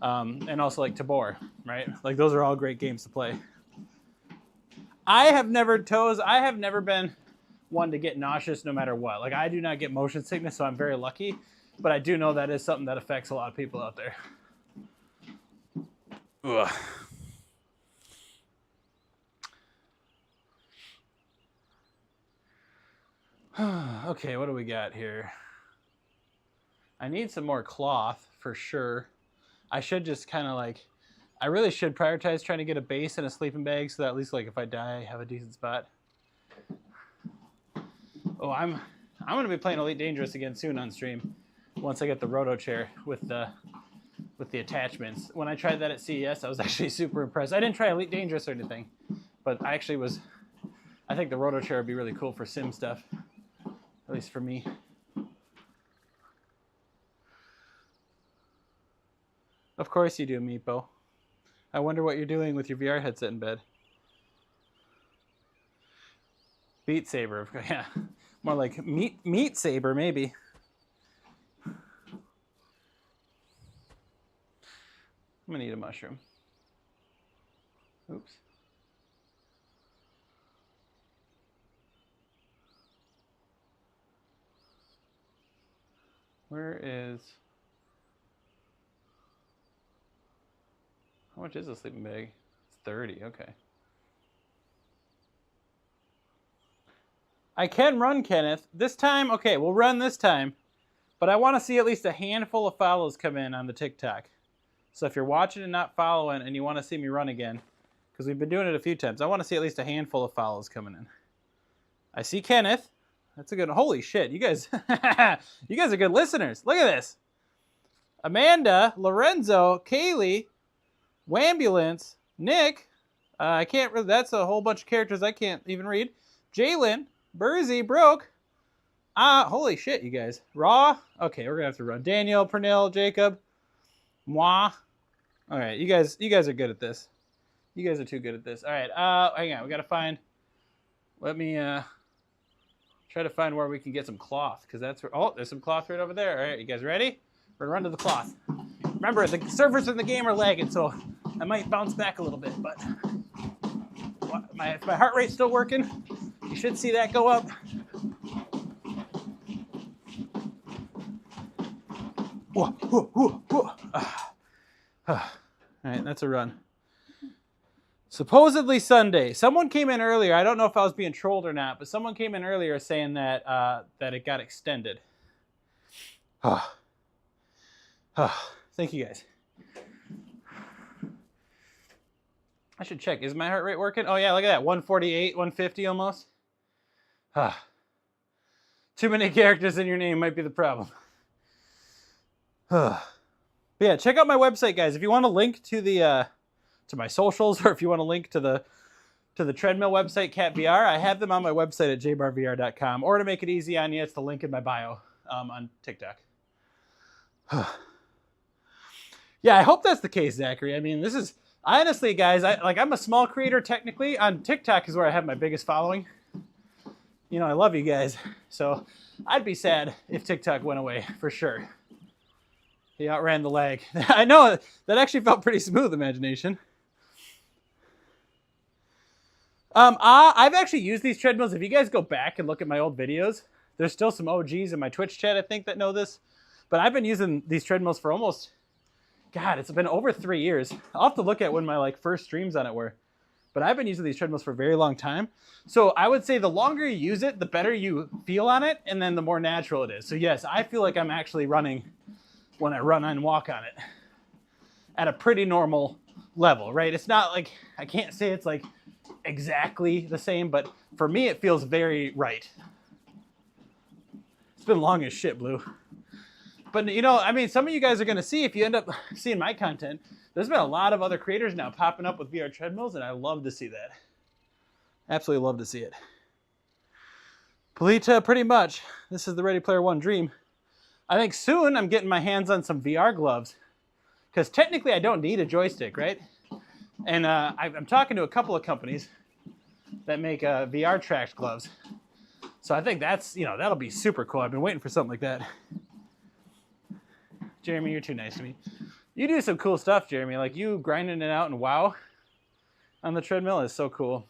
And also like Tabor, right? Like those are all great games to play. I have never been one to get nauseous no matter what. Like I do not get motion sickness, so I'm very lucky. But I do know that is something that affects a lot of people out there. Ugh. Okay, what do we got here? I need some more cloth for sure. I should just kind of like, I really should prioritize trying to get a base and a sleeping bag so that at least like if I die, I have a decent spot. Oh, I'm going to be playing Elite Dangerous again soon on stream once I get the roto chair with the attachments. When I tried that at CES, I was actually super impressed. I didn't try Elite Dangerous or anything, but I actually was, I think the roto chair would be really cool for sim stuff, at least for me. Of course you do, Meepo. I wonder what you're doing with your VR headset in bed. Beat Saber, yeah. More like meat saber, maybe. I'm gonna eat a mushroom. Oops. Where is... How much is a sleeping bag? It's 30, okay. I can run, Kenneth. This time, okay, we'll run this time. But I want to see at least a handful of follows come in on the TikTok. So if you're watching and not following and you want to see me run again, because we've been doing it a few times, I want to see at least a handful of follows coming in. I see Kenneth. That's a good, holy shit, you guys, you guys are good listeners. Look at this. Amanda, Lorenzo, Kaylee, Wambulance, Nick, I can't really, that's a whole bunch of characters I can't even read. Jalen, Burzy, Broke, holy shit, you guys. Raw, okay, we're gonna have to run. Daniel, Pernell, Jacob, Moi. All right, you guys are good at this. You guys are too good at this. All right, hang on, we gotta find, let me try to find where we can get some cloth, because that's where, oh, there's some cloth right over there. All right, you guys ready? We're gonna run to the cloth. Remember, the servers in the game are lagging, so I might bounce back a little bit, but if my heart rate's still working, you should see that go up. right, that's a run. Supposedly Sunday. Someone came in earlier. I don't know if I was being trolled or not, but someone came in earlier saying that that it got extended. Thank you guys. I should check. Is my heart rate working? Oh yeah, look at that. 148, 150 almost. Too many characters in your name might be the problem. But yeah, check out my website, guys. If you want a link to the to my socials, or if you want a link to the Treadmill website, CatVR, I have them on my website at jBahrVR.com. Or to make it easy on you, it's the link in my bio on TikTok. Yeah, I hope that's the case, Zachary. I mean, this is honestly, guys. I'm a small creator technically. On TikTok is where I have my biggest following. You know, I love you guys, so I'd be sad if TikTok went away for sure. He outran the lag. I know that actually felt pretty smooth, imagination. I've actually used these treadmills. If you guys go back and look at my old videos, there's still some OGs in my Twitch chat, I think, that know this. But I've been using these treadmills for almost, God, it's been over 3 years. I'll have to look at when my first streams on it were. But I've been using these treadmills for a very long time. So I would say the longer you use it, the better you feel on it, and then the more natural it is. So yes, I feel like I'm actually running when I run and walk on it at a pretty normal level, right? It's not like, I can't say it's like exactly the same, but for me it feels very right. It's been long as shit, Blue. But you know, I mean, some of you guys are gonna see, if you end up seeing my content, there's been a lot of other creators now popping up with VR treadmills, and I love to see that. Absolutely love to see it. Polita, pretty much. This is the Ready Player One dream. I think soon I'm getting my hands on some VR gloves, because technically I don't need a joystick, right? And I'm talking to a couple of companies that make VR tracked gloves. So I think that's, you know, that'll be super cool. I've been waiting for something like that. Jeremy, you're too nice to me. You do some cool stuff, Jeremy. Like you grinding it out in WoW on the treadmill is so cool.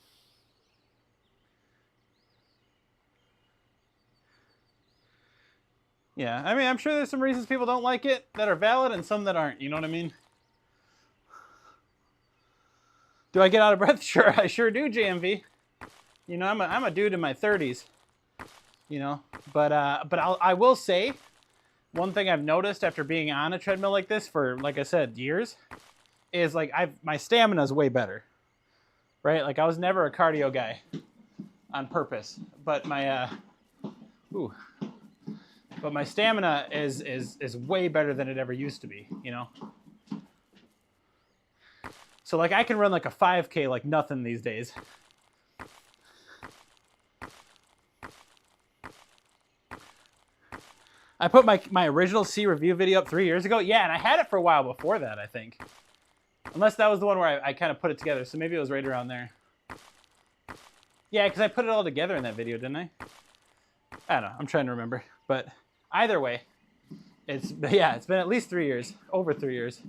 Yeah, I mean, I'm sure there's some reasons people don't like it that are valid and some that aren't, you know what I mean? Do I get out of breath? Sure, I sure do, JMV. You know, I'm a dude in my 30s, you know? But I will say, one thing I've noticed after being on a treadmill like this for, like I said, years, is like my stamina is way better, right? Like I was never a cardio guy on purpose, but my stamina is way better than it ever used to be, you know? So like I can run like a 5K like nothing these days. I put my original C review video up 3 years ago. Yeah, and I had it for a while before that, I think. Unless that was the one where I kind of put it together, so maybe it was right around there. Yeah, because I put it all together in that video, didn't I? I don't know, I'm trying to remember. But either way, it's been at least 3 years, over 3 years.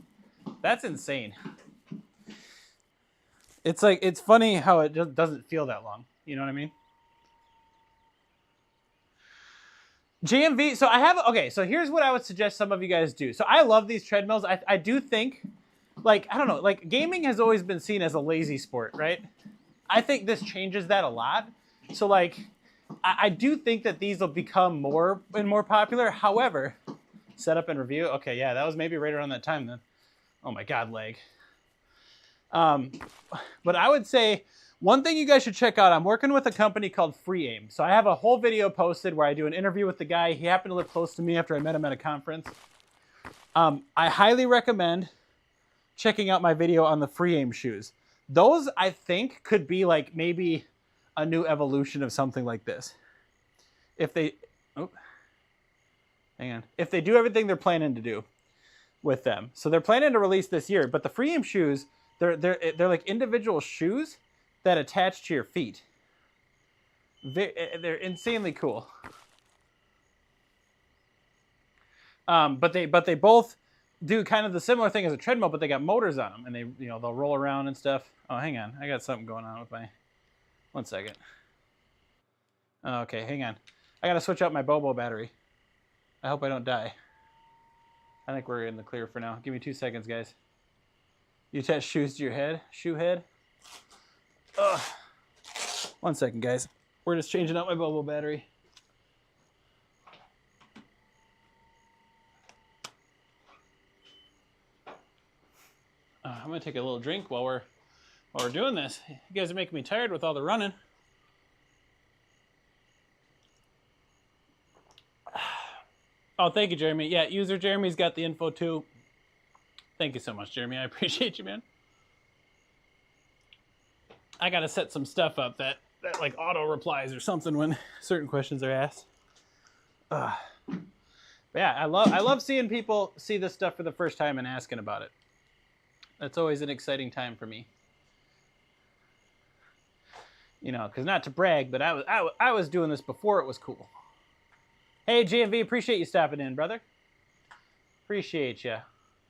That's insane. It's like, it's funny how it just doesn't feel that long. You know what I mean? JMV, so I have, okay, so here's what I would suggest some of you guys do. So I love these treadmills. I do think, like, I don't know, like gaming has always been seen as a lazy sport, right? I think this changes that a lot. So like, I do think that these will become more and more popular. However, setup and review. Okay, yeah, that was maybe right around that time then. Oh my God, lag. But I would say one thing you guys should check out, I'm working with a company called Free Aim. So I have a whole video posted where I do an interview with the guy. He happened to live close to me after I met him at a conference. I highly recommend checking out my video on the Free Aim shoes. Those, I think, could be like maybe a new evolution of something like this. If they, if they do everything they're planning to do with them. So they're planning to release this year, but the Free Aim shoes, they're like individual shoes that attach to your feet. They're insanely cool. But they both do kind of the similar thing as a treadmill, but they got motors on them, and they, you know, they'll roll around and stuff. Oh, hang on, I got something going on with my. 1 second. Okay, hang on. I gotta switch out my Bobo battery. I hope I don't die. I think we're in the clear for now. Give me 2 seconds, guys. You attach shoes to your head? Shoe head? Ugh. 1 second, guys. We're just changing out my bubble battery. I'm gonna take a little drink while we're doing this. You guys are making me tired with all the running. Oh, thank you, Jeremy. Yeah, user Jeremy's got the info too. Thank you so much, Jeremy. I appreciate you, man. I gotta set some stuff up that like auto replies or something when certain questions are asked. But yeah, I love seeing people see this stuff for the first time and asking about it. That's always an exciting time for me. You know, because not to brag, but I was doing this before it was cool. Hey, GMV, appreciate you stopping in, brother. Appreciate you.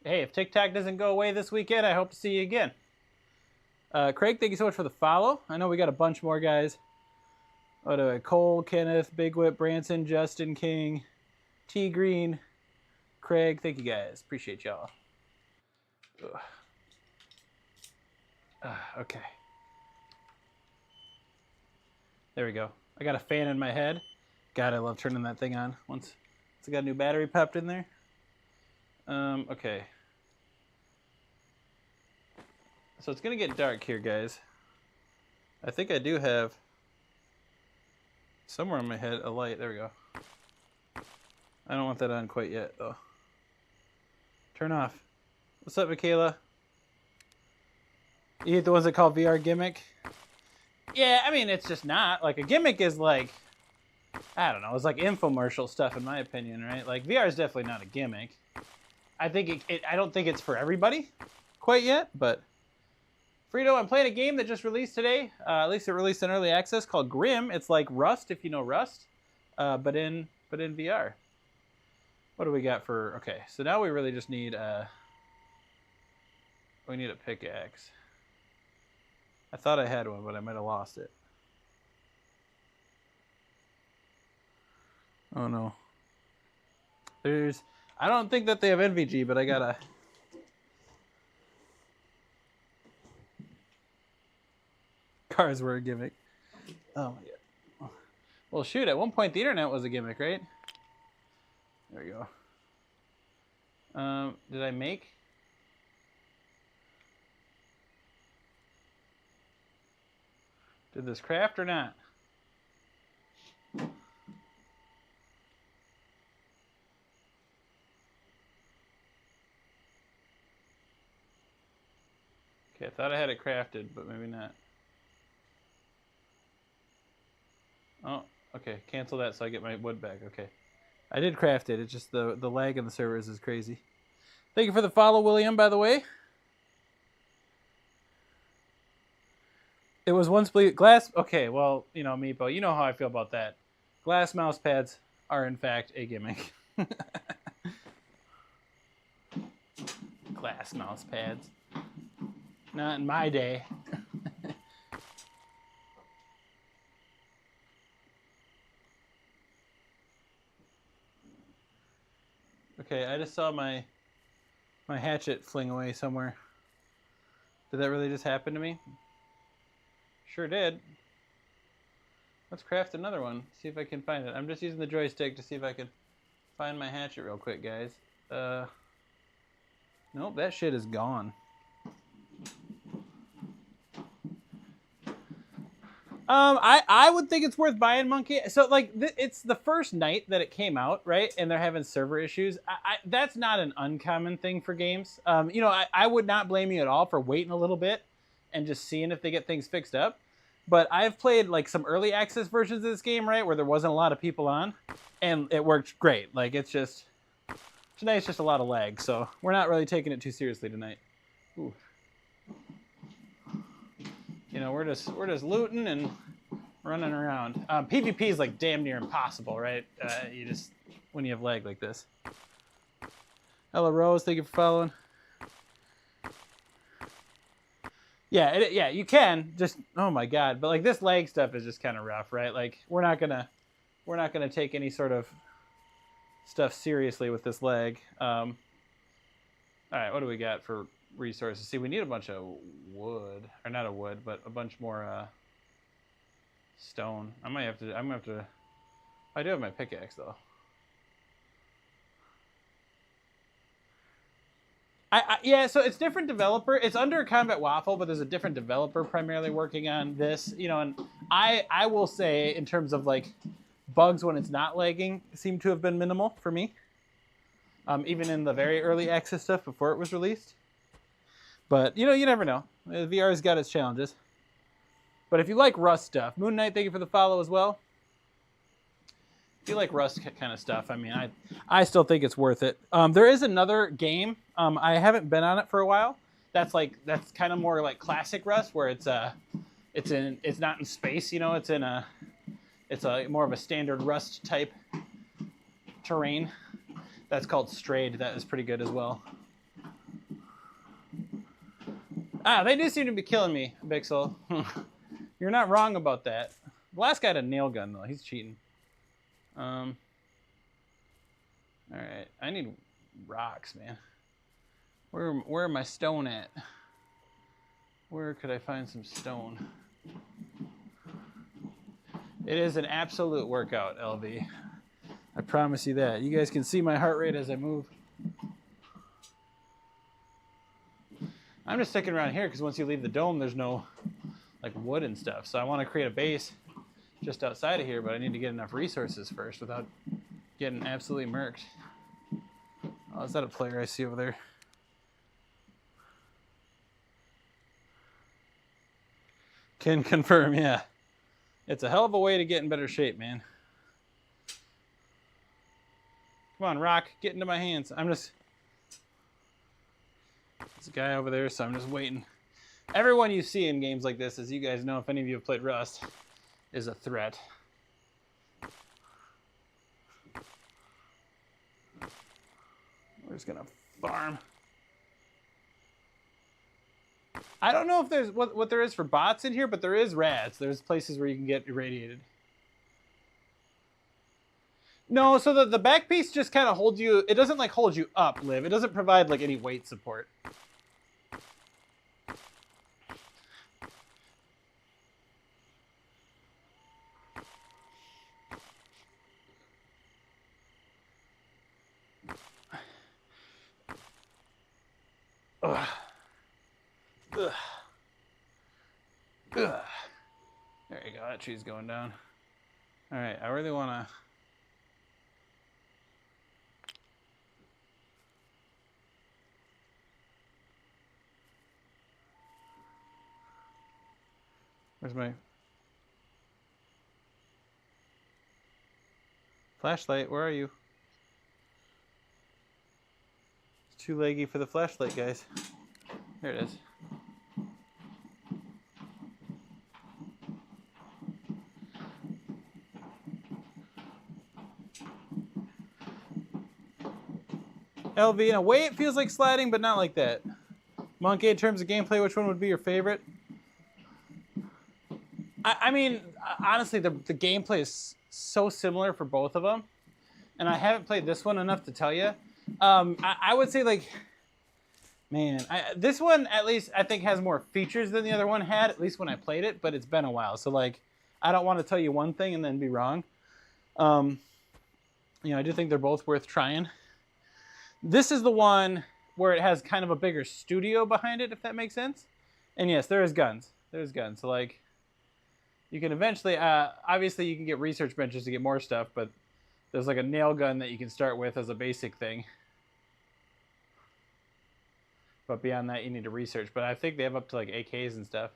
Hey, if TikTok doesn't go away this weekend, I hope to see you again. Craig, thank you so much for the follow. I know we got a bunch more guys. Cole, Kenneth, Big Whip, Branson, Justin, King, T Green, Craig. Thank you guys. Appreciate y'all. Okay. There we go. I got a fan in my head. God, I love turning that thing on once I got a new battery popped in there. Okay. So it's gonna get dark here, guys. I think I do have somewhere in my head a light. There we go. I don't want that on quite yet, though. Turn off. What's up, Michaela? You hate the ones that call VR gimmick? Yeah, I mean, it's just not. Like, a gimmick is like, I don't know, it's like infomercial stuff in my opinion, right? Like, VR is definitely not a gimmick. I think I don't think it's for everybody quite yet, but Frito, I'm playing a game that just released today. At least it released in early access called Grim. It's like Rust, if you know Rust, but in VR. What do we got for? Okay, so now we really just need we need a pickaxe. I thought I had one, but I might have lost it. Oh no. I don't think that they have NVG, but I gotta. Cars were a gimmick. Oh my god. Well, shoot, at one point the internet was a gimmick, right? There we go. Did I make? Did this craft or not? Okay, I thought I had it crafted, but maybe not. Oh, okay. Cancel that so I get my wood back. Okay. I did craft it. It's just the lag in the servers is crazy. Thank you for the follow, William, by the way. It was once glass. Okay, well, you know, Meepo, you know how I feel about that. Glass mouse pads are, in fact, a gimmick. Glass mouse pads. Not in my day. Okay, I just saw my hatchet fling away somewhere. Did that really just happen to me? Sure did. Let's craft another one. See if I can find it. I'm just using the joystick to see if I can find my hatchet real quick, guys. Nope, that shit is gone. I would think it's worth buying, Monkey. So, like, it's the first night that it came out, right? And they're having server issues. That's not an uncommon thing for games. You know, I would not blame you at all for waiting a little bit and just seeing if they get things fixed up. But I've played, like, some early access versions of this game, right, where there wasn't a lot of people on, and it worked great. Like, it's just... Tonight's just a lot of lag, so we're not really taking it too seriously tonight. Ooh. You know, we're just looting and running around. PvP is like damn near impossible, right? You just when you have lag like this. Hello, Rose. Thank you for following. Yeah, yeah, you can just. Oh my God! But like this lag stuff is just kind of rough, right? Like we're not gonna take any sort of stuff seriously with this lag. All right, what do we got for resources? See, we need a bunch of wood, or not a wood, but a bunch more stone. I'm gonna have to. I do have my pickaxe though. Yeah, so it's different developer. It's under Combat Waffle, but there's a different developer primarily working on this. You know, and I will say in terms of like bugs when it's not lagging seem to have been minimal for me. Even in the very early access stuff before it was released. But you know, you never know. The VR's got its challenges. But if you like Rust stuff, Moon Knight, thank you for the follow as well. If you like Rust kind of stuff, I mean, I still think it's worth it. There is another game. I haven't been on it for a while. That's kind of more like classic Rust, where it's not in space. You know, it's more of a standard Rust type terrain. That's called Strayed. That is pretty good as well. Ah, they do seem to be killing me, Bixel. You're not wrong about that. The last guy had a nail gun though. He's cheating. All right, I need rocks, man. Where am I stone at? Where could I find some stone? It is an absolute workout, LV. I promise you that. You guys can see my heart rate as I move. I'm just sticking around here because once you leave the dome, there's no like wood and stuff. So I want to create a base just outside of here, but I need to get enough resources first without getting absolutely murked. Oh, is that a player I see over there? Can confirm, yeah. It's a hell of a way to get in better shape, man. Come on, Rock, get into my hands. There's a guy over there, so I'm just waiting. Everyone you see in games like this, as you guys know, if any of you have played Rust, is a threat. We're just gonna farm. I don't know if there's what there is for bots in here, but there is rats. There's places where you can get irradiated. No, so the back piece just kind of holds you. It doesn't like hold you up, Liv. It doesn't provide like any weight support. Ugh. Ugh. Ugh. There you go. That tree's going down. All right. I really want to. Where's my flashlight? Where are you? It's too leggy for the flashlight, guys. There it is. LV, in a way it feels like sliding, but not like that. Monkey, in terms of gameplay, which one would be your favorite? I mean, honestly, the gameplay is so similar for both of them. And I haven't played this one enough to tell you. I would say, like, man, this one, at least, I think has more features than the other one had, at least when I played it, but it's been a while. So, like, I don't want to tell you one thing and then be wrong. You know, I do think they're both worth trying. This is the one where it has kind of a bigger studio behind it, if that makes sense. And yes, there is guns. There's guns. So, like, you can eventually, obviously you can get research benches to get more stuff, but there's like a nail gun that you can start with as a basic thing. But beyond that, you need to research. But I think they have up to like AKs and stuff.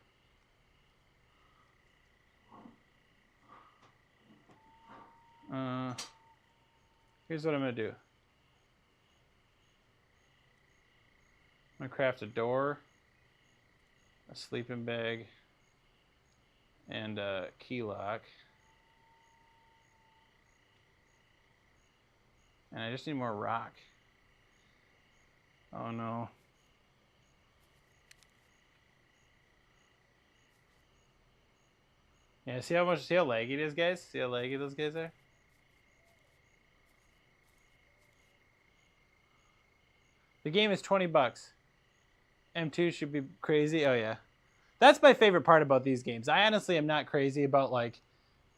Here's what I'm going to do. I'm going to craft a door, a sleeping bag, and a key lock. And I just need more rock. Oh no. Yeah, see how laggy it is, guys? See how laggy those guys are? The game is 20 bucks. M2 should be crazy. Oh yeah. That's my favorite part about these games. I honestly am not crazy about like,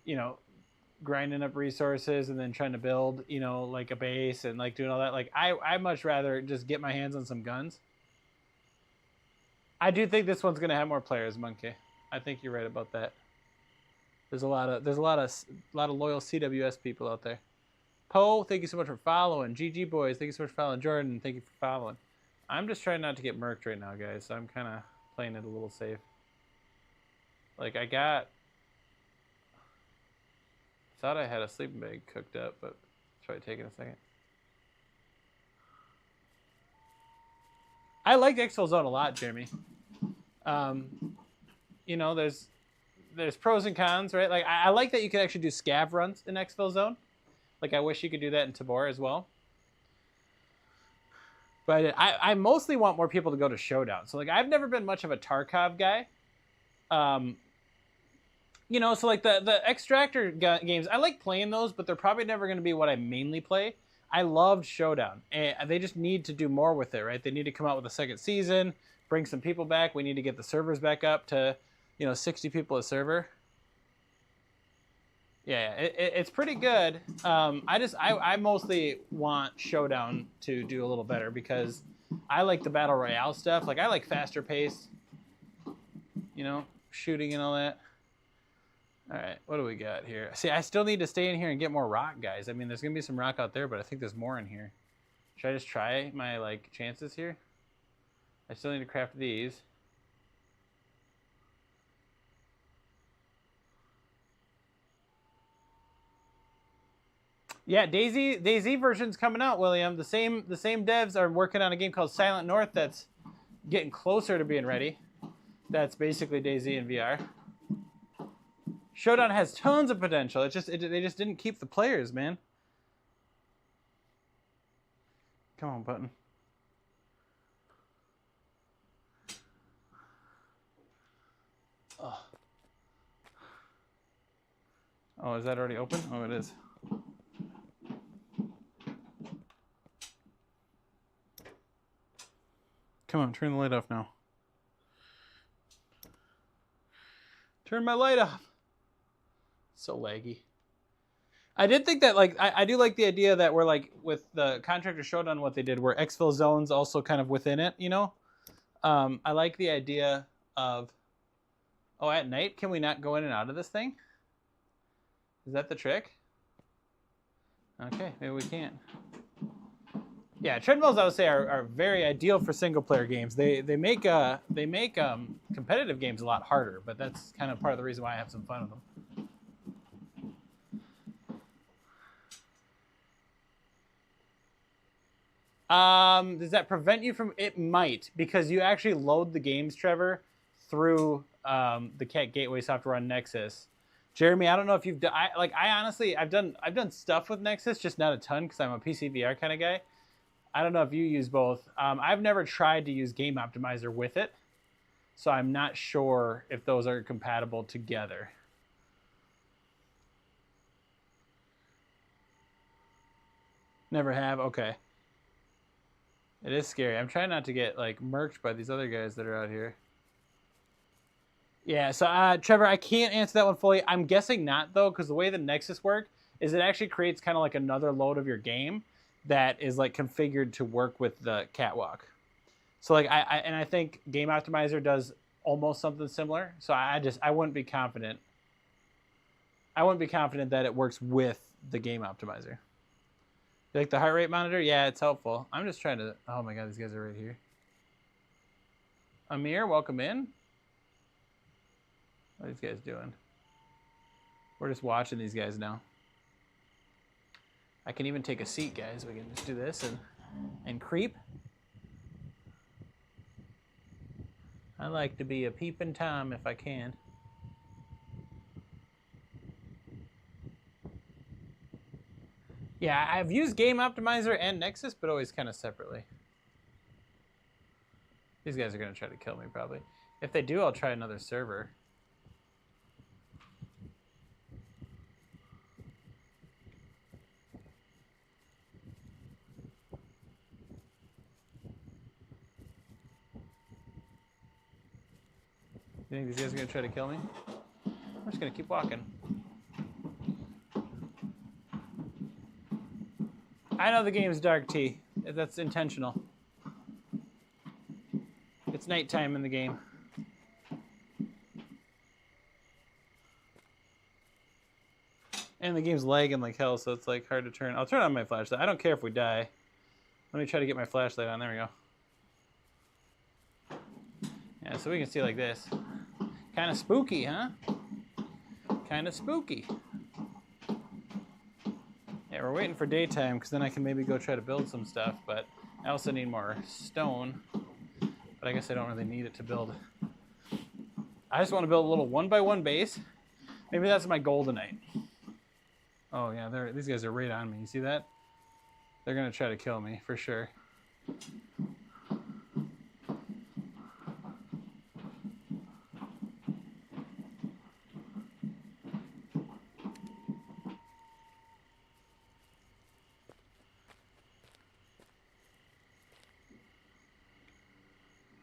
you know, grinding up resources and then trying to build, you know, like a base and like doing all that. Like I much rather just get my hands on some guns. I do think this one's gonna have more players, Monkey. I think you're right about that. There's a lot of loyal CWS people out there. Poe, thank you so much for following. GG boys, thank you so much for following. Jordan, thank you for following. I'm just trying not to get murked right now, guys. So I'm kind of playing it a little safe. Like I thought I had a sleeping bag cooked up, but try taking a second. I like Exfil Zone a lot, Jeremy. You know, there's pros and cons, right? Like I like that you can actually do scav runs in Exfil Zone. Like I wish you could do that in Tabor as well. But I mostly want more people to go to Showdown. So like I've never been much of a Tarkov guy. You know, so like the Extractor games, I like playing those, but they're probably never going to be what I mainly play. I loved Showdown, and they just need to do more with it, right? They need to come out with a second season, bring some people back. We need to get the servers back up to, you know, 60 people a server. Yeah, it's pretty good. I mostly want Showdown to do a little better because I like the Battle Royale stuff. Like I like faster pace, you know, shooting and all that. All right, what do we got here? See, I still need to stay in here and get more rock, guys. I mean, there's going to be some rock out there, but I think there's more in here. Should I just try my, like, chances here? I still need to craft these. Yeah, DayZ version's coming out, William. The same devs are working on a game called Silent North that's getting closer to being ready. That's basically DayZ in VR. Showdown has tons of potential. They just didn't keep the players, man. Come on, button. Oh, is that already open? Oh, it is. Come on, turn the light off now. Turn my light off. So laggy. I did think that, like, I do like the idea that we're, like, with the Contractor Showdown, what they did, where Exfil Zone's also kind of within it, you know? I like the idea of, oh, at night, can we not go in and out of this thing? Is that the trick? Okay, maybe we can't. Yeah, treadmills, I would say, are very ideal for single-player games. They make competitive games a lot harder, but that's kind of part of the reason why I have some fun with them. Does that prevent you from? It might, because you actually load the games, Trevor, through the Cat Gateway software on Nexus. Jeremy, I don't know if you've done. I honestly, I've done stuff with Nexus, just not a ton because I'm a PC VR kind of guy. I don't know if you use both. I've never tried to use Game Optimizer with it, so I'm not sure if those are compatible together. Never have? Okay. It is scary. I'm trying not to get, like, murked by these other guys that are out here. Yeah, so, Trevor, I can't answer that one fully. I'm guessing not, though, because the way the Nexus work is it actually creates kind of like another load of your game that is, like, configured to work with the catwalk. So, like, I think Game Optimizer does almost something similar. So I wouldn't be confident. I wouldn't be confident that it works with the Game Optimizer. You like the heart rate monitor? Yeah, it's helpful. I'm just trying to... Oh my god, these guys are right here. Amir, welcome in. What are these guys doing? We're just watching these guys now. I can even take a seat, guys. We can just do this and creep. I like to be a peeping Tom if I can. Yeah, I've used Game Optimizer and Nexus, but always kind of separately. These guys are going to try to kill me, probably. If they do, I'll try another server. You think these guys are gonna try to kill me? I'm just gonna keep walking. I know the game's dark, T. That's intentional. It's nighttime in the game. And the game's lagging like hell, so it's like hard to turn. I'll turn on my flashlight. I don't care if we die. Let me try to get my flashlight on. There we go. Yeah, so we can see like this. Kind of spooky, huh? Kind of spooky. Yeah, we're waiting for daytime because then I can maybe go try to build some stuff, but I also need more stone. But I guess I don't really need it to build. I just want to build a little 1x1 base. Maybe that's my goal tonight. Oh yeah, these guys are right on me. You see that? They're gonna try to kill me for sure.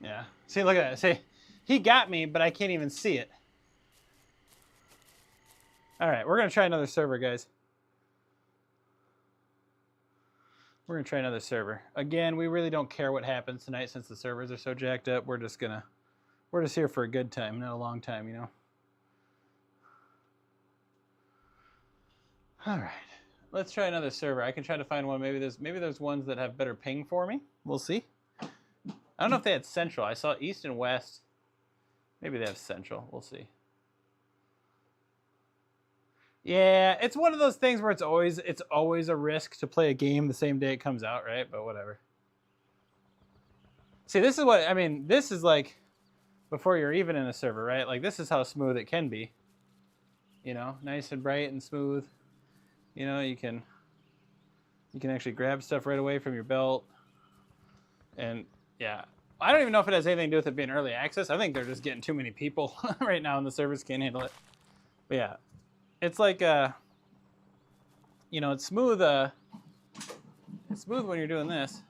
Yeah. See, look at that. See, he got me, but I can't even see it. All right, we're gonna try another server, guys. We're gonna try another server. Again, we really don't care what happens tonight since the servers are so jacked up. We're just here for a good time, not a long time, you know. All right, let's try another server. I can try to find one. Maybe there's ones that have better ping for me. We'll see. I don't know if they had central. I saw east and west. Maybe they have central. We'll see. Yeah, it's one of those things where it's always a risk to play a game the same day it comes out, right? But whatever. See, this is what I mean. This is like before you're even in a server, right? Like this is how smooth it can be. You know, nice and bright and smooth. You know, you can actually grab stuff right away from your belt. And yeah, I don't even know if it has anything to do with it being early access. I think they're just getting too many people right now and the servers can't handle it. But yeah. It's like, you know, it's smooth. It's smooth when you're doing this,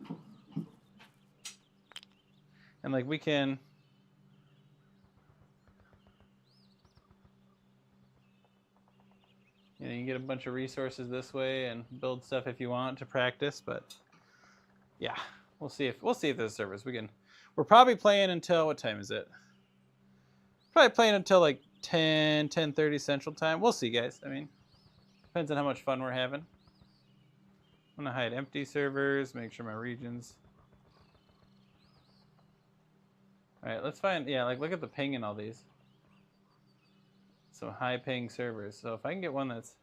and like we can, you know, you can get a bunch of resources this way and build stuff if you want to practice. But yeah, we'll see if there's servers. We're probably playing until what time is it? Probably playing until like 10:30 Central Time. We'll see, guys. I mean, depends on how much fun we're having. I'm gonna hide empty servers, make sure my regions. All right, let's find, yeah, like look at the ping in all these. Some high ping servers. So if I can get one that's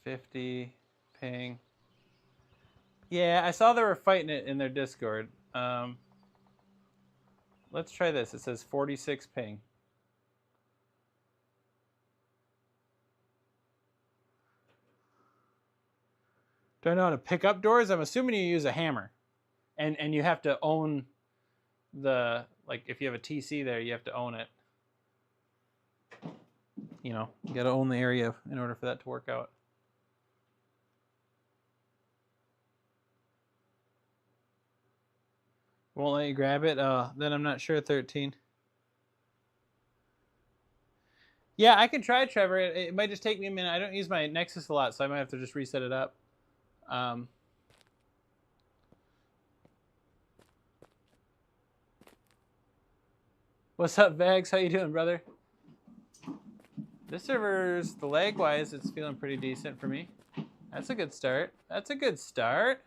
50 ping. Yeah, I saw they were fighting it in their Discord. Let's try this. It says 46 ping. Do I know how to pick up doors? I'm assuming you use a hammer. And you have to own the, like if you have a TC there, you have to own it. You know, you gotta own the area in order for that to work out. Won't let you grab it? Then I'm not sure, 13. Yeah, I can try, Trevor. It might just take me a minute. I don't use my Nexus a lot, so I might have to just reset it up. What's up, Vags? How you doing, brother? This server's, the lag-wise, it's feeling pretty decent for me. That's a good start. That's a good start.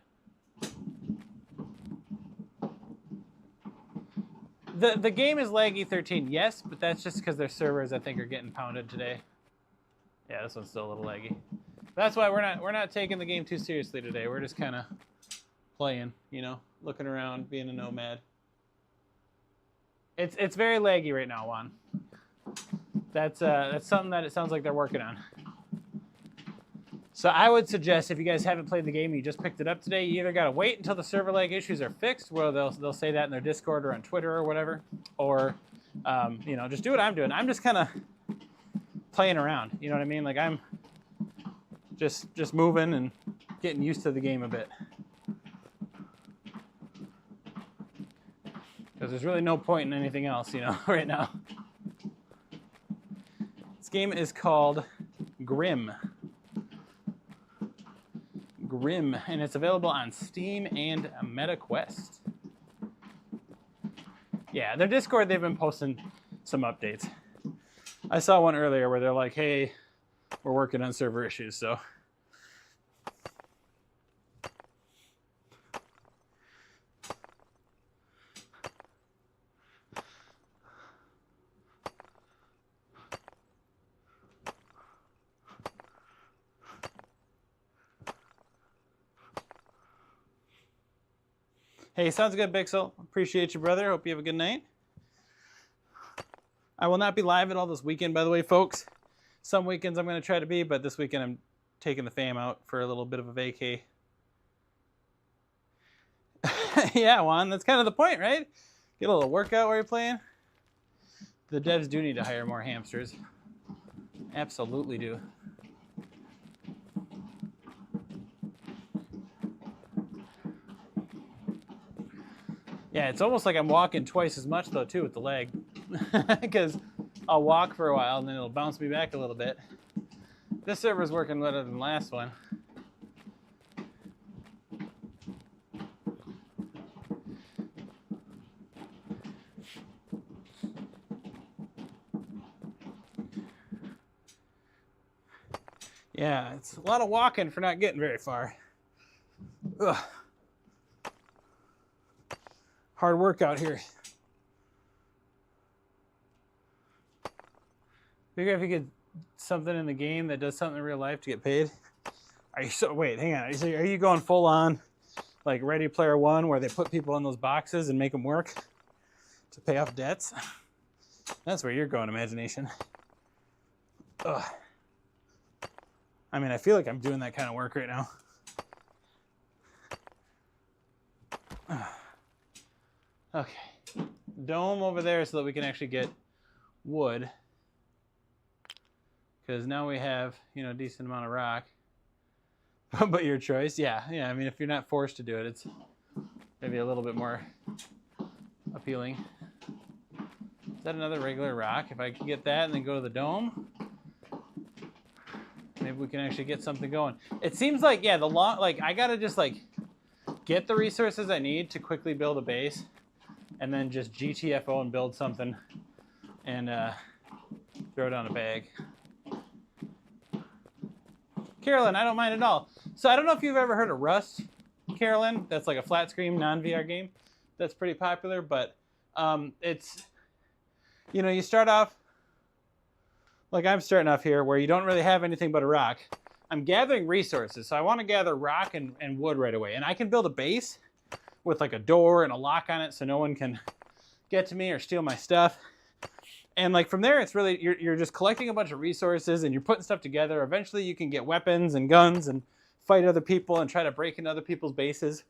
The game is laggy 13, yes, but that's just because their servers, I think, are getting pounded today. Yeah, this one's still a little laggy. That's why we're not taking the game too seriously today. We're just kind of playing, you know, looking around, being a nomad. It's very laggy right now, Juan. That's something that it sounds like they're working on. So I would suggest if you guys haven't played the game and you just picked it up today, you either got to wait until the server lag issues are fixed, where they'll say that in their Discord or on Twitter or whatever, or you know, just do what I'm doing. I'm just kind of playing around. You know what I mean? Like I'm just moving and getting used to the game a bit. Because there's really no point in anything else, you know, right now. This game is called Grim. Grim, and it's available on Steam and MetaQuest. Yeah, their Discord, they've been posting some updates. I saw one earlier where they're like, hey, we're working on server issues, so. Hey, sounds good, Bixel. Appreciate you, brother. Hope you have a good night. I will not be live at all this weekend, by the way, folks. Some weekends I'm going to try to be, but this weekend I'm taking the fam out for a little bit of a vacay. Yeah, Juan, that's kind of the point, right? Get a little workout while you're playing. The devs do need to hire more hamsters. Absolutely do. Yeah, it's almost like I'm walking twice as much, though, too, with the leg. Because I'll walk for a while, and then it'll bounce me back a little bit. This server's working better than the last one. Yeah, it's a lot of walking for not getting very far. Ugh. Hard workout here. Figure if you get something in the game that does something in real life to get paid. Are you so? Wait, hang on. Are you going full on, like Ready Player One, where they put people in those boxes and make them work to pay off debts? That's where you're going, imagination. Ugh. I mean, I feel like I'm doing that kind of work right now. Okay. Dome over there so that we can actually get wood. Because now we have, you know, a decent amount of rock. But your choice, yeah. I mean, if you're not forced to do it, it's maybe a little bit more appealing. Is that another regular rock? If I can get that and then go to the dome, maybe we can actually get something going. It seems like, yeah, I gotta just like get the resources I need to quickly build a base, and then just GTFO and build something and throw down a bag. Carolyn, I don't mind at all. So I don't know if you've ever heard of Rust, Carolyn. That's like a flat screen non-VR game that's pretty popular, but it's, you know, you start off like I'm starting off here where you don't really have anything but a rock. I'm gathering resources, so I want to gather rock and wood right away. And I can build a base with like a door and a lock on it so no one can get to me or steal my stuff. And like from there, it's really, you're just collecting a bunch of resources and you're putting stuff together. Eventually you can get weapons and guns and fight other people and try to break into other people's bases.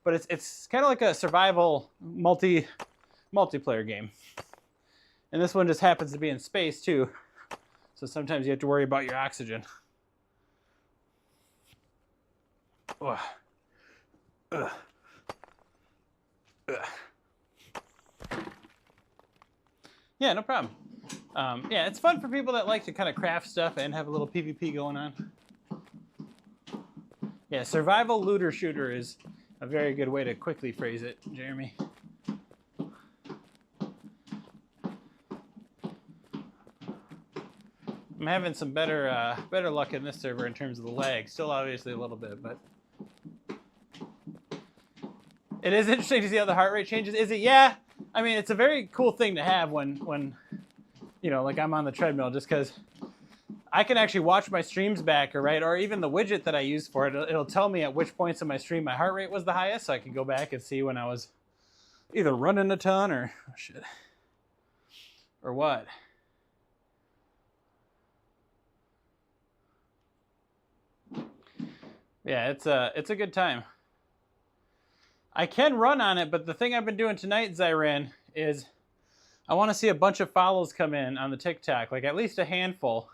But it's kind of like a survival multiplayer game. And this one just happens to be in space too. So sometimes you have to worry about your oxygen. Ugh. Ugh. Ugh. Yeah, no problem. Yeah, it's fun for people that like to kind of craft stuff and have a little PvP going on. Yeah, survival looter shooter is a very good way to quickly phrase it, Jeremy. I'm having some better luck in this server in terms of the lag. Still obviously a little bit, but it is interesting to see how the heart rate changes. Is it? Yeah. I mean, it's a very cool thing to have when you know, like I'm on the treadmill, just because I can actually watch my streams back, or even the widget that I use for it. It'll tell me at which points in my stream my heart rate was the highest, so I can go back and see when I was either running a ton or or what. Yeah, it's a good time. I can run on it, but the thing I've been doing tonight, Zyran, is I want to see a bunch of follows come in on the TikTok, like at least a handful,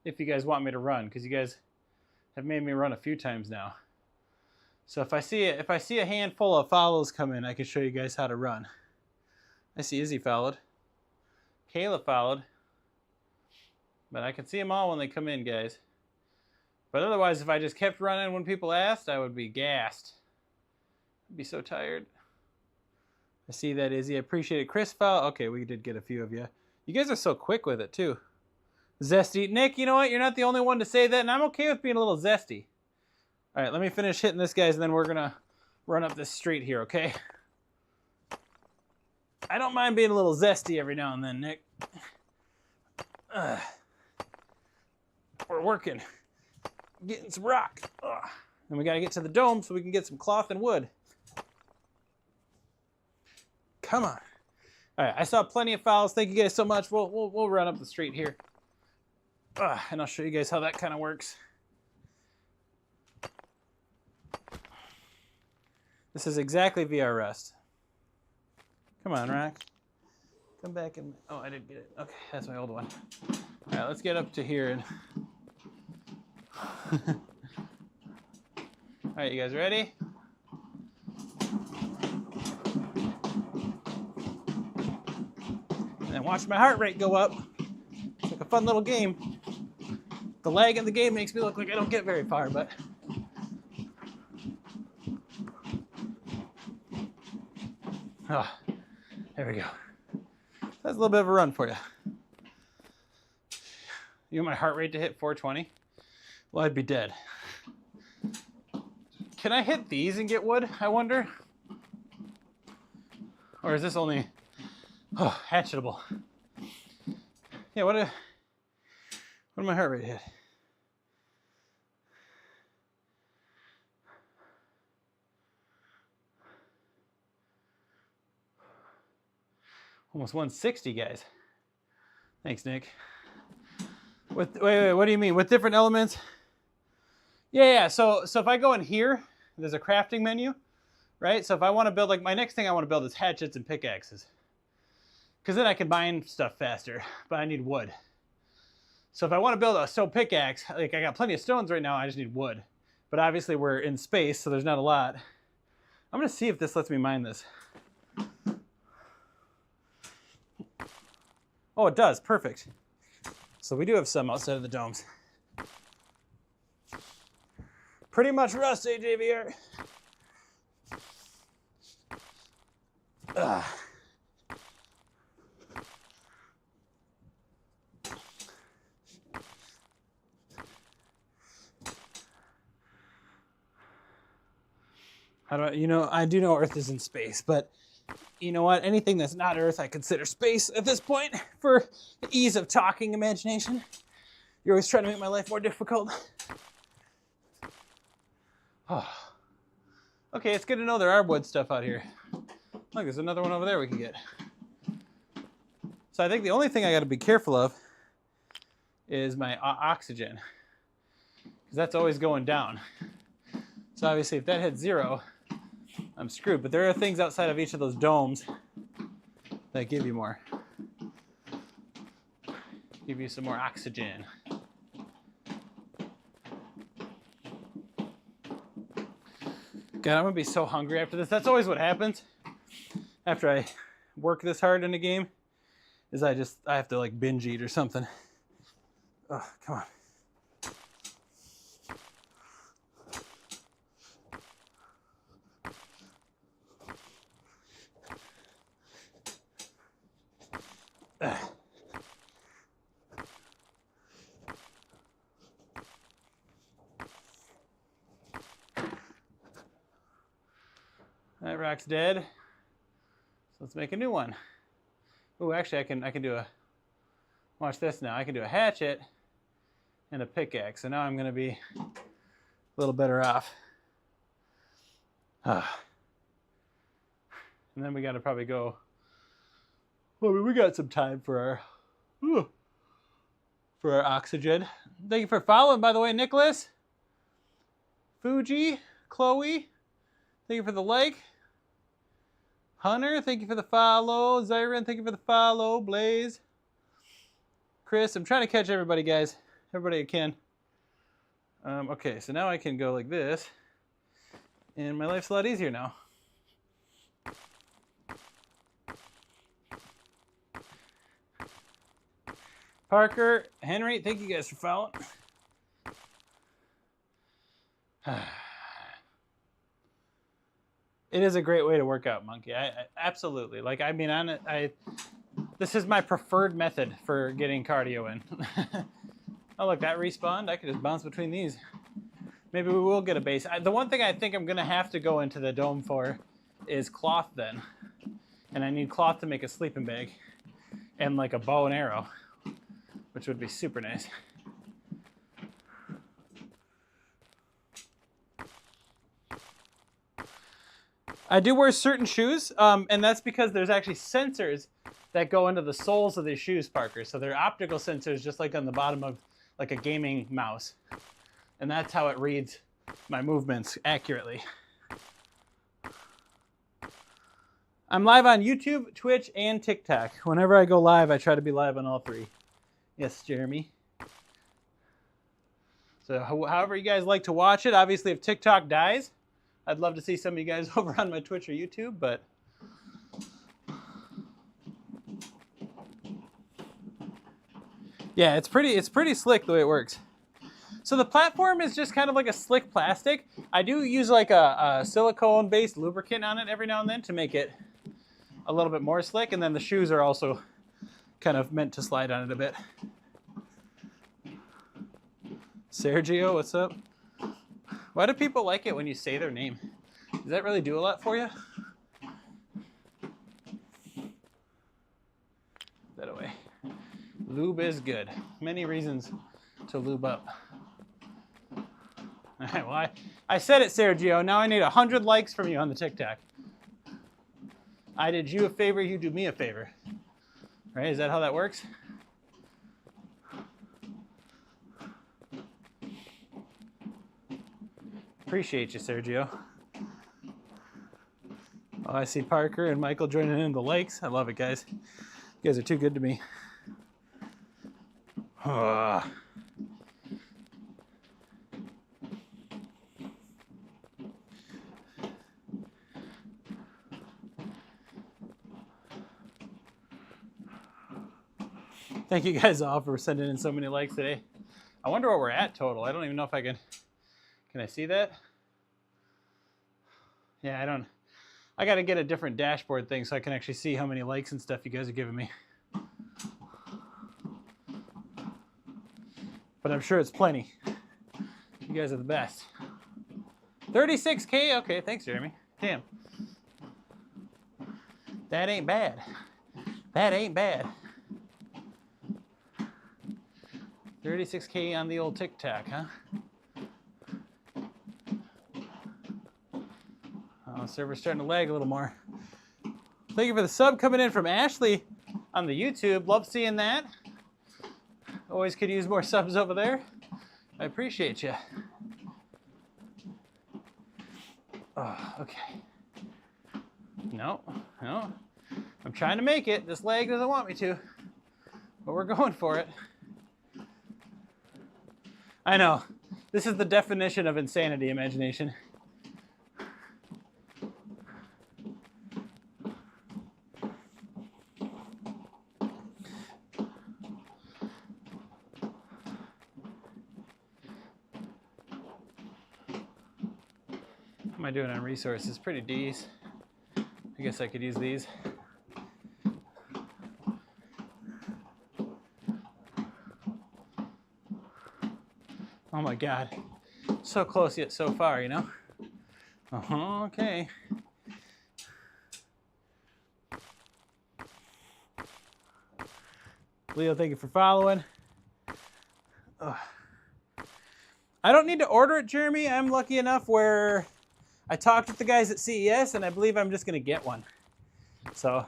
if you guys want me to run, because you guys have made me run a few times now. So if I see a handful of follows come in, I can show you guys how to run. I see Izzy followed. Kayla followed. But I can see them all when they come in, guys. But otherwise, if I just kept running when people asked, I would be gassed. I'd be so tired. I see that, Izzy. I appreciate it. Chris followed. Okay, we did get a few of you. You guys are so quick with it, too. Zesty. Nick, you know what? You're not the only one to say that, and I'm okay with being a little zesty. All right, let me finish hitting this, guys, and then we're going to run up this street here, okay? I don't mind being a little zesty every now and then, Nick. We're working. Getting some rock. And we got to get to the dome so we can get some cloth and wood. Come on. All right, I saw plenty of fouls. Thank you guys so much. We'll run up the street here. And I'll show you guys how that kind of works. This is exactly VR Rust. Come on, Rock. Come back and... Oh, I didn't get it. Okay, that's my old one. All right, let's get up to here. And all right, you guys ready? And then watch my heart rate go up. It's like a fun little game. The lag in the game makes me look like I don't get very far, but... Oh, there we go. That's a little bit of a run for you. You want my heart rate to hit 420? Well, I'd be dead. Can I hit these and get wood, I wonder? Or is this only hatchetable? Yeah, what did my heart rate hit? Almost 160, guys. Thanks, Nick. Wait, what do you mean? With different elements? Yeah. So if I go in here, there's a crafting menu, right? So if I want to build, like, my next thing I want to build is hatchets and pickaxes. Because then I can mine stuff faster, but I need wood. So if I want to build a stone pickaxe, like, I got plenty of stones right now, I just need wood. But obviously we're in space, so there's not a lot. I'm going to see if this lets me mine this. Oh, it does. Perfect. So we do have some outside of the domes. Pretty much rust, jBahr. How do I, I do know Earth is in space, but you know what? Anything that's not Earth, I consider space at this point for the ease of talking imagination. You're always trying to make my life more difficult. Oh. Okay, it's good to know there are wood stuff out here. Look, there's another one over there we can get. So I think the only thing I got to be careful of is my oxygen, because that's always going down. So obviously if that hits 0, I'm screwed. But there are things outside of each of those domes that give you more. Give you some more oxygen. God, I'm gonna be so hungry after this. That's always what happens after I work this hard in a game, is I have to like binge eat or something. Oh, come on. That rock's dead. So let's make a new one. Oh, actually, I can do a. Watch this now. I can do a hatchet and a pickaxe. So now I'm going to be a little better off. And then we got to probably go. Well, we got some time for our oxygen. Thank you for following, by the way, Nicholas, Fuji, Chloe. Thank you for the like. Hunter, thank you for the follow. Zyron, thank you for the follow. Blaze. Chris, I'm trying to catch everybody, guys. Everybody I can. Okay, so now I can go like this. And my life's a lot easier now. Parker, Henry, thank you guys for following. It is a great way to work out, Monkey. I absolutely. Like, I mean, this is my preferred method for getting cardio in. Oh, look, that respawned. I could just bounce between these. Maybe we will get a base. The one thing I think I'm going to have to go into the dome for is cloth then. And I need cloth to make a sleeping bag. And like a bow and arrow, which would be super nice. I do wear certain shoes, and that's because there's actually sensors that go into the soles of these shoes, Parker. So they're optical sensors just like on the bottom of like a gaming mouse. And that's how it reads my movements accurately. I'm live on YouTube, Twitch, and TikTok. Whenever I go live, I try to be live on all three. Yes, Jeremy. So however you guys like to watch it, obviously if TikTok dies, I'd love to see some of you guys over on my Twitch or YouTube, but yeah, it's pretty slick the way it works. So the platform is just kind of like a slick plastic. I do use like a silicone-based lubricant on it every now and then to make it a little bit more slick, and then the shoes are also kind of meant to slide on it a bit. Sergio, what's up? Why do people like it when you say their name? Does that really do a lot for you? That away. Lube is good. Many reasons to lube up. All right, well, I said it, Sergio. Now I need 100 likes from you on the TikTok. I did you a favor, you do me a favor. Right? Is that how that works? Appreciate you, Sergio. Oh, I see Parker and Michael joining in the likes. I love it, guys. You guys are too good to me. Thank you guys all for sending in so many likes today. I wonder what we're at total. I don't even know if I can I see that? Yeah, I got to get a different dashboard thing so I can actually see how many likes and stuff you guys are giving me. But I'm sure it's plenty. You guys are the best. 36K? Okay, thanks, Jeremy. Damn. That ain't bad. That ain't bad. 36K on the old TikTok, huh? Oh, server's starting to lag a little more. Thank you for the sub coming in from Ashley on the YouTube. Love seeing that. Always could use more subs over there. I appreciate you. Oh, okay. No. I'm trying to make it. This lag doesn't want me to. But we're going for it. I know. This is the definition of insanity, imagination. What am I doing on resources? Pretty decent. I guess I could use these. Oh my God. So close yet so far, you know? Okay. Leo, thank you for following. I don't need to order it, Jeremy. I'm lucky enough where I talked with the guys at CES and I believe I'm just going to get one. So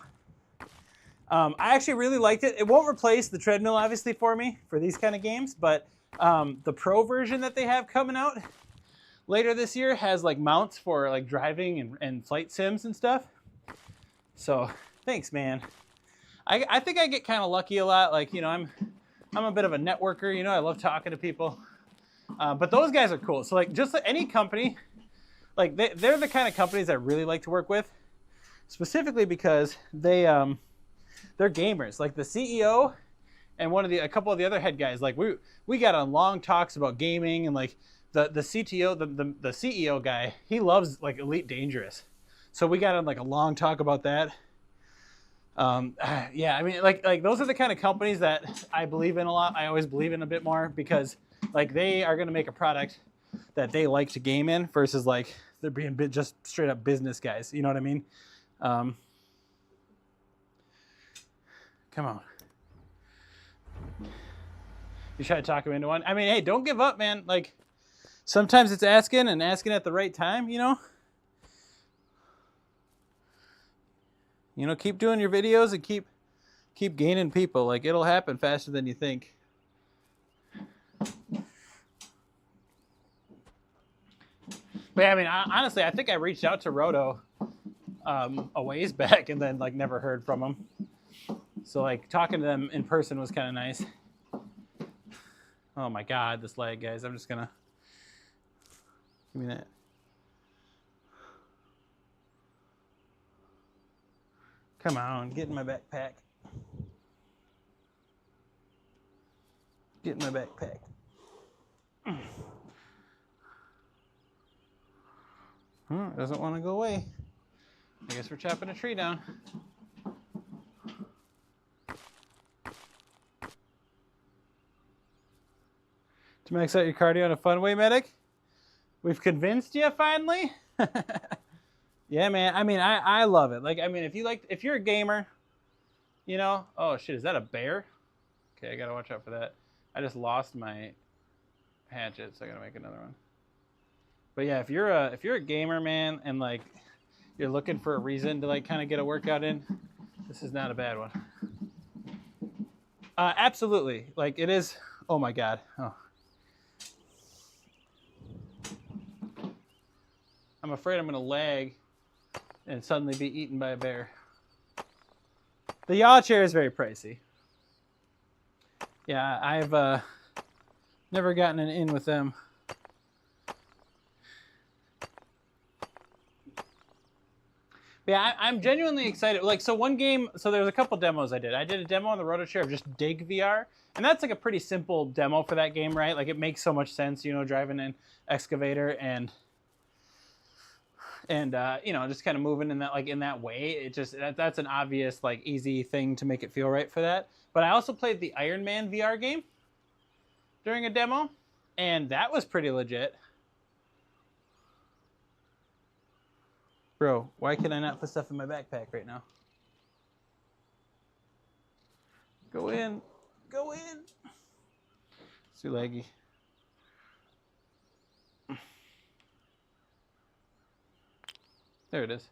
I actually really liked it. It won't replace the Treadmill, obviously, for me for these kind of games, but the Pro version that they have coming out later this year has like mounts for like driving and flight sims and stuff. So thanks, man. I think I get kind of lucky a lot. Like, you know, I'm a bit of a networker, you know, I love talking to people. But those guys are cool. So like just like any company, like they're the kind of companies I really like to work with, specifically because they're gamers. Like the CEO and a couple of the other head guys, like we got on long talks about gaming, and like the CTO, the CEO guy, he loves like Elite Dangerous, so we got on like a long talk about that. Yeah, I mean, like those are the kind of companies that I believe in a lot. I always believe in a bit more because like they are going to make a product that they like to game in versus like they're being just straight up business guys. You know what I mean? Come on. You try to talk them into one. I mean, hey, don't give up, man. Like sometimes it's asking at the right time, you know? You know, keep doing your videos and keep gaining people. Like it'll happen faster than you think. But yeah, I mean, honestly, I think I reached out to Roto a ways back and then like never heard from them. So like talking to them in person was kind of nice. Oh my God, this lag, guys. I'm just gonna give me that. Come on, get in my backpack. Get in my backpack. It doesn't want to go away. I guess we're chopping a tree down. To max out your cardio in a fun way, Medic? We've convinced you finally? Yeah, man. I mean, I love it. Like, I mean, if you're a gamer, you know, oh shit, is that a bear? Okay, I gotta watch out for that. I just lost my hatchet, so I gotta make another one. But yeah, if you're a gamer, man, and like you're looking for a reason to like kind of get a workout in, this is not a bad one. Absolutely, like it is. Oh my God. Oh. I'm afraid I'm gonna lag and suddenly be eaten by a bear. The yaw chair is very pricey. Yeah, I've never gotten an in with them. But yeah, I'm genuinely excited. Like, so one game, so there's a couple demos I did. I did a demo on the Roto Chair of just Dig VR, and that's like a pretty simple demo for that game, right? Like, it makes so much sense, you know, driving an excavator and you know, just kind of moving in that way. It just that's an obvious like easy thing to make it feel right for that. But I also played the Iron Man VR game during a demo, and that was pretty legit. Bro, why can I not put stuff in my backpack right now? Go in. Go in. It's too laggy. There it is.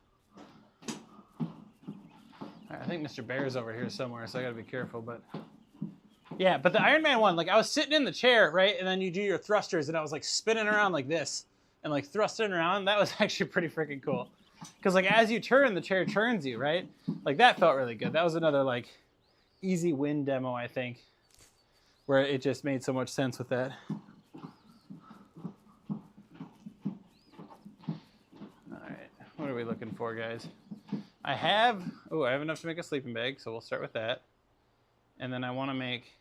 Right, I think Mr. Bear's over here somewhere, so I gotta be careful, but... Yeah, but the Iron Man one, like I was sitting in the chair, right? And then you do your thrusters, and I was like spinning around like this, and like thrusting around. That was actually pretty freaking cool. Because like as you turn, the chair turns you, right? Like that felt really good. That was another like easy win demo, I think, where it just made so much sense with that. What are we looking for, guys? I have enough to make a sleeping bag, so we'll start with that. And then I want to make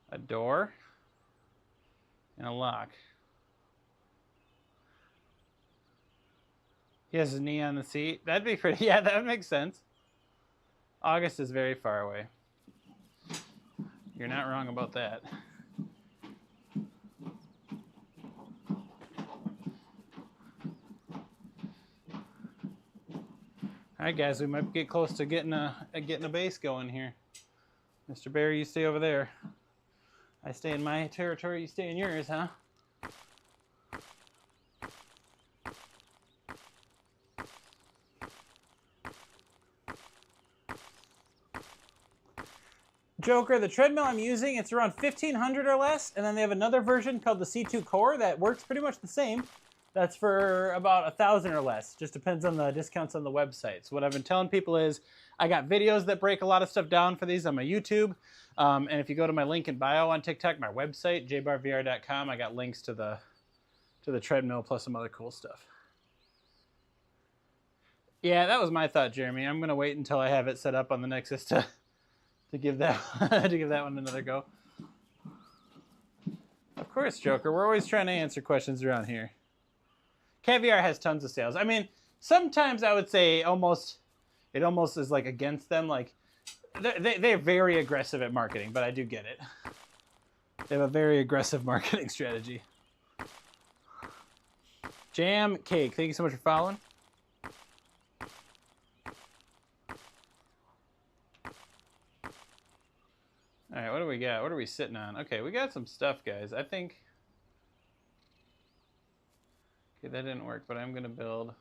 a door and a lock. He has a knee on the seat. That'd be pretty, yeah, that would make sense. August is very far away. You're not wrong about that. All right, guys, we might get close to getting a base going here. Mr. Bear, you stay over there. I stay in my territory, you stay in yours, huh? Joker, the treadmill I'm using, it's around 1,500 or less, and then they have another version called the C2 Core that works pretty much the same. That's for about 1,000 or less. Just depends on the discounts on the website. So what I've been telling people is I got videos that break a lot of stuff down for these on my YouTube. And if you go to my link in bio on TikTok, my website, jBahrVR.com, I got links to the treadmill plus some other cool stuff. Yeah, that was my thought, Jeremy. I'm going to wait until I have it set up on the Nexus to to give that to give that one another go. Of course, Joker. We're always trying to answer questions around here. CandyVR has tons of sales. I mean, sometimes I would say it almost is like against them. Like they're very aggressive at marketing, but I do get it. They have a very aggressive marketing strategy. Jam Cake, thank you so much for following. All right, what do we got? What are we sitting on? Okay, we got some stuff, guys. I think... Okay, that didn't work, but I'm going to build...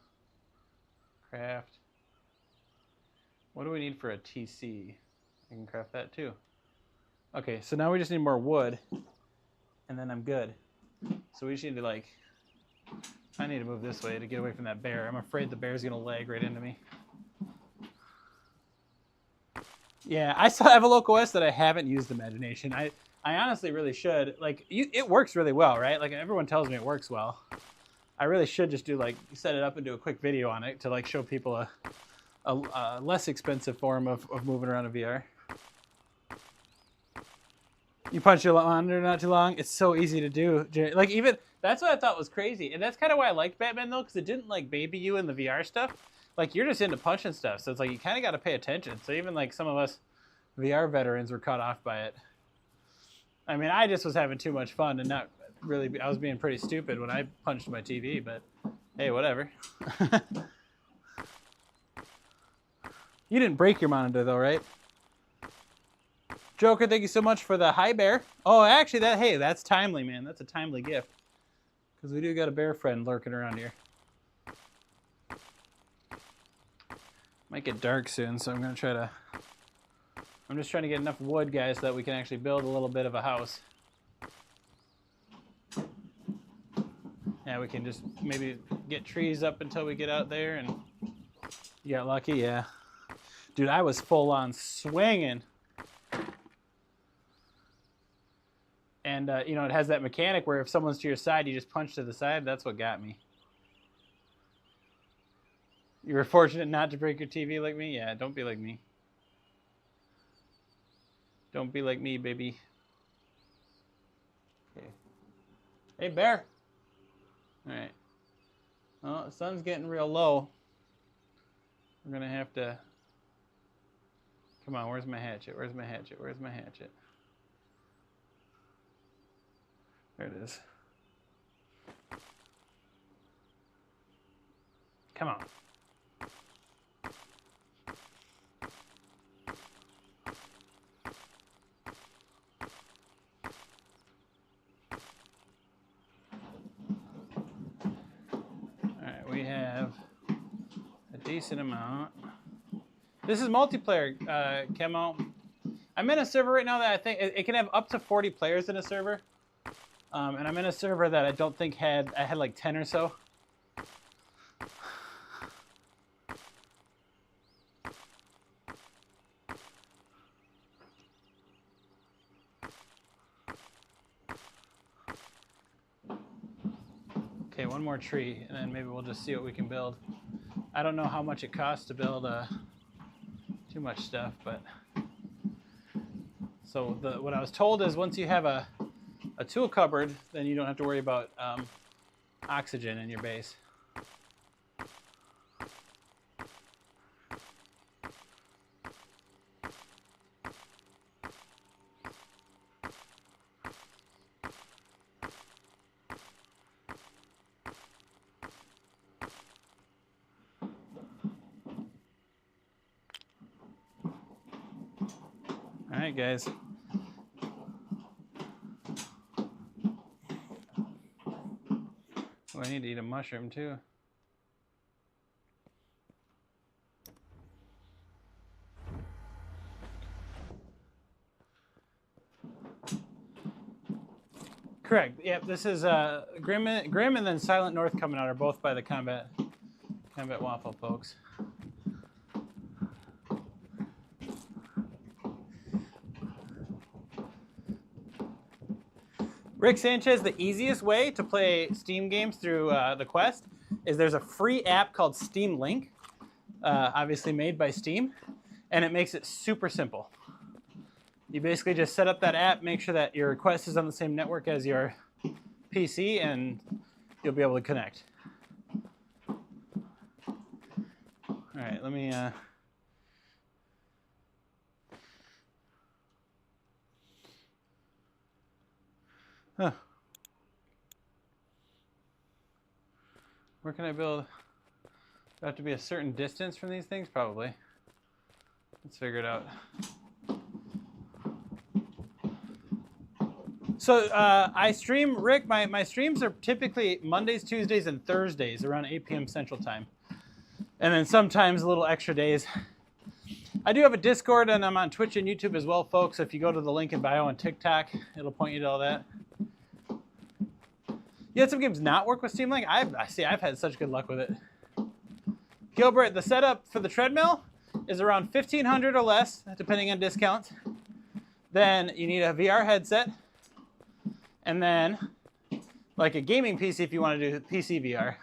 Craft. What do we need for a TC? I can craft that too. Okay, so now we just need more wood, and then I'm good. So we just need to, like... I need to move this way to get away from that bear. I'm afraid the bear's going to lag right into me. Yeah, I still have a local OS that I haven't used Imagination. I honestly really should. Like, it works really well, right? Like, everyone tells me it works well. I really should just do, like, set it up and do a quick video on it to, like, show people a less expensive form of moving around a VR. You punch your monitor not too long. It's so easy to do. Like, even, that's what I thought was crazy. And that's kind of why I liked Batman, though, because it didn't, like, baby you in the VR stuff. Like, you're just into punching stuff, so it's like you kind of got to pay attention. So even like some of us VR veterans were caught off by it. I mean, I just was having too much fun and not really, I was being pretty stupid when I punched my TV, but hey, whatever. You didn't break your monitor though, right? Joker, thank you so much for the hi bear. Oh, actually, hey, that's timely, man. That's a timely gift. Because we do got a bear friend lurking around here. Might get dark soon, so I'm going to try to... I'm just trying to get enough wood, guys, so that we can actually build a little bit of a house. Yeah, we can just maybe get trees up until we get out there, and... You got lucky? Yeah. Dude, I was full-on swinging. And, you know, it has that mechanic where if someone's to your side, you just punch to the side. That's what got me. You were fortunate not to break your TV like me? Yeah, don't be like me. Don't be like me, baby. Okay. Hey, bear. All right. Well, the sun's getting real low. We're going to have to... Come on, where's my hatchet? Where's my hatchet? Where's my hatchet? There it is. Come on. We have a decent amount. This is multiplayer, Chemo. I'm in a server right now that I think it can have up to 40 players in a server. And I'm in a server that I don't think I had like 10 or so. Okay, one more tree, and then maybe we'll just see what we can build. I don't know how much it costs to build too much stuff, but... So what I was told is once you have a tool cupboard, then you don't have to worry about oxygen in your base. All right, guys. Oh, I need to eat a mushroom too. Correct. Yep. This is Grim and then Silent North coming out are both by the Combat Waffle folks. Rick Sanchez, the easiest way to play Steam games through the Quest is there's a free app called Steam Link, obviously made by Steam, and it makes it super simple. You basically just set up that app, make sure that your Quest is on the same network as your PC, and you'll be able to connect. All right, let me... Huh. Where can I build? Do I have to be a certain distance from these things? Probably. Let's figure it out. So I stream, Rick, my streams are typically Mondays, Tuesdays, and Thursdays around 8 p.m. Central Time. And then sometimes a little extra days. I do have a Discord, and I'm on Twitch and YouTube as well, folks. If you go to the link in bio on TikTok, it'll point you to all that. You had some games not work with Steam Link? I've had such good luck with it. Gilbert, the setup for the Treadmill is around $1,500 or less, depending on discounts. Then you need a VR headset. And then, like a gaming PC if you want to do PC VR.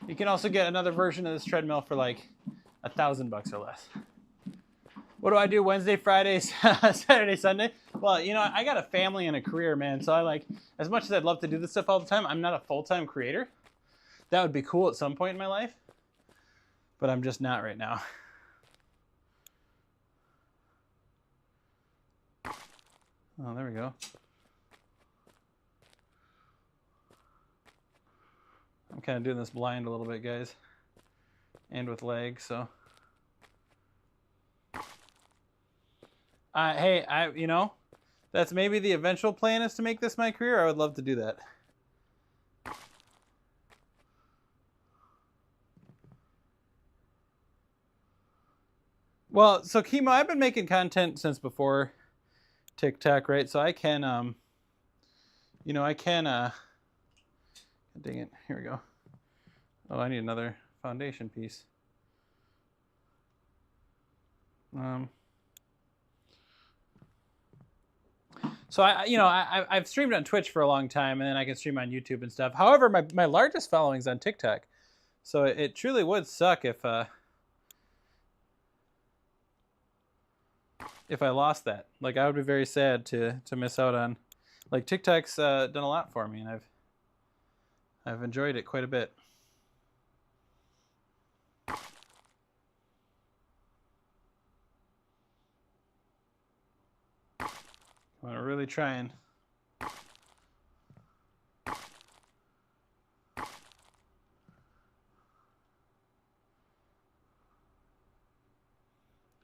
You can also get another version of this Treadmill for like $1,000 or less. What do I do Wednesday, Friday, Saturday, Sunday? Well, you know, I got a family and a career, man. So I like, as much as I'd love to do this stuff all the time, I'm not a full-time creator. That would be cool at some point in my life, but I'm just not right now. Oh, there we go. I'm kind of doing this blind a little bit, guys, and with lag, so. Hey, you know, that's maybe the eventual plan is to make this my career. I would love to do that. Well, so Chemo, I've been making content since before TikTok, right? So I can, you know, I can, dang it, here we go. Oh, I need another foundation piece. So I've streamed on Twitch for a long time, and then I can stream on YouTube and stuff. However, my largest following is on TikTok, so it truly would suck if I lost that. Like, I would be very sad to miss out on. Like, TikTok's done a lot for me, and I've enjoyed it quite a bit. I want to really try and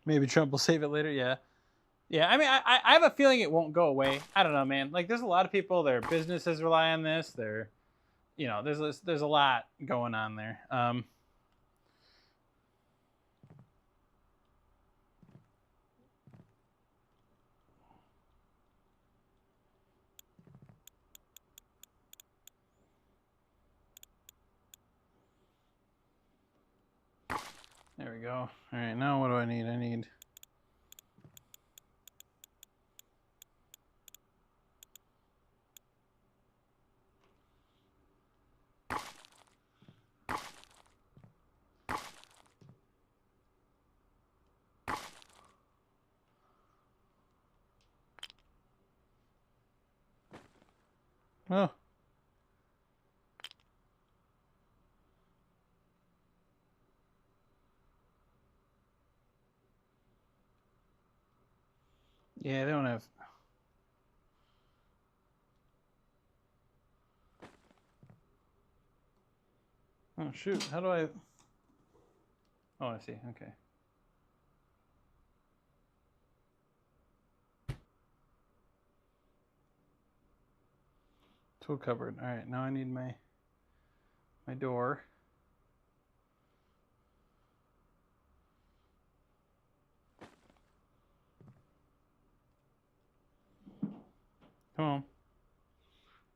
maybe Trump will save it later. Yeah. Yeah, I mean, I have a feeling it won't go away. I don't know, man. Like, there's a lot of people, their businesses rely on this. They're, you know, there's a lot going on there. There we go. All right, now what do I need? I need... Oh. Yeah, they don't have... Oh, shoot. How do I... Oh, I see. Okay. Tool cupboard. All right, now I need my door. Come on.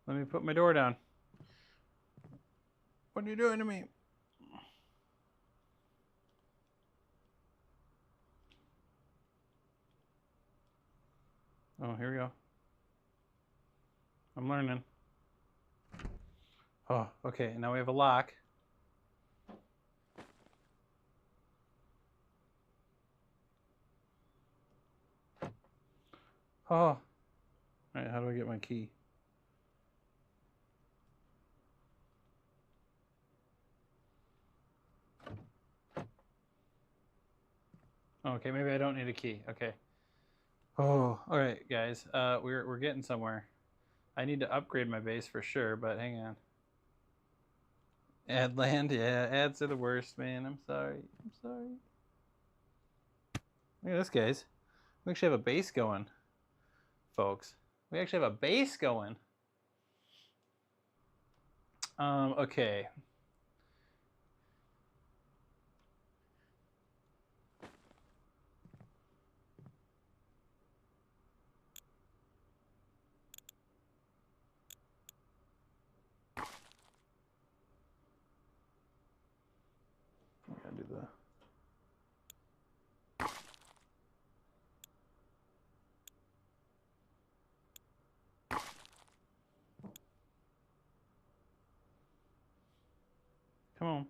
Let me put my door down. What are you doing to me? Oh, here we go. I'm learning. Oh, okay. Now we have a lock. Oh. All right, how do I get my key? Okay, maybe I don't need a key. Okay. Oh, all right, guys. We're getting somewhere. I need to upgrade my base for sure, but hang on. Add land, yeah. Ads are the worst, man. I'm sorry. I'm sorry. Look at this, guys. We actually have a base going, folks. We actually have a base going. Okay. I gotta do the. Come on.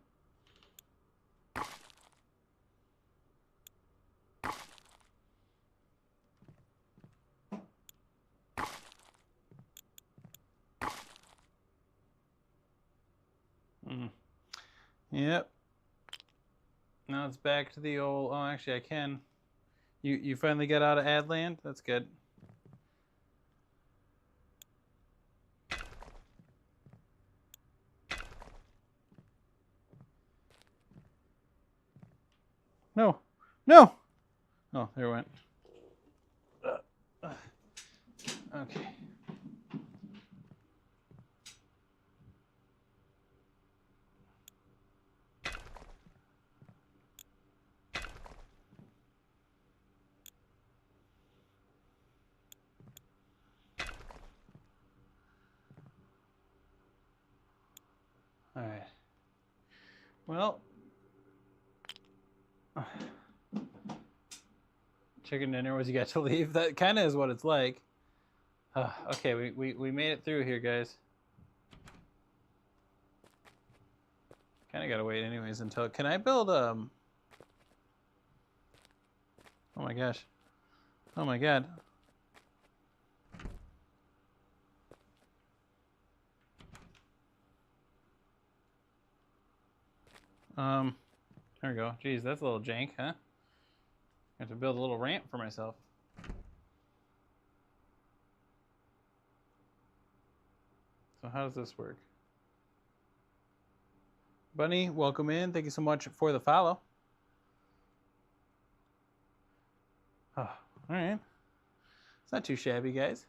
Yep. Now it's back to the old. Oh, actually, I can. You finally got out of ad land. That's good. No, no. Oh, there it went. Okay. All right. Well, chicken dinner was you got to leave. That kind of is what it's like. Okay, we made it through here, guys. Kind of gotta wait anyways until. Can I build Oh my gosh. Oh my god. There we go. Jeez, that's a little jank, huh? I have to build a little ramp for myself. So how does this work? Bunny, welcome in. Thank you so much for the follow. Oh, all right. It's not too shabby, guys.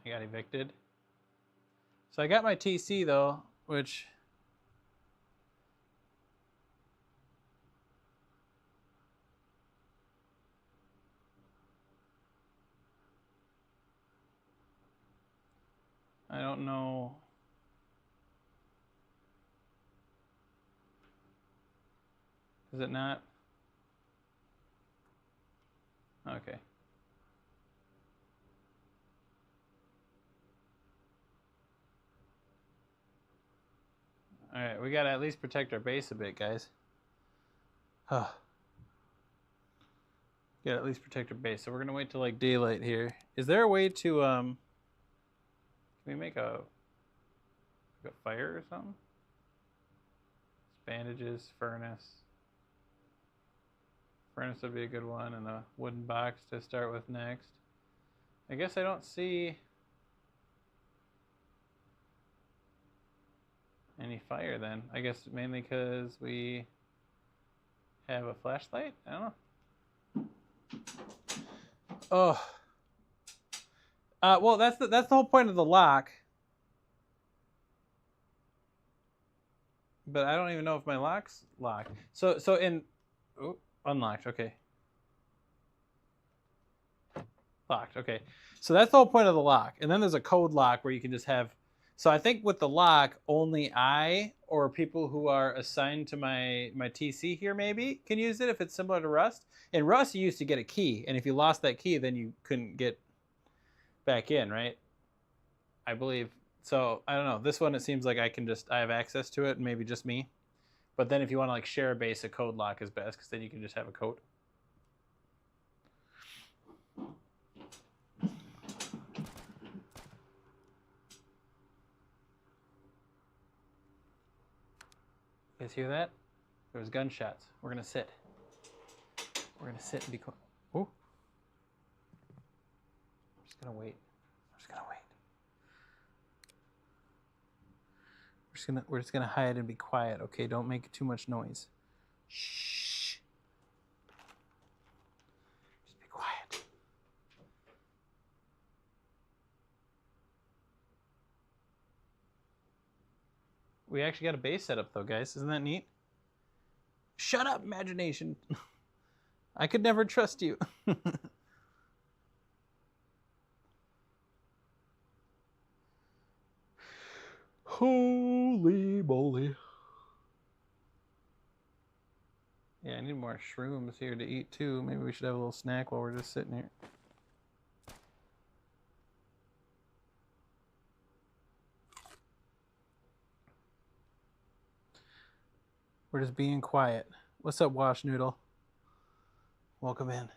I got evicted. So I got my TC though, which I don't know. Is it not? Okay. All right, we gotta at least protect our base a bit, guys. Gotta at least protect our base. So we're gonna wait till like daylight here. Is there a way to can we make a fire or something? Bandages, furnace. Furnace would be a good one, and a wooden box to start with next. I guess I don't see any fire then. I guess mainly because we have a flashlight? I don't know. Oh. Well, that's the whole point of the lock. But I don't even know if my lock's locked. So in unlocked, okay. Locked, okay. So that's the whole point of the lock. And then there's a code lock where you can just have. So I think with the lock, only I or people who are assigned to my TC here maybe can use it if it's similar to Rust. In Rust, you used to get a key, and if you lost that key, then you couldn't get back in, right? I believe. So I don't know. This one, it seems like I have access to it, maybe just me. But then if you want to like share a base, a code lock is best because then you can just have a code. You guys hear that? There was gunshots. We're gonna sit. We're gonna sit and be quiet. Oh. I'm just gonna wait. I'm just gonna wait. We're just gonna hide and be quiet, okay? Don't make too much noise. Shh. Just be quiet. We actually got a base set up though, guys. Isn't that neat? Shut up, imagination. I could never trust you. Holy moly. Yeah, I need more shrooms here to eat too. Maybe we should have a little snack while we're just sitting here. We're just being quiet. What's up, Wash Noodle? Welcome in.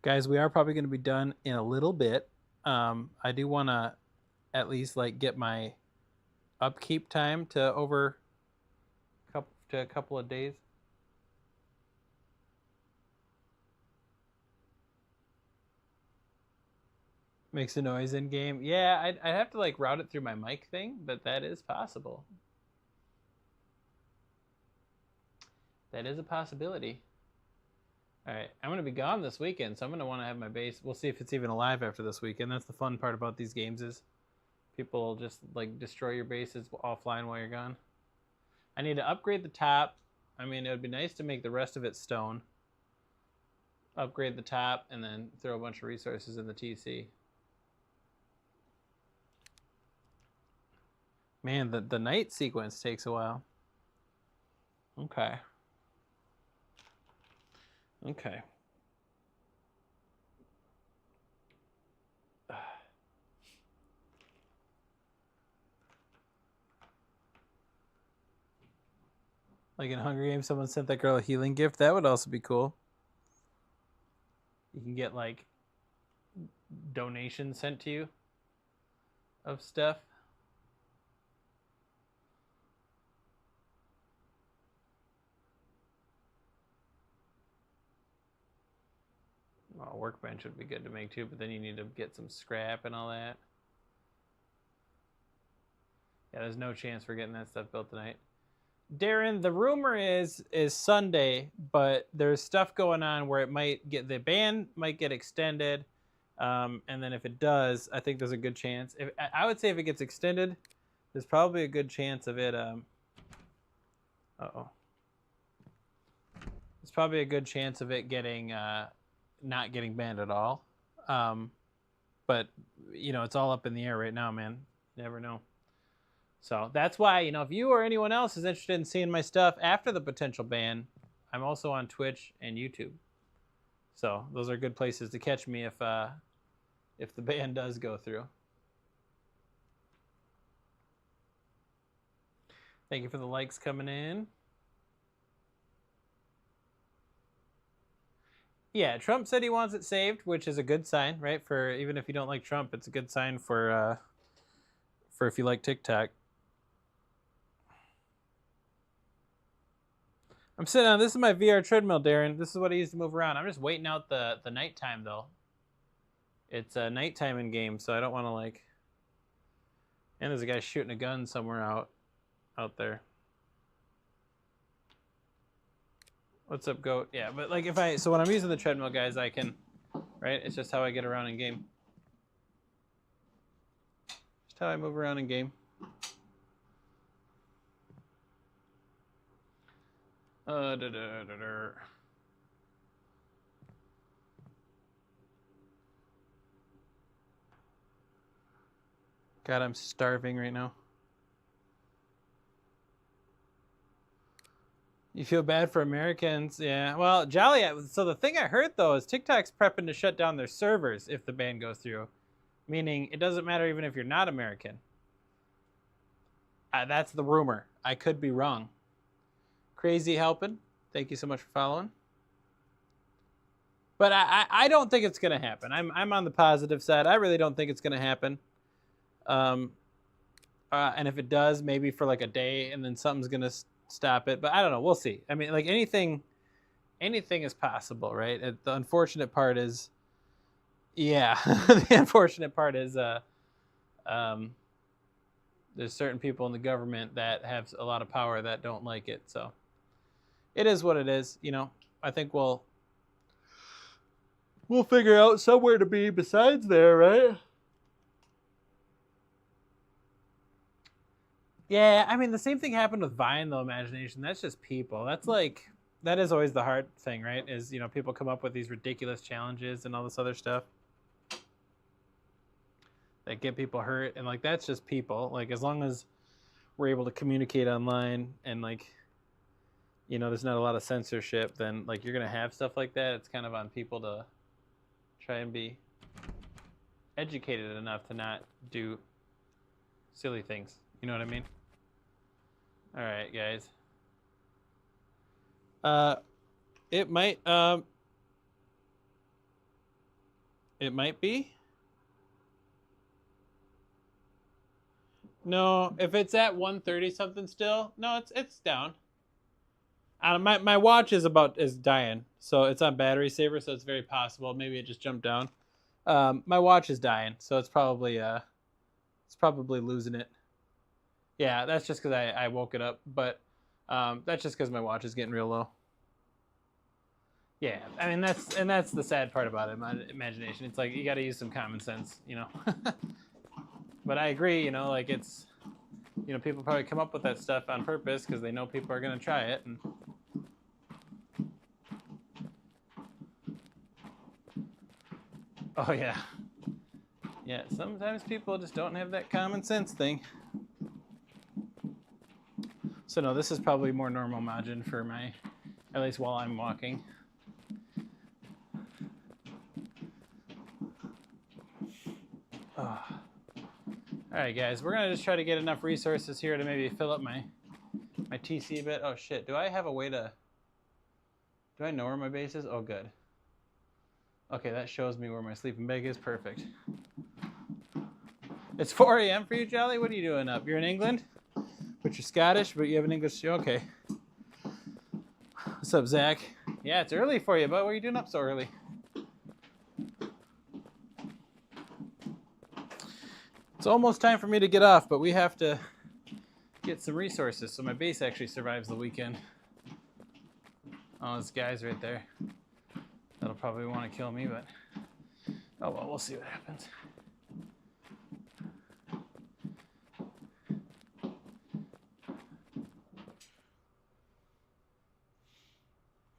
Guys, we are probably going to be done in a little bit. I do want to at least like get my upkeep time to a couple of days. Makes a noise in game. Yeah, I'd have to like route it through my mic thing, but that is possible. That is a possibility. All right, I'm going to be gone this weekend, so I'm going to want to have my base. We'll see if it's even alive after this weekend. That's the fun part about these games is people just like destroy your bases offline while you're gone. I need to upgrade the top. I mean, it would be nice to make the rest of it stone. Upgrade the top and then throw a bunch of resources in the TC. Man, the night sequence takes a while. Okay. Okay. Like in Hunger Games, someone sent that girl a healing gift. That would also be cool. You can get like donations sent to you of stuff. Well, a workbench would be good to make too, but then you need to get some scrap and all that. Yeah, there's no chance we're getting that stuff built tonight. Darren, the rumor is Sunday, but there's stuff going on where it might get, the ban might get extended. And then if it does, I think there's a good chance. I would say if it gets extended, there's probably a good chance of it. Uh-oh. There's probably a good chance of it getting, not getting banned at all. But, you know, it's all up in the air right now, man. You never know. So that's why, you know, if you or anyone else is interested in seeing my stuff after the potential ban, I'm also on Twitch and YouTube. So those are good places to catch me if the ban does go through. Thank you for the likes coming in. Yeah, Trump said he wants it saved, which is a good sign, right? For even if you don't like Trump, it's a good sign for if you like TikTok. I'm sitting on, this is my VR treadmill, Darren. This is what I use to move around. I'm just waiting out the nighttime, though. It's nighttime in game, so I don't want to, like... And there's a guy shooting a gun somewhere out there. What's up, goat? Yeah, but, like, so when I'm using the treadmill, guys, I can... Right? It's just how I get around in game. Just how I move around in game. God, I'm starving right now. You feel bad for Americans? Yeah. Well, Jolly, so the thing I heard, though, is TikTok's prepping to shut down their servers if the ban goes through. Meaning, it doesn't matter even if you're not American. That's the rumor. I could be wrong. Crazy helping. Thank you so much for following. But I don't think it's going to happen. I'm on the positive side. I really don't think it's going to happen. And if it does, maybe for like a day, and then something's gonna stop it. But I don't know. We'll see. I mean, like anything is possible, right? The unfortunate part is, yeah, the unfortunate part is, there's certain people in the government that have a lot of power that don't like it. So it is what it is. You know, I think we'll figure out somewhere to be besides there, right? Yeah, I mean, the same thing happened with Vine, though, Imagination. That's just people. That's like, that is always the hard thing, right? Is, you know, people come up with these ridiculous challenges and all this other stuff that get people hurt. And, like, that's just people. Like, as long as we're able to communicate online and, like, you know, there's not a lot of censorship, then, like, you're going to have stuff like that. It's kind of on people to try and be educated enough to not do silly things. You know what I mean? All right, guys. It might be. No, if it's at 130 something still, no, it's down. My watch is dying, so it's on battery saver, so it's very possible. Maybe it just jumped down. My watch is dying, so it's probably losing it. Yeah, that's just because I woke it up, but that's just because my watch is getting real low. Yeah, I mean that's the sad part about it, my imagination. It's like you got to use some common sense, you know. But I agree, you know, like it's, you know, people probably come up with that stuff on purpose because they know people are gonna try it. And oh yeah, yeah. Sometimes people just don't have that common sense thing. So no, this is probably more normal margin for my, at least while I'm walking. Oh. All right, guys, we're gonna just try to get enough resources here to maybe fill up my TC a bit. Oh shit, do I have a way to, do I know where my base is? Oh good. Okay, that shows me where my sleeping bag is. Perfect. It's 4 a.m. for you, Jolly? What are you doing up? You're in England? But you're Scottish, but you have an English show? Okay. What's up, Zach? Yeah, it's early for you, but what are you doing up so early? It's almost time for me to get off, but we have to get some resources so my base actually survives the weekend. Oh, this guy's right there. That'll probably want to kill me, but oh well, we'll see what happens.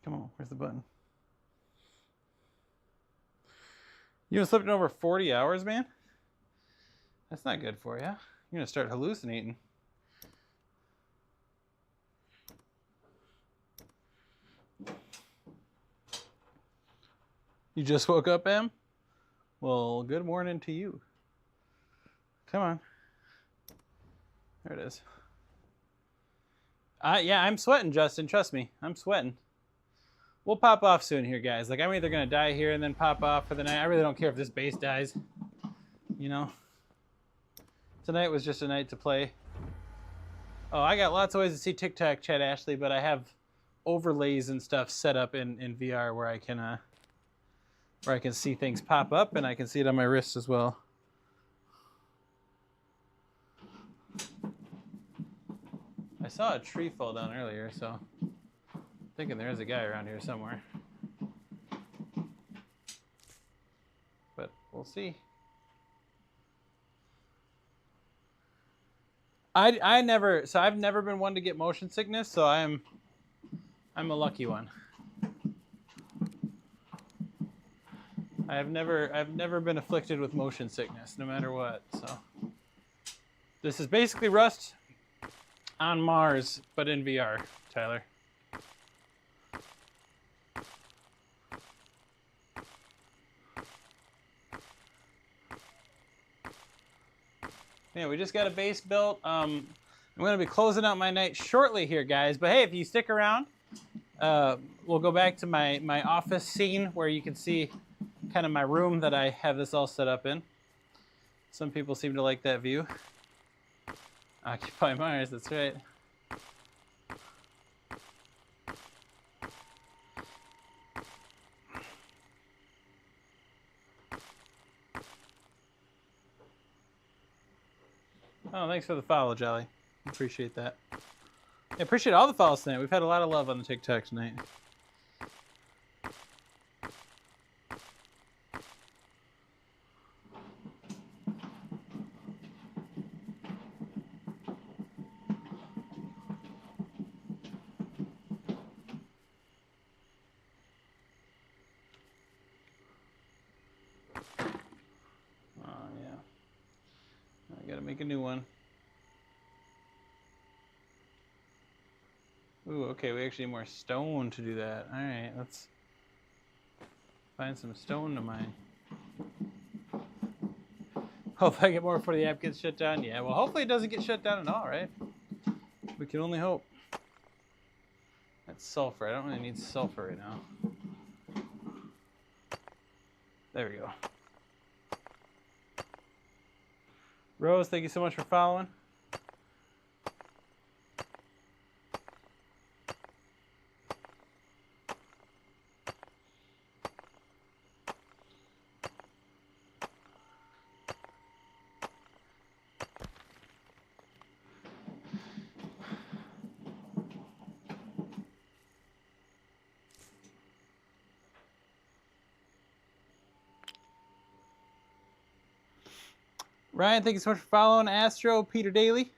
Come on, where's the button? You been sleeping over 40 hours, man? That's not good for you. You're gonna start hallucinating. You just woke up, Em? Well, good morning to you. Come on. There it is. Yeah, I'm sweating, Justin. Trust me, I'm sweating. We'll pop off soon here, guys. Like, I'm either gonna die here and then pop off for the night. I really don't care if this base dies. You know? Tonight was just a night to play. Oh, I got lots of ways to see TikTok, Chat Ashley, but I have overlays and stuff set up in VR where I can see things pop up, and I can see it on my wrist as well. I saw a tree fall down earlier, so I'm thinking there is a guy around here somewhere. But we'll see. I've never been one to get motion sickness, so I'm a lucky one. I've never been afflicted with motion sickness, no matter what. So this is basically Rust on Mars, but in VR, Tyler. Yeah, we just got a base built. I'm going to be closing out my night shortly here, guys. But hey, if you stick around, we'll go back to my office scene where you can see kind of my room that I have this all set up in. Some people seem to like that view. Occupy Mars, that's right. Oh, thanks for the follow, Jolly. Appreciate that. I appreciate all the follows tonight. We've had a lot of love on the TikTok tonight. Oh, yeah. I gotta make a new one. Ooh, okay, we actually need more stone to do that. Alright, let's find some stone to mine. Hope I get more before the app gets shut down. Yeah, well, hopefully it doesn't get shut down at all, right? We can only hope. That's sulfur. I don't really need sulfur right now. There we go. Rose, thank you so much for following. Ryan, thank you so much for following. Astro, Peter Daly,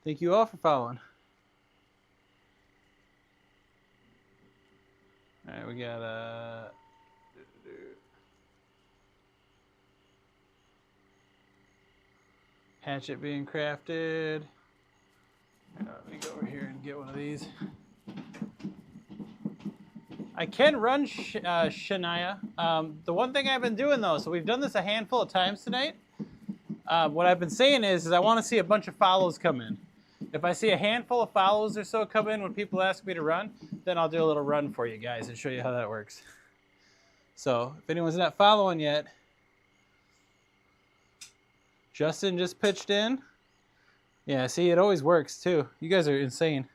thank you all for following. All right, we got hatchet being crafted. Let me go over here and get one of these. I can run Shania. The one thing I've been doing though, so we've done this a handful of times tonight. What I've been saying is I want to see a bunch of follows come in. If I see a handful of follows or so come in when people ask me to run, then I'll do a little run for you guys and show you how that works. So if anyone's not following yet, Justin just pitched in. Yeah, see, it always works too. You guys are insane.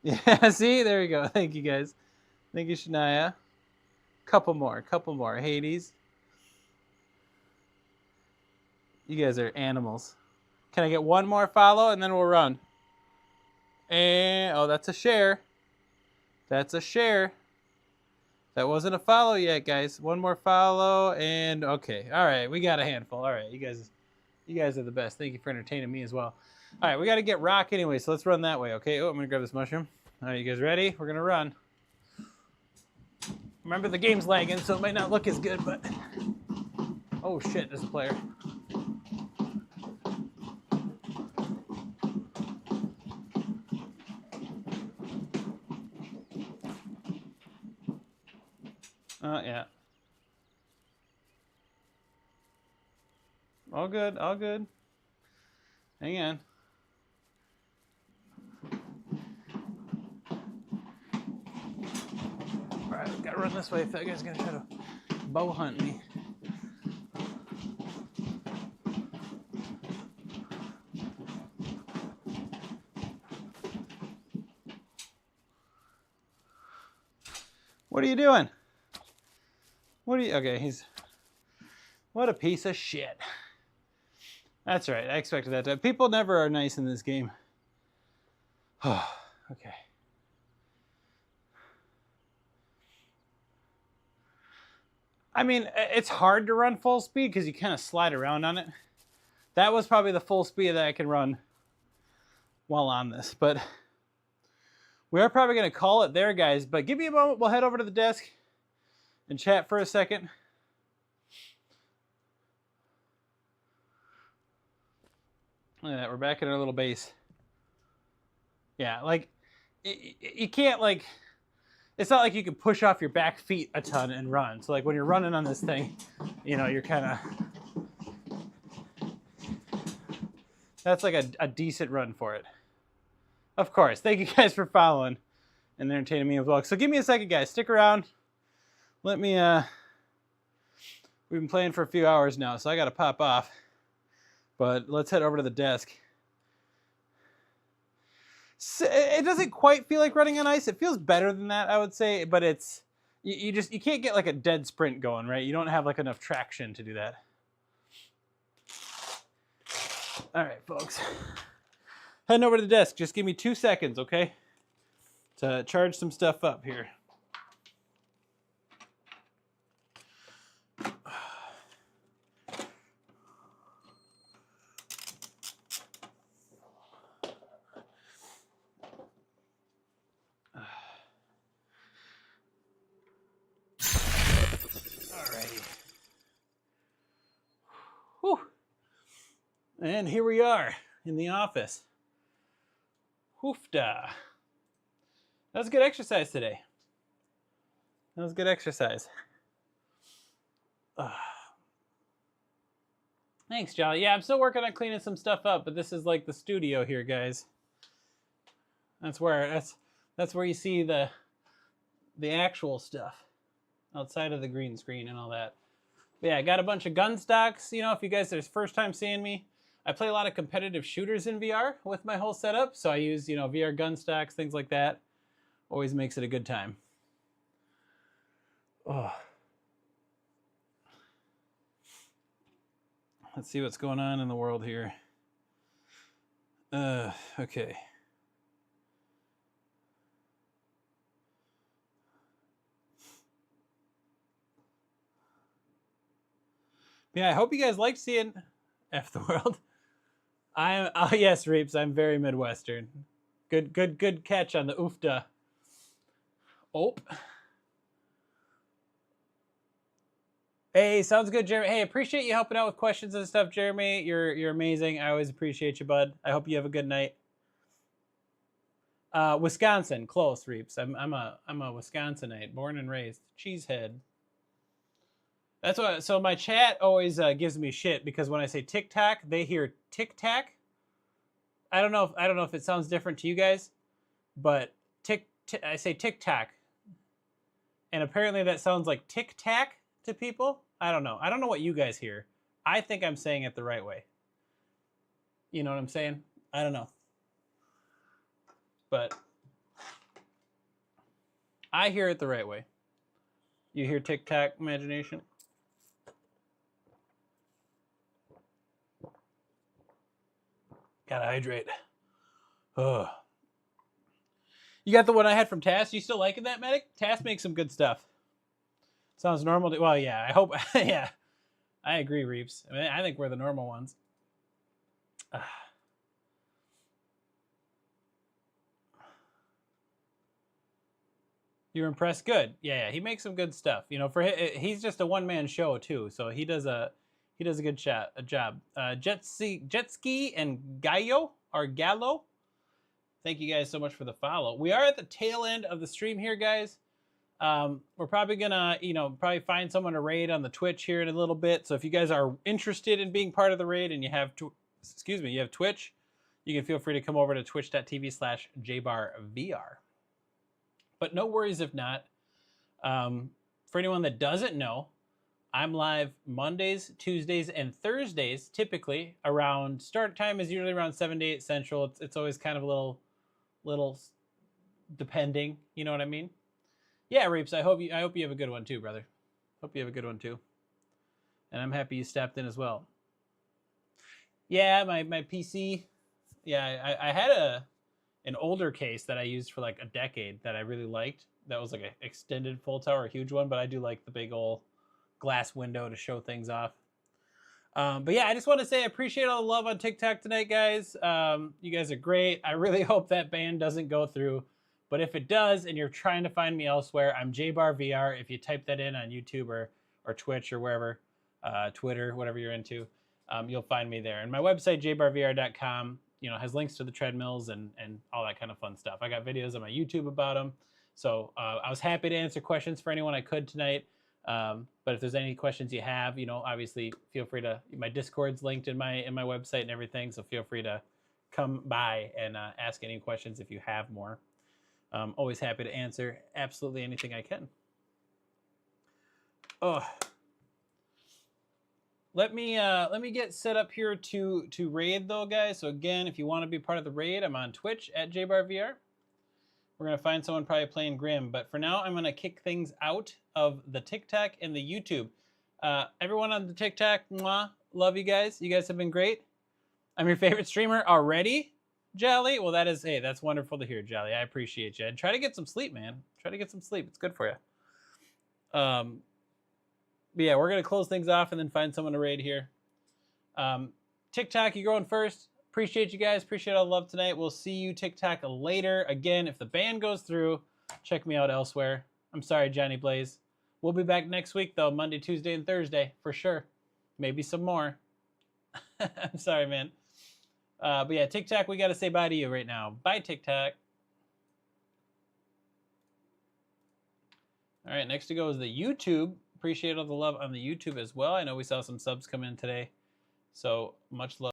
Yeah, see, there we go. Thank you guys. Thank you, Shania. Couple more. Hades. You guys are animals. Can I get one more follow and then we'll run? And, oh, that's a share. That's a share. That wasn't a follow yet, guys. One more follow and, okay. All right, we got a handful. All right, you guys are the best. Thank you for entertaining me as well. All right, we got to get rock anyway, so let's run that way, okay? Oh, I'm going to grab this mushroom. All right, you guys ready? We're going to run. Remember, the game's lagging, so it might not look as good, but... Oh, shit, there's a player. Yeah. All good, all good. Hang on. Alright, gotta run this way if that guy's gonna try to bow hunt me. What are you doing? Okay, what a piece of shit. That's right, I expected that. People never are nice in this game. Oh, okay. I mean, it's hard to run full speed because you kind of slide around on it. That was probably the full speed that I can run while on this, but we are probably going to call it there, guys. But give me a moment, we'll head over to the desk and chat for a second. Look at that, we're back in our little base. Yeah, like, you can't, like, it's not like you can push off your back feet a ton and run. So, like, when you're running on this thing, you know, you're kind of, that's like a decent run for it. Of course, thank you guys for following and entertaining me as well. So give me a second, guys, stick around. Let me, we've been playing for a few hours now, so I got to pop off. But let's head over to the desk. So it doesn't quite feel like running on ice. It feels better than that, I would say, but it's you can't get like a dead sprint going, right? You don't have like enough traction to do that. All right, folks. Heading over to the desk. Just give me 2 seconds, okay? To charge some stuff up here. Whew. And here we are in the office. Hoofda. That was good exercise today. That was good exercise. Thanks, Jolly. Yeah, I'm still working on cleaning some stuff up, but this is like the studio here, guys. That's where you see the actual stuff outside of the green screen and all that. But yeah, I got a bunch of gun stocks. You know, if you guys are first time seeing me, I play a lot of competitive shooters in VR with my whole setup. So I use, you know, VR gun stocks, things like that. Always makes it a good time. Oh. Let's see what's going on in the world here. Okay. Yeah, I hope you guys liked seeing F the world. Oh yes, Reeps, I'm very Midwestern. Good catch on the oofda. Oh. Hey, sounds good, Jeremy. Hey, appreciate you helping out with questions and stuff, Jeremy. You're amazing. I always appreciate you, bud. I hope you have a good night. Wisconsin, close, Reeps. I'm a Wisconsinite, born and raised. Cheesehead. That's what. So my chat always gives me shit because when I say TikTok, they hear Tic Tac. I don't know if it sounds different to you guys, but I say TikTok, and apparently that sounds like Tic Tac to people. I don't know. I don't know what you guys hear. I think I'm saying it the right way. You know what I'm saying? I don't know. But I hear it the right way. You hear Tic Tac, imagination? Gotta hydrate. Ugh. You got the one I had from Tass? You still liking that, Medic? Tass makes some good stuff. Sounds normal to, well, yeah, I hope, yeah. I agree, Reeps. I mean, I think we're the normal ones. You're impressed? Good. Yeah, he makes some good stuff. You know, he's just a one-man show too, so he does a good job. Jet Ski and Gallo. Thank you guys so much for the follow. We are at the tail end of the stream here, guys. We're probably gonna, probably find someone to raid on the Twitch here in a little bit. So if you guys are interested in being part of the raid and you have you have Twitch, you can feel free to come over to twitch.tv/jBahrVR. But no worries if not. For anyone that doesn't know, I'm live Mondays, Tuesdays, and Thursdays. Typically, around start time is usually around 7 to 8 Central. It's always kind of a little depending. You know what I mean? Yeah, Reeps. I hope you have a good one too, brother. Hope you have a good one too. And I'm happy you stepped in as well. Yeah, my PC. Yeah, I had an older case that I used for like a decade that I really liked. That was like an extended full tower, a huge one, but I do like the big old glass window to show things off. But yeah, I just want to say I appreciate all the love on TikTok tonight, guys. You guys are great. I really hope that ban doesn't go through. But if it does, and you're trying to find me elsewhere, I'm jBahrVR. If you type that in on YouTube or Twitch or wherever, Twitter, whatever you're into, you'll find me there. And my website, jBahrVR.com, has links to the treadmills and all that kind of fun stuff. I got videos on my YouTube about them. So I was happy to answer questions for anyone I could tonight. But if there's any questions you have, obviously feel free to, my Discord's linked in my website and everything. So feel free to come by and ask any questions if you have more. Always happy to answer absolutely anything I can. Oh, Let me get set up here to raid though, guys. So again, if you want to be part of the raid, I'm on Twitch at jBahrVR. We're gonna find someone probably playing Grim, but for now, I'm gonna kick things out of the TikTok and the YouTube. Everyone on the TikTok, mwah, love you guys. You guys have been great. I'm your favorite streamer already, Jolly. Well, that's wonderful to hear, Jolly. I appreciate you. And try to get some sleep, man. Try to get some sleep. It's good for you. But yeah, we're gonna close things off and then find someone to raid here. TikTok, you going first. Appreciate you guys. Appreciate all the love tonight. We'll see you TikTok later. Again, if the ban goes through, check me out elsewhere. I'm sorry, Johnny Blaze. We'll be back next week though, Monday, Tuesday, and Thursday for sure. Maybe some more. I'm sorry, man. But yeah, TikTok, we got to say bye to you right now. Bye, TikTok. All right, next to go is the YouTube. Appreciate all the love on the YouTube as well. I know we saw some subs come in today. So much love.